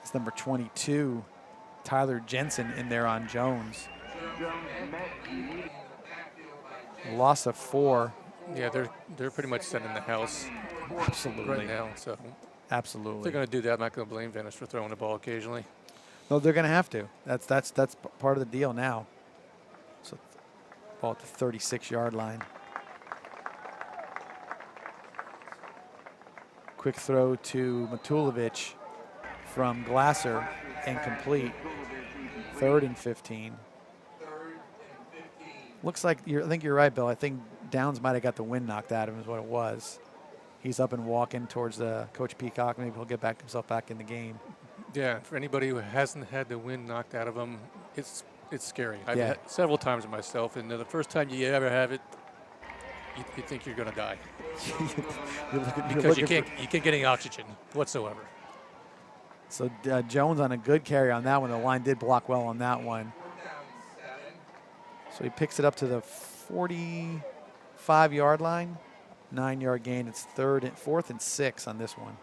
It's number 22, Tyler Jensen, in there on Jones. Loss of 4. Yeah, they're pretty much sending the house. Absolutely. Right now. So absolutely. If they're going to do that, I'm not going to blame Venice for throwing the ball occasionally. No, they're going to have to. That's part of the deal now. So ball at the 36-yard line. Quick throw to Matulovic from Glasser, incomplete. 3rd and 15. Looks like I think you're right, Bill. I think Downs might have got the wind knocked out of him is what it was. He's up and walking towards Coach Peacock. Maybe he'll get himself back in the game. Yeah, for anybody who hasn't had the wind knocked out of them, it's scary. I've Yeah. had several times myself, and the first time you ever have it, you think you're going to die because you can't get any oxygen whatsoever. So Jones on a good carry on that one. The line did block well on that one. So he picks it up to the 45-yard line. 9-yard gain. It's 4th and 6 on this one.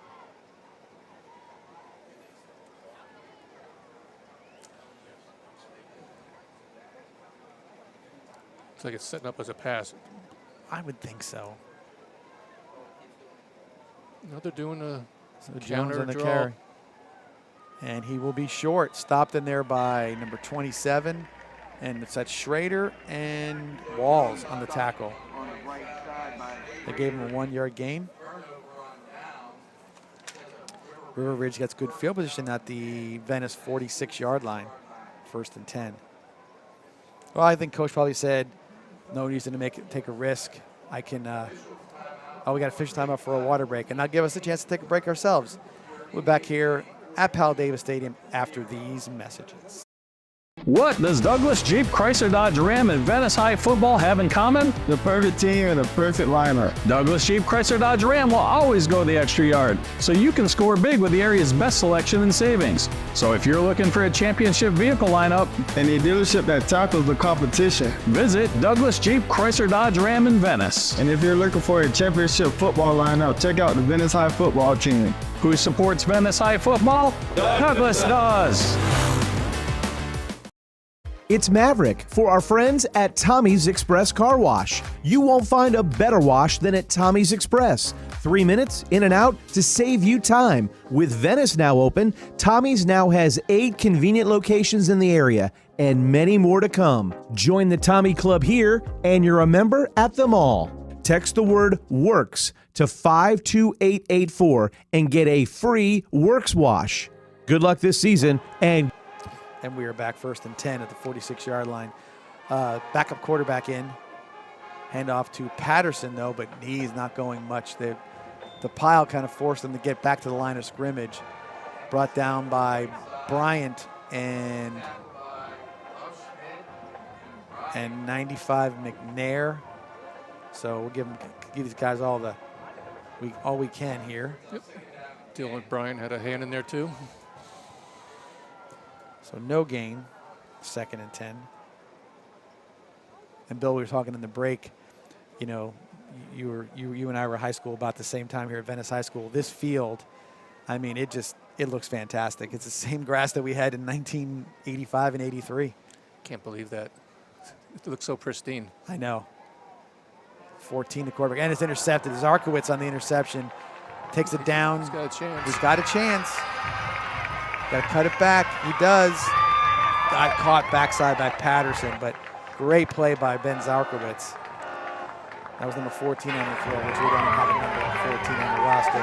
It's like it's setting up as a pass. I would think so. No, they're doing a Jones counter on the draw. carry. And he will be short. Stopped in there by number 27. And it's at Schrader and Walls on the tackle. They gave him a 1-yard gain. River Ridge gets good field position at the Venice 46-yard line. 1st and 10. Well, I think Coach probably said, no reason to take a risk. I can, we got to fish time up for a water break, and that'll give us a chance to take a break ourselves. We're back here at Powell Davis Stadium after these messages. What does Douglas Jeep Chrysler Dodge Ram and Venice High football have in common? The perfect team and the perfect lineup. Douglas Jeep Chrysler Dodge Ram will always go the extra yard, so you can score big with the area's best selection and savings. So if you're looking for a championship vehicle lineup And a dealership that tackles the competition. visit Douglas Jeep Chrysler Dodge Ram in Venice, And if you're looking for a championship football lineup, check out the Venice High football team. who supports Venice High football? Douglas does. It's Maverick for our friends at Tommy's Express Car Wash. You won't find a better wash than at Tommy's Express. 3 minutes in and out to save you time. With Venice now open, Tommy's now has 8 convenient locations in the area and many more to come. Join the Tommy Club here and you're a member at them all. Text the word WORKS to 52884 and get a free WORKS wash. Good luck this season and And we are back 1st and 10 at the 46-yard line. Backup quarterback in. Handoff to Patterson, though, but he's not going much. The pile kind of forced them to get back to the line of scrimmage. Brought down by Bryant and 95 McNair. So we'll give these guys all we can here. Yep. Dylan Bryant had a hand in there too. So no gain, 2nd and 10. And Bill, we were talking in the break, you know, you and I were high school about the same time here at Venice High School. This field, I mean, it looks fantastic. It's the same grass that we had in 1985 and 83. Can't believe that. It looks so pristine. I know. 14 to quarterback, and it's intercepted. It's Zarkowitz on the interception. Takes it down. He's got a chance. He's got a chance. Got to cut it back. He does. Got caught backside by Patterson, but great play by Ben Zarkowitz. That was number 14 on the field, which we don't have a number 14 on the roster.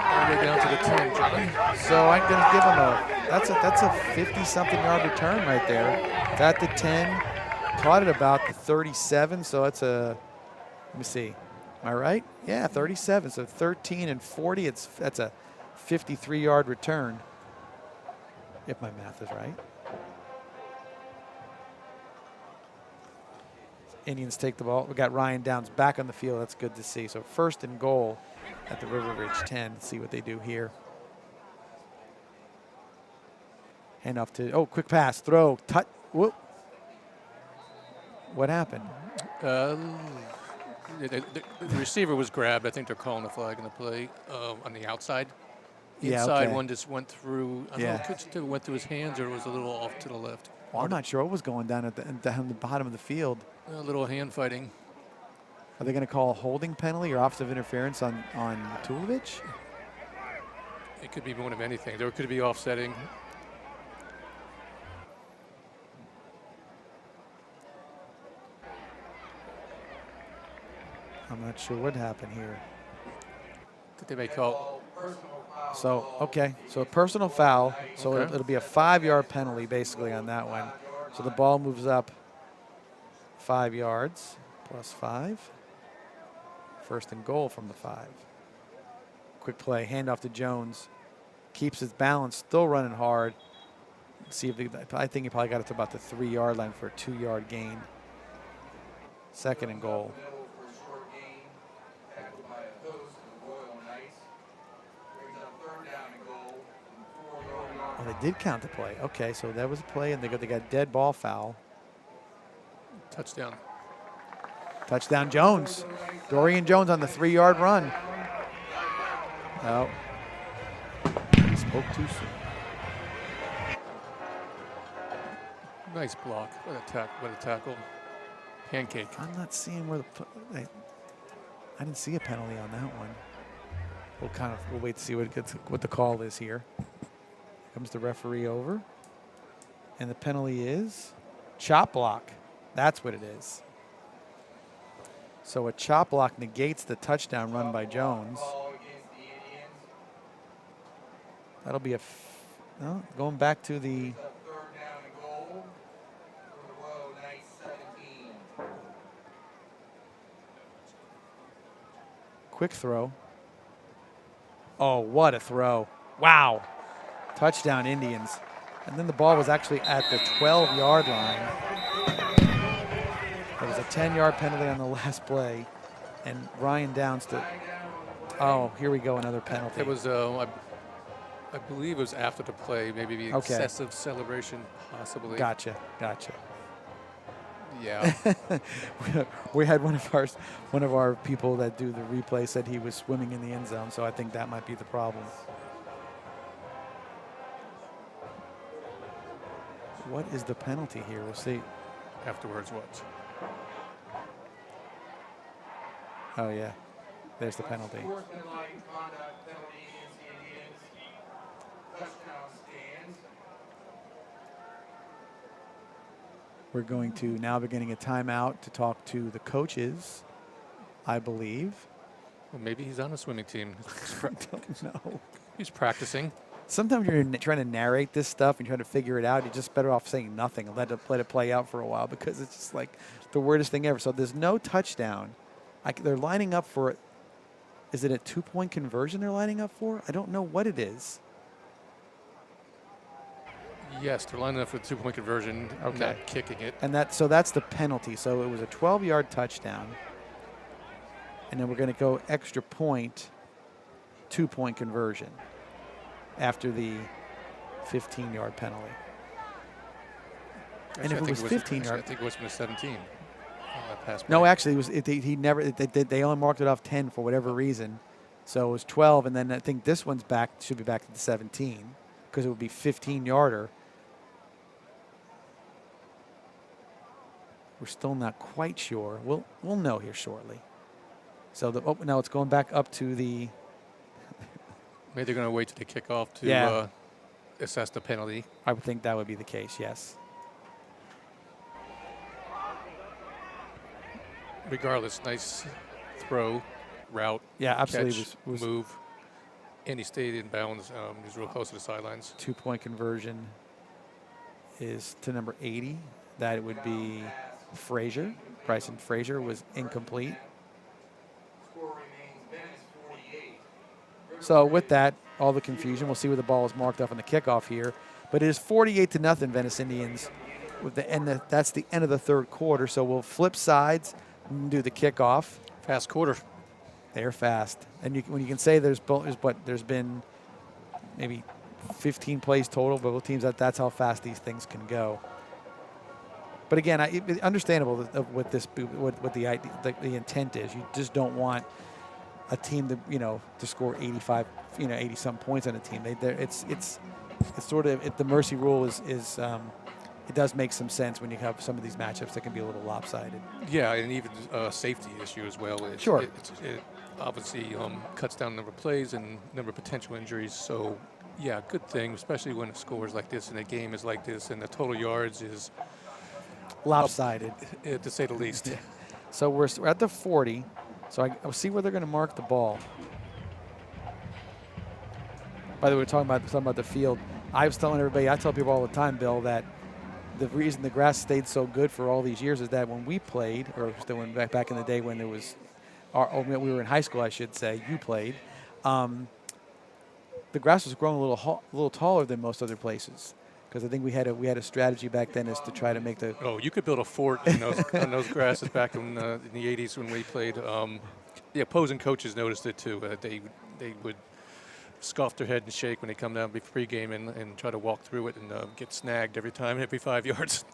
All the way down to the 10, Johnny. So I'm going to give him that's a 50-something yard return right there. It's at the 10. Caught it about the 37, so that's let me see. Am I right? Yeah, 37. So 13 and 40. That's a 53-yard return, if my math is right. Indians take the ball. We got Ryan Downs back on the field. That's good to see. So 1st and goal at the River Ridge 10. Let's see what they do here. Hand off to, quick pass, throw, whoop. What happened? The receiver was grabbed. I think they're calling the flag in the play on the outside. The inside one just went through. I don't know if it went through his hands or it was a little off to the left. Well, I'm not sure what was going down down the bottom of the field. A little hand fighting. Are they going to call a holding penalty or offensive interference on Tulovic? It could be one of anything. There could be offsetting. I'm not sure what happened here. They may call. So, okay. So a personal foul. So Okay. it'll be a 5-yard penalty basically on that one. So the ball moves up 5 yards plus 5. 1st and goal from the 5. Quick play. Handoff to Jones. keeps his balance, still running hard. See if I think he probably got it to about the 3-yard line for a 2-yard gain. 2nd and goal. Oh, they did count the play. Okay, so that was a play, and they got dead ball foul. Touchdown. Touchdown Jones. Dorian Jones on the 3-yard run. Oh. He spoke too soon. Nice block. What a tackle. Pancake. I'm not seeing where I didn't see a penalty on that one. We'll wait to see what the call is here. Comes the referee over. And the penalty is chop block. That's what it is. So a chop block negates the touchdown run by Jones. That'll be going back to the quick throw. Oh, what a throw. Wow. Touchdown Indians. And then the ball was actually at the 12-yard line. There was a 10-yard penalty on the last play. And Ryan Downs oh, here we go, another penalty. It was, I believe it was after the play, maybe the excessive celebration, possibly. Gotcha. Yeah. We had one of our people that do the replay said he was swimming in the end zone, so I think that might be the problem. What is the penalty here? We'll see. Afterwards, what? Oh, yeah. There's the penalty. We're going to now be getting a timeout to talk to the coaches, I believe. Well, maybe he's on a swimming team. I don't know. He's practicing. Sometimes you're trying to narrate this stuff and trying to figure it out. You're just better off saying nothing and let it play out for a while, because it's just like the weirdest thing ever. So there's no touchdown. They're lining up for, is it a 2-point conversion they're lining up for? I don't know what it is. Yes, they're lining up for the 2-point conversion, not kicking it. And that's the penalty. So it was a 12-yard touchdown. And then we're going to go extra point, 2-point conversion after the 15-yard penalty. Actually, and if it was 15-yard, I think it was from the 17. No, actually, they only marked it off 10 for whatever reason. So it was 12, and then I think this one's should be back to the 17, because it would be 15-yarder. We're still not quite sure. We'll know here shortly. So now it's going back up to the. Maybe they're going to wait till the kickoff to assess the penalty. I would think that would be the case. Yes. Regardless, nice throw, route. Yeah, absolutely. Catch, move. And he stayed in bounds. He was real close to the sidelines. 2-point conversion is to number 80. That would be Frazier. Bryson Frazier was incomplete. So with that, all the confusion, we'll see where the ball is marked up on the kickoff here. But it is 48-0 Venice Indians. That's the end of the third quarter. So we'll flip sides and do the kickoff. Fast quarter. They're fast. And when you can say there's been maybe 15 plays total, but both teams, that's how fast these things can go. But again, it's understandable of what the intent is. You just don't want a team to score 85, 80-some points on a team. It's sort of the mercy rule is it does make some sense when you have some of these matchups that can be a little lopsided. Yeah, and even a safety issue as well. Sure. It obviously cuts down the number of plays and number of potential injuries. So, yeah, good thing, especially when it scores like this and the game is like this and the total yards is lopsided, to say the least. So we're at the 40. So I'll see where they're going to mark the ball. By the way, we're talking about the field. I was telling everybody, I tell people all the time, Bill, that the reason the grass stayed so good for all these years is that when we played, or still when back in the day when there was, we were in high school, I should say, you played. the grass was growing a little taller than most other places. Because I think we had a strategy back then is to try to make the. Oh, you could build a fort in those, on those grasses back in the 80s when we played. The opposing coaches noticed it too. They would scoff their head and shake when they come down pregame and try to walk through it and get snagged every time, every 5 yards.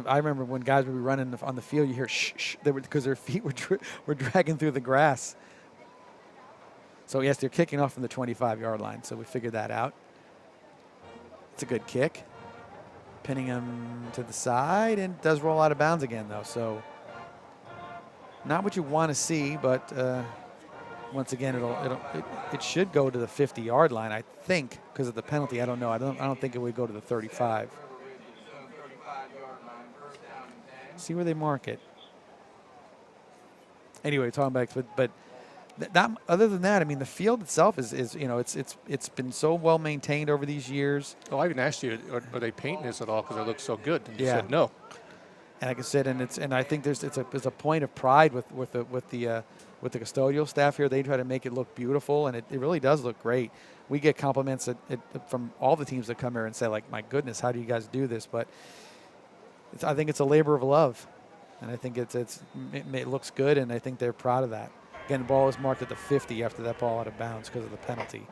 I remember when guys would be running on the field, you hear shh, shh, because their feet were dragging through the grass. So yes, they're kicking off from the 25-yard line. So we figured that out. It's a good kick. Pinning him to the side, and does roll out of bounds again, though. So not what you want to see, but once again, it should go to the 50-yard line, I think, because of the penalty. I don't know. I don't think it would go to the 35. See where they mark it. Anyway, talking back, but that, other than that, I mean, the field itself is it's been so well maintained over these years. Oh, I even asked you, are they painting this at all because it looks so good? And you Yeah. said no. And like I said, and I think there's a point of pride with the custodial staff here. They try to make it look beautiful, and it really does look great. We get compliments from all the teams that come here and say, like, my goodness, how do you guys do this? But I think it's a labor of love, and I think it looks good, and I think they're proud of that. Again, the ball is marked at the 50 after that ball out of bounds because of the penalty.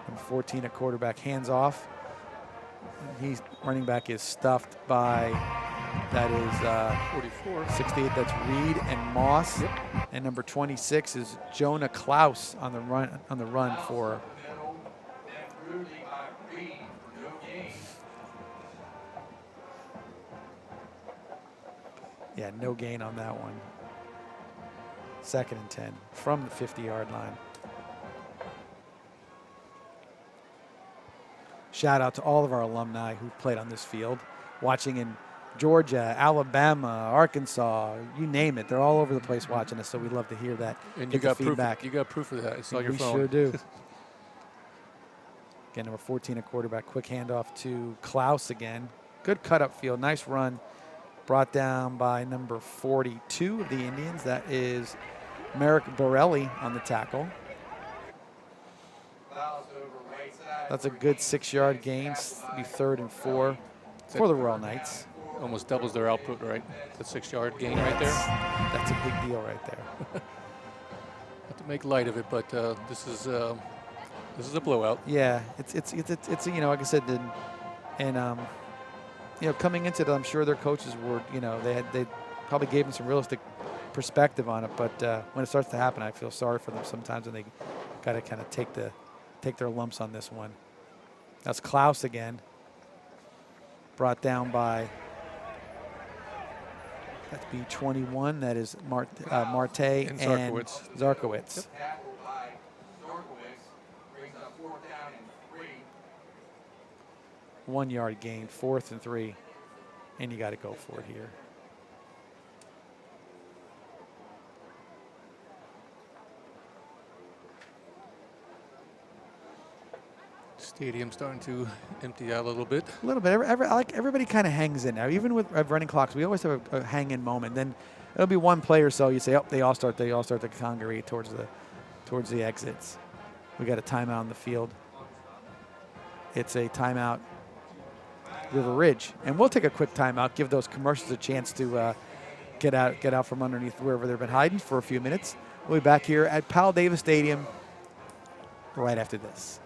Number 14 at quarterback, hands off. He's running back is stuffed by, that is 44. 68, that's Reed and Moss. Yep. And number 26 is Jonah Klaus on the run for. Yeah, no gain on that one. 2nd and 10 from the 50-yard line. Shout out to all of our alumni who played on this field, watching in Georgia, Alabama, Arkansas, you name it. They're all over the place watching us, so we'd love to hear that. And get you got the feedback. proof. You got proof of that. I saw your we phone. Sure do. Again, number 14 at quarterback, quick handoff to Klaus again. Good cut up field, nice run. Brought down by number 42 of the Indians. That is Merrick Borelli on the tackle. That's a good 6-yard gain. It'll be 3rd and 4 for the Royal Knights. Almost doubles their output, right? The 6-yard gain right there. That's a big deal right there. Not to make light of it, but this is a blowout. Yeah, it's like I said, coming into it, I'm sure their coaches were, they probably gave them some realistic perspective on it. But when it starts to happen, I feel sorry for them sometimes, and they got to kind of take their lumps on this one. That's Klaus again. Brought down by, that's B21. That is Marte and Zarkowitz. Yep. 1 yard gain, 4th and 3, and you got to go for it here. Stadium starting to empty out a little bit. A little bit. Everybody kind of hangs in now. Even with running clocks, we always have a hang-in moment. Then it'll be one play or so. You say, oh, they all start to congregate towards the exits. We got a timeout on the field. It's a timeout, River Ridge, and we'll take a quick timeout. Give those commercials a chance to get out from underneath wherever they've been hiding for a few minutes. We'll be back here at Powell Davis Stadium right after this.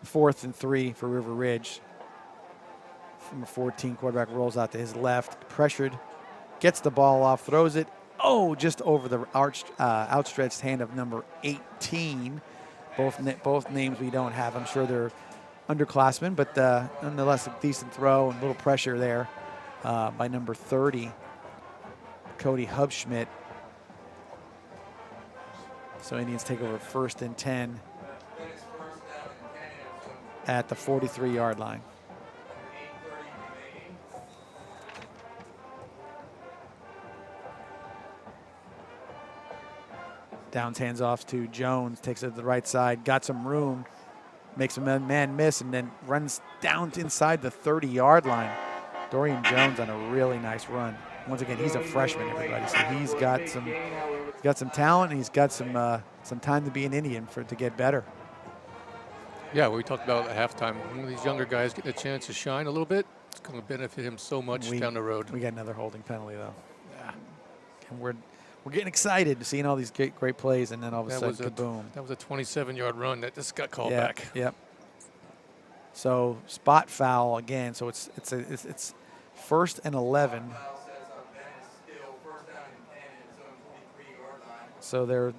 Fourth and 3 for River Ridge. Number 14 quarterback rolls out to his left, pressured, gets the ball off, throws it, just over the outstretched hand of number 18. Both names we don't have. I'm sure they're underclassmen, but nonetheless a decent throw and a little pressure there by number 30, Cody Hubschmidt. So Indians take over 1st and 10 at the 43-yard line. Downs hands off to Jones, takes it to the right side, got some room, makes a man miss, and then runs down inside the 30-yard line. Dorian Jones on a really nice run. Once again, he's a freshman, everybody, so he's got some talent, and he's got some time to be an Indian to get better. Yeah, we talked about at halftime. One of these younger guys getting a chance to shine a little bit, it's going to benefit him so much down the road. We got another holding penalty, though. Yeah. And we're getting excited seeing all these great plays, and then all of a sudden, kaboom. That was a 27-yard run that just got called back. Yep. So spot foul again. So it's 1st and 11. So they're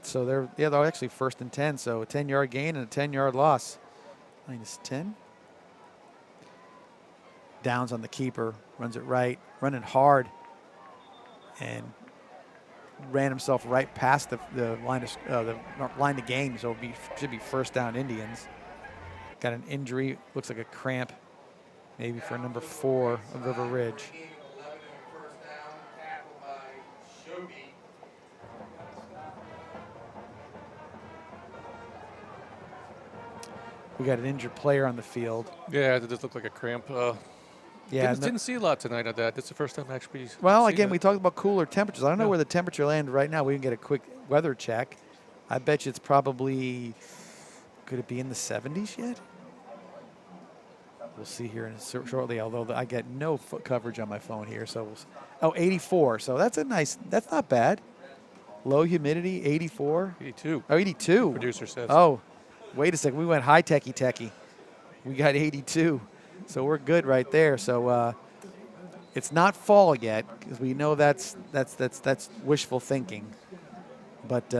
actually 1st and 10. So a 10-yard gain and a 10-yard loss. -10. Downs on the keeper, runs it right, running hard, and ran himself right past the line of gain. So it should be 1st down Indians. Got an injury, looks like a cramp, maybe for number 4 of River Ridge. We got an injured player on the field. Yeah, it does look like a cramp. Didn't see a lot tonight of that. It's the first time actually. Well, again, we talked about cooler temperatures. I don't know where the temperature landed right now. We can get a quick weather check. I bet you it's probably, could it be in the 70s yet? We'll see here shortly, although I get no coverage on my phone here. So, 84. So that's not bad. Low humidity, 84. 82. Oh, 82. Producer says. Oh, wait a second. We went high techie. We got 82. So we're good right there. So it's not fall yet, because we know that's wishful thinking. But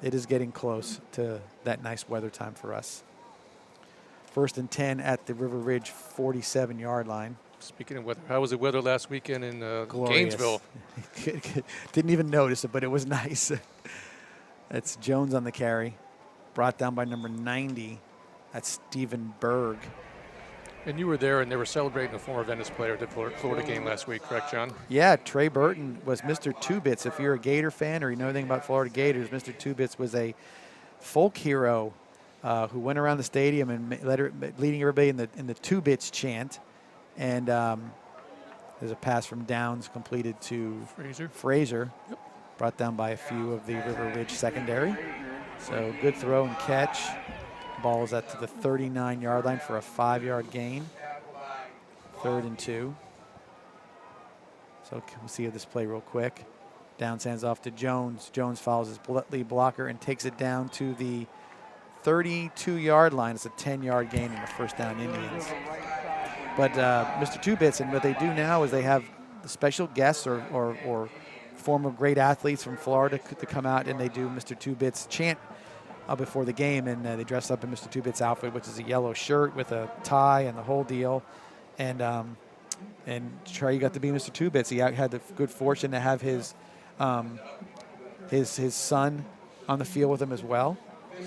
it is getting close to that nice weather time for us. 1st and 10 at the River Ridge 47-yard line. Speaking of weather, how was the weather last weekend in Gainesville? Didn't even notice it, but it was nice. That's Jones on the carry, brought down by number 90. That's Stephen Berg. And you were there, and they were celebrating a former Venice player at the Florida game last week, correct, John? Yeah, Trey Burton was Mr. Two Bits. If you're a Gator fan or you know anything about Florida Gators, Mr. Two Bits was a folk hero who went around the stadium and leading everybody in the Two Bits chant. And there's a pass from Downs completed to Frazier. Yep. Brought down by a few of the River Ridge secondary. So good throw and catch. Ball is at to the 39-yard line for a 5-yard gain. 3rd and 2. So we'll see this play real quick. Downs hands off to Jones. Jones follows his lead blocker and takes it down to the 32-yard line. It's a 10-yard gain in the 1st down Indians. But Mr. Two Bits, and what they do now is they have the special guests or former great athletes from Florida to come out, and they do Mr. Two Bits chant before the game, and they dress up in Mr. Two Bits outfit, which is a yellow shirt with a tie and the whole deal. And Trey got to be Mr. Two Bits. He had the good fortune to have his son on the field with him as well.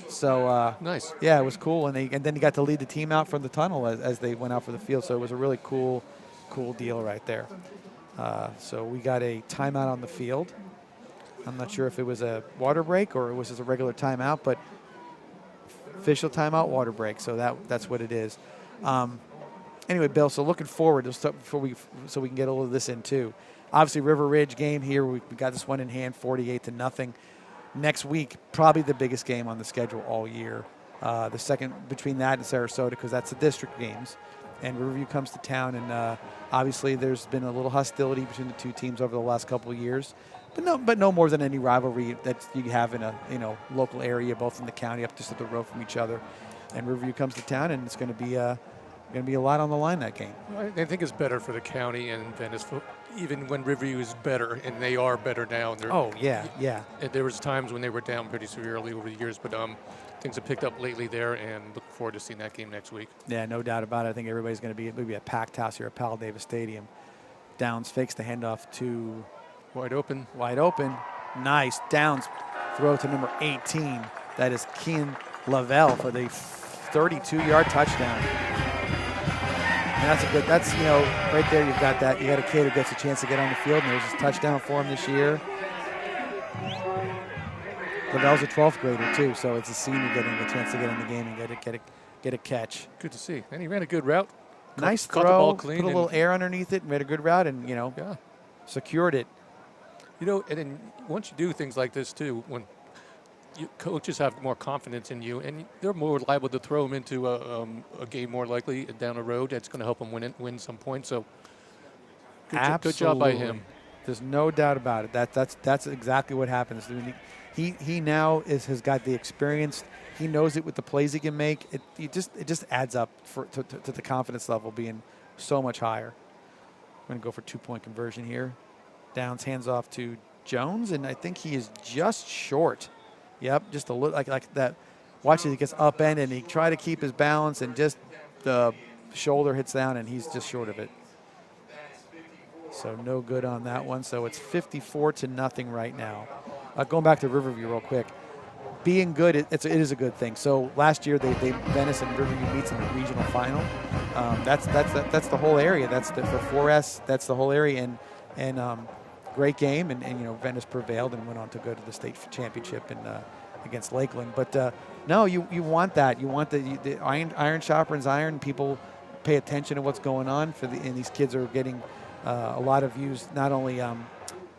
So nice. Yeah, it was cool, and then he got to lead the team out from the tunnel as they went out for the field. So it was a really cool deal right there. So we got a timeout on the field. I'm not sure if it was a water break or it was just a regular timeout, but official timeout, water break. So that's what it is. Anyway, Bill, so looking forward, so we can get a little of this in too. Obviously, River Ridge game here. We got this one in hand, 48-0. Next week, probably the biggest game on the schedule all year. The second between that and Sarasota, because that's the district games. And Riverview comes to town, and obviously there's been a little hostility between the two teams over the last couple of years. But no more than any rivalry that you have in a local area, both in the county up just up the road from each other. And Riverview comes to town, and it's going to be going to be a lot on the line that game. I think it's better for the county and Venice, even when Riverview is better, and they are better now. Oh, yeah. There was times when they were down pretty severely over the years, but things have picked up lately there, and look forward to seeing that game next week. Yeah, no doubt about it. I think everybody's going to be maybe a packed house here at Powell Davis Stadium. Downs fakes the handoff to Wide open. Nice. Downs throw to number 18. That is Kean Lavelle for the 32-yard touchdown. And that's right there you've got that. You got a kid who gets a chance to get on the field, and there's his touchdown for him this year. Lavelle's a 12th grader too, so it's a senior getting a chance to get in the game and get a catch. Good to see. And he ran a good route. Nice throw. Caught the ball clean. Put a little air underneath it, and made a good route, and secured it. And then once you do things like this too, when coaches have more confidence in you, and they're more liable to throw them into a game more likely down the road. That's going to help them win some points. So good job by him. There's no doubt about it. That's exactly what happens. He now has got the experience. He knows it with the plays he can make. It just adds up to the confidence level being so much higher. I'm going to go for 2-point conversion here. Downs hands off to Jones, and I think he is just short. Yep, just a little like that. Watch as he gets upended, and he try to keep his balance, and just the shoulder hits down, and he's just short of it. So no good on that one. So it's 54-0 right now. Going back to Riverview real quick. Being good, it is a good thing. So last year Venice and Riverview meets in the regional final. That's the whole area. That's for 4S. That's the whole area, and great game, and Venice prevailed and went on to go to the state championship against Lakeland. But no, you want that. You want the iron sharpens iron. People pay attention to what's going on and these kids are getting a lot of views, not only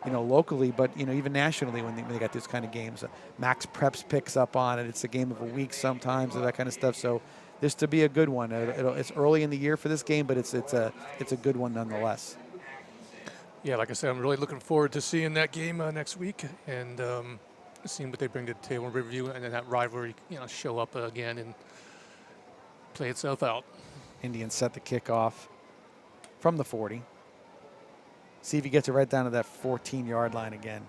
locally, but even nationally when they got this kind of games. Max Preps picks up on it. It's a game of a week sometimes, and that kind of stuff. So this to be a good one. It's early in the year for this game, but it's a good one nonetheless. Yeah, like I said, I'm really looking forward to seeing that game next week and seeing what they bring to the table in Riverview, and then that rivalry, show up again and play itself out. Indians set the kickoff from the 40. See if he gets it right down to that 14-yard line again.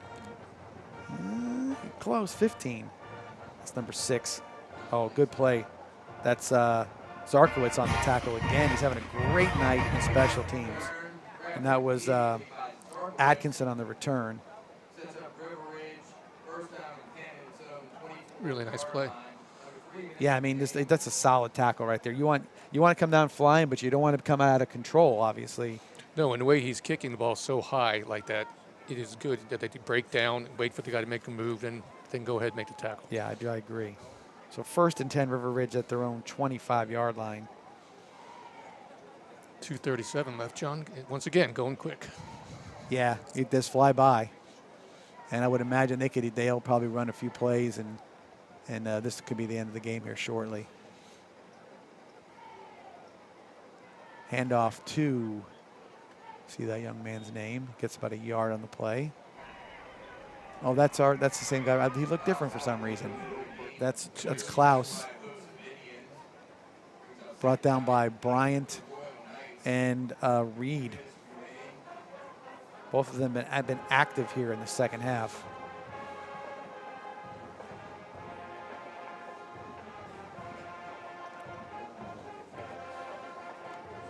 Close, 15. That's number 6. Oh, good play. That's Zarkowitz on the tackle again. He's having a great night in special teams. And that was Atkinson on the return. Really nice play. Yeah, I mean, that's a solid tackle right there. You want to come down flying, but you don't want to come out of control, obviously. No, and the way he's kicking the ball so high like that, it is good that they break down, wait for the guy to make a move, and then go ahead and make the tackle. Yeah, I agree. So 1st and 10, River Ridge at their own 25-yard line. 2:37 left, John. Once again, going quick. Yeah, it does fly by. And I would imagine they'll probably run a few plays, and this could be the end of the game here shortly. Handoff to, see that young man's name, gets about a yard on the play. Oh, that's the same guy. He looked different for some reason. That's Klaus. Brought down by Bryant and Reed. Both of them have been active here in the second half.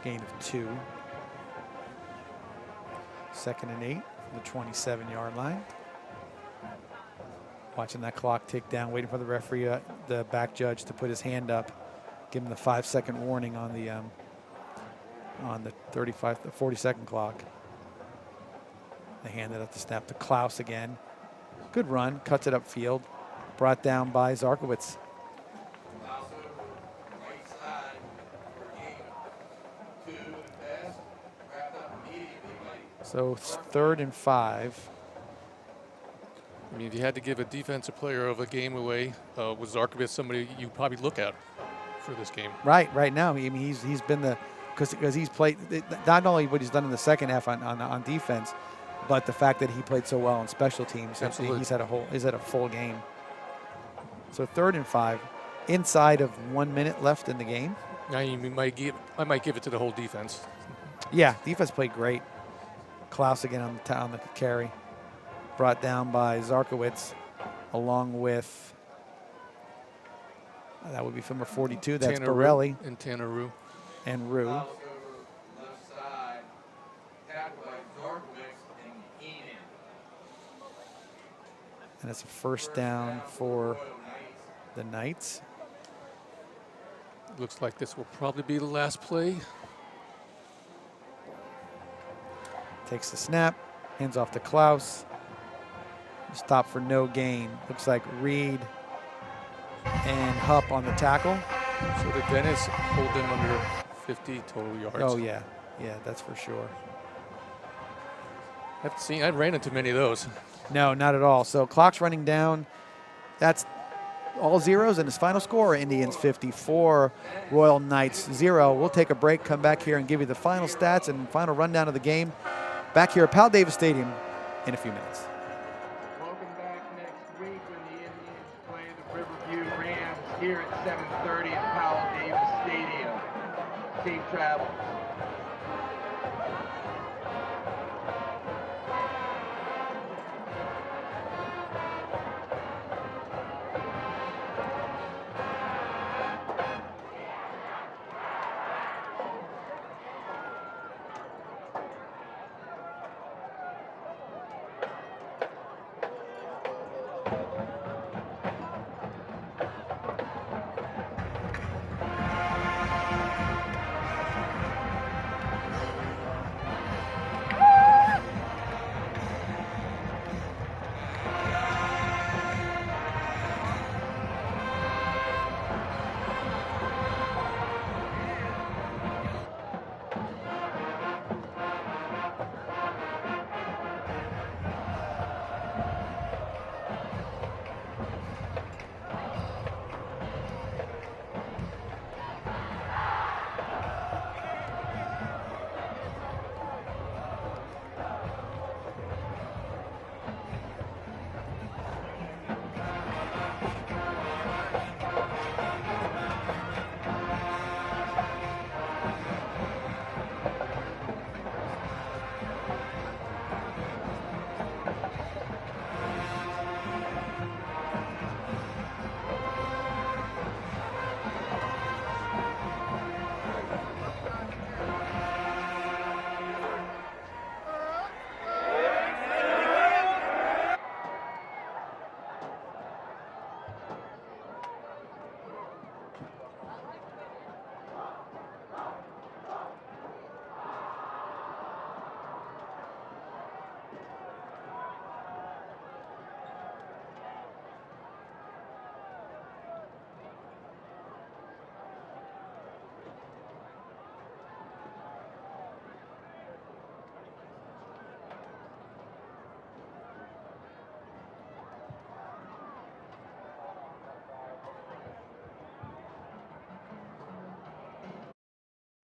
Gain of 2. 2nd and 8 from the 27-yard line. Watching that clock tick down, waiting for the referee, the back judge, to put his hand up, give him the 5-second warning on the 40-second clock. They hand it up to snap to Klaus again. Good run, cuts it upfield, brought down by Zarkowitz. So it's 3rd and 5. I mean, if you had to give a defensive player of a game away, was Zarkowitz somebody you probably look at for this game? Right now. I mean, he's been because he's played not only what he's done in the second half on defense, but the fact that he played so well on special teams. Absolutely. He's had a full game. So 3rd and 5, inside of 1 minute left in the game. I might give it to the whole defense. Yeah, defense played great. Klaus again on the carry. Brought down by Zarkowitz, along with, that would be from number 42. That's Tanner Borelli. And Tanner Rue. And Rue. Left side, tackled by Zorkowitz and Heenan. And it's a first down for the Knights. Looks like this will probably be the last play. Takes the snap, hands off to Klaus. Stop for no gain. Looks like Reed and Hupp on the tackle. So did Venice hold them under 50 total yards? Oh, yeah. Yeah, that's for sure. I ran into many of those. No, not at all. So clock's running down. That's all zeros, and his final score, Indians 54, Royal Knights 0. We'll take a break, come back here and give you the final stats and final rundown of the game back here at Powell Davis Stadium in a few minutes. Welcome back next week when the Indians play the Riverview Rams here at 7:30 at Powell Davis Stadium. Safe travel.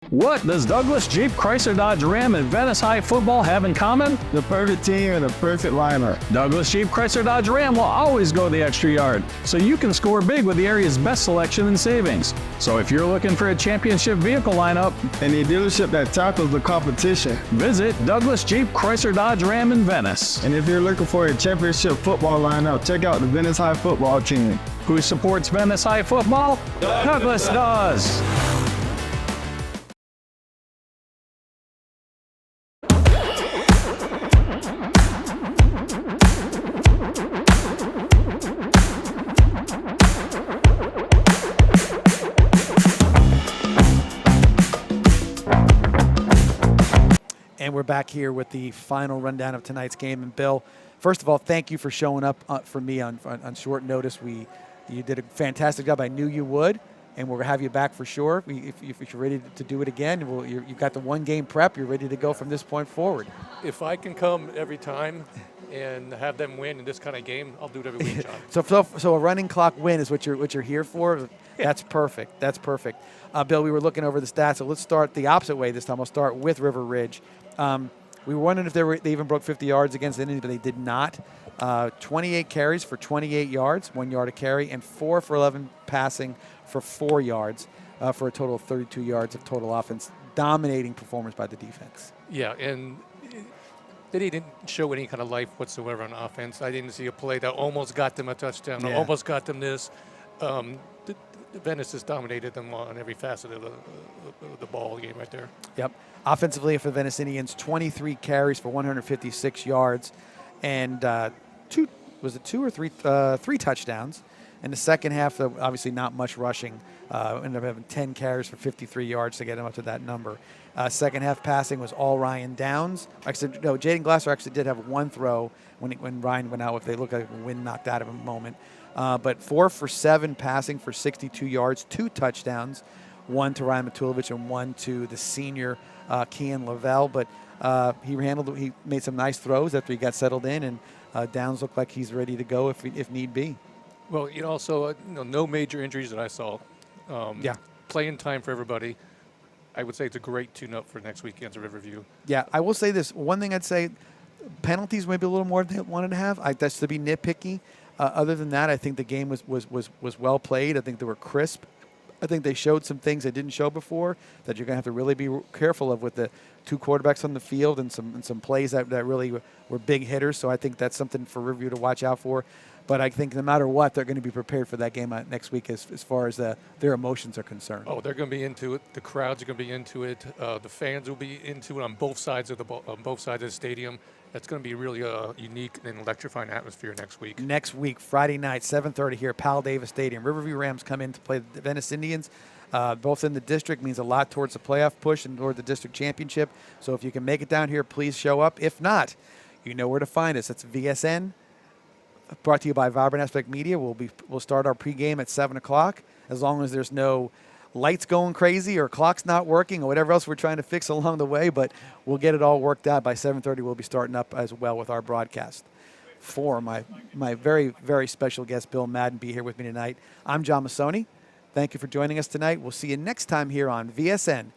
What does Douglas Jeep Chrysler Dodge Ram and Venice High football have in common? The perfect team and the perfect lineup. Douglas Jeep Chrysler Dodge Ram will always go the extra yard, so you can score big with the area's best selection and savings. So if you're looking for a championship vehicle lineup And a dealership that tackles the competition. visit Douglas Jeep Chrysler Dodge Ram in Venice, And if you're looking for a championship football lineup, check out the Venice High football team. who supports Venice High football? Douglas does. And we're back here with the final rundown of tonight's game. And Bill, first of all, thank you for showing up for me on short notice. You did a fantastic job. I knew you would, and we'll have you back for sure. If you're ready to do it again, you've got the one game prep. You're ready to go from this point forward. If I can come every time and have them win in this kind of game, I'll do it every week, John. So a running clock win is what you're here for. Yeah. That's perfect. That's perfect. Bill, we were looking over the stats, so let's start the opposite way this time. I'll start with River Ridge. We were wondering if they even broke 50 yards against the Indians, but they did not. 28 carries for 28 yards, 1 yard a carry, and 4 for 11 passing for 4 yards, for a total of 32 yards of total offense. Dominating performance by the defense. Yeah, and they didn't show any kind of life whatsoever on offense. I didn't see a play that almost got them a touchdown, or almost got them this. Venice has dominated them on every facet of the ball game right there. Yep. Offensively for the Venice Indians, 23 carries for 156 yards, and three touchdowns. In the second half, obviously not much rushing. Ended up having 10 carries for 53 yards to get him up to that number. Second half passing was all Ryan Downs. Actually, no, Jaden Glasser actually did have one throw when Ryan went out. If they look like the wind knocked out of him a moment. But 4 for 7 passing for 62 yards, 2 touchdowns, 1 to Ryan Matulovic and 1 to the senior Kian Lavelle. But he made some nice throws after he got settled in, and Downs looked like he's ready to go if need be. Well, also no major injuries that I saw. Playing time for everybody. I would say it's a great tune-up for next week against Riverview. Yeah, I will say this. One thing I'd say, penalties maybe a little more than they wanted to have. That's to be nitpicky. Other than that, I think the game was well played. I think they were crisp. I think they showed some things they didn't show before that you're going to have to really be careful of with the 2 quarterbacks on the field and some plays that really were big hitters. So I think that's something for Riverview to watch out for. But I think no matter what, they're going to be prepared for that game next week as far as their emotions are concerned. Oh, they're going to be into it. The crowds are going to be into it. The fans will be into it on both sides of the stadium. It's going to be really a unique and electrifying atmosphere next week. Next week, Friday night, 7:30 here at Powell Davis Stadium. Riverview Rams come in to play the Venice Indians. Both in the district, means a lot towards the playoff push and toward the district championship. So if you can make it down here, please show up. If not, you know where to find us. It's VSN. Brought to you by Vibrant Aspect Media. We'll start our pregame at 7 o'clock. As long as there's no lights going crazy or clock's not working or whatever else we're trying to fix along the way, but we'll get it all worked out. By 7:30, we'll be starting up as well with our broadcast. For my very, very special guest, Bill Madden, be here with me tonight. I'm John Massoni. Thank you for joining us tonight. We'll see you next time here on VSN,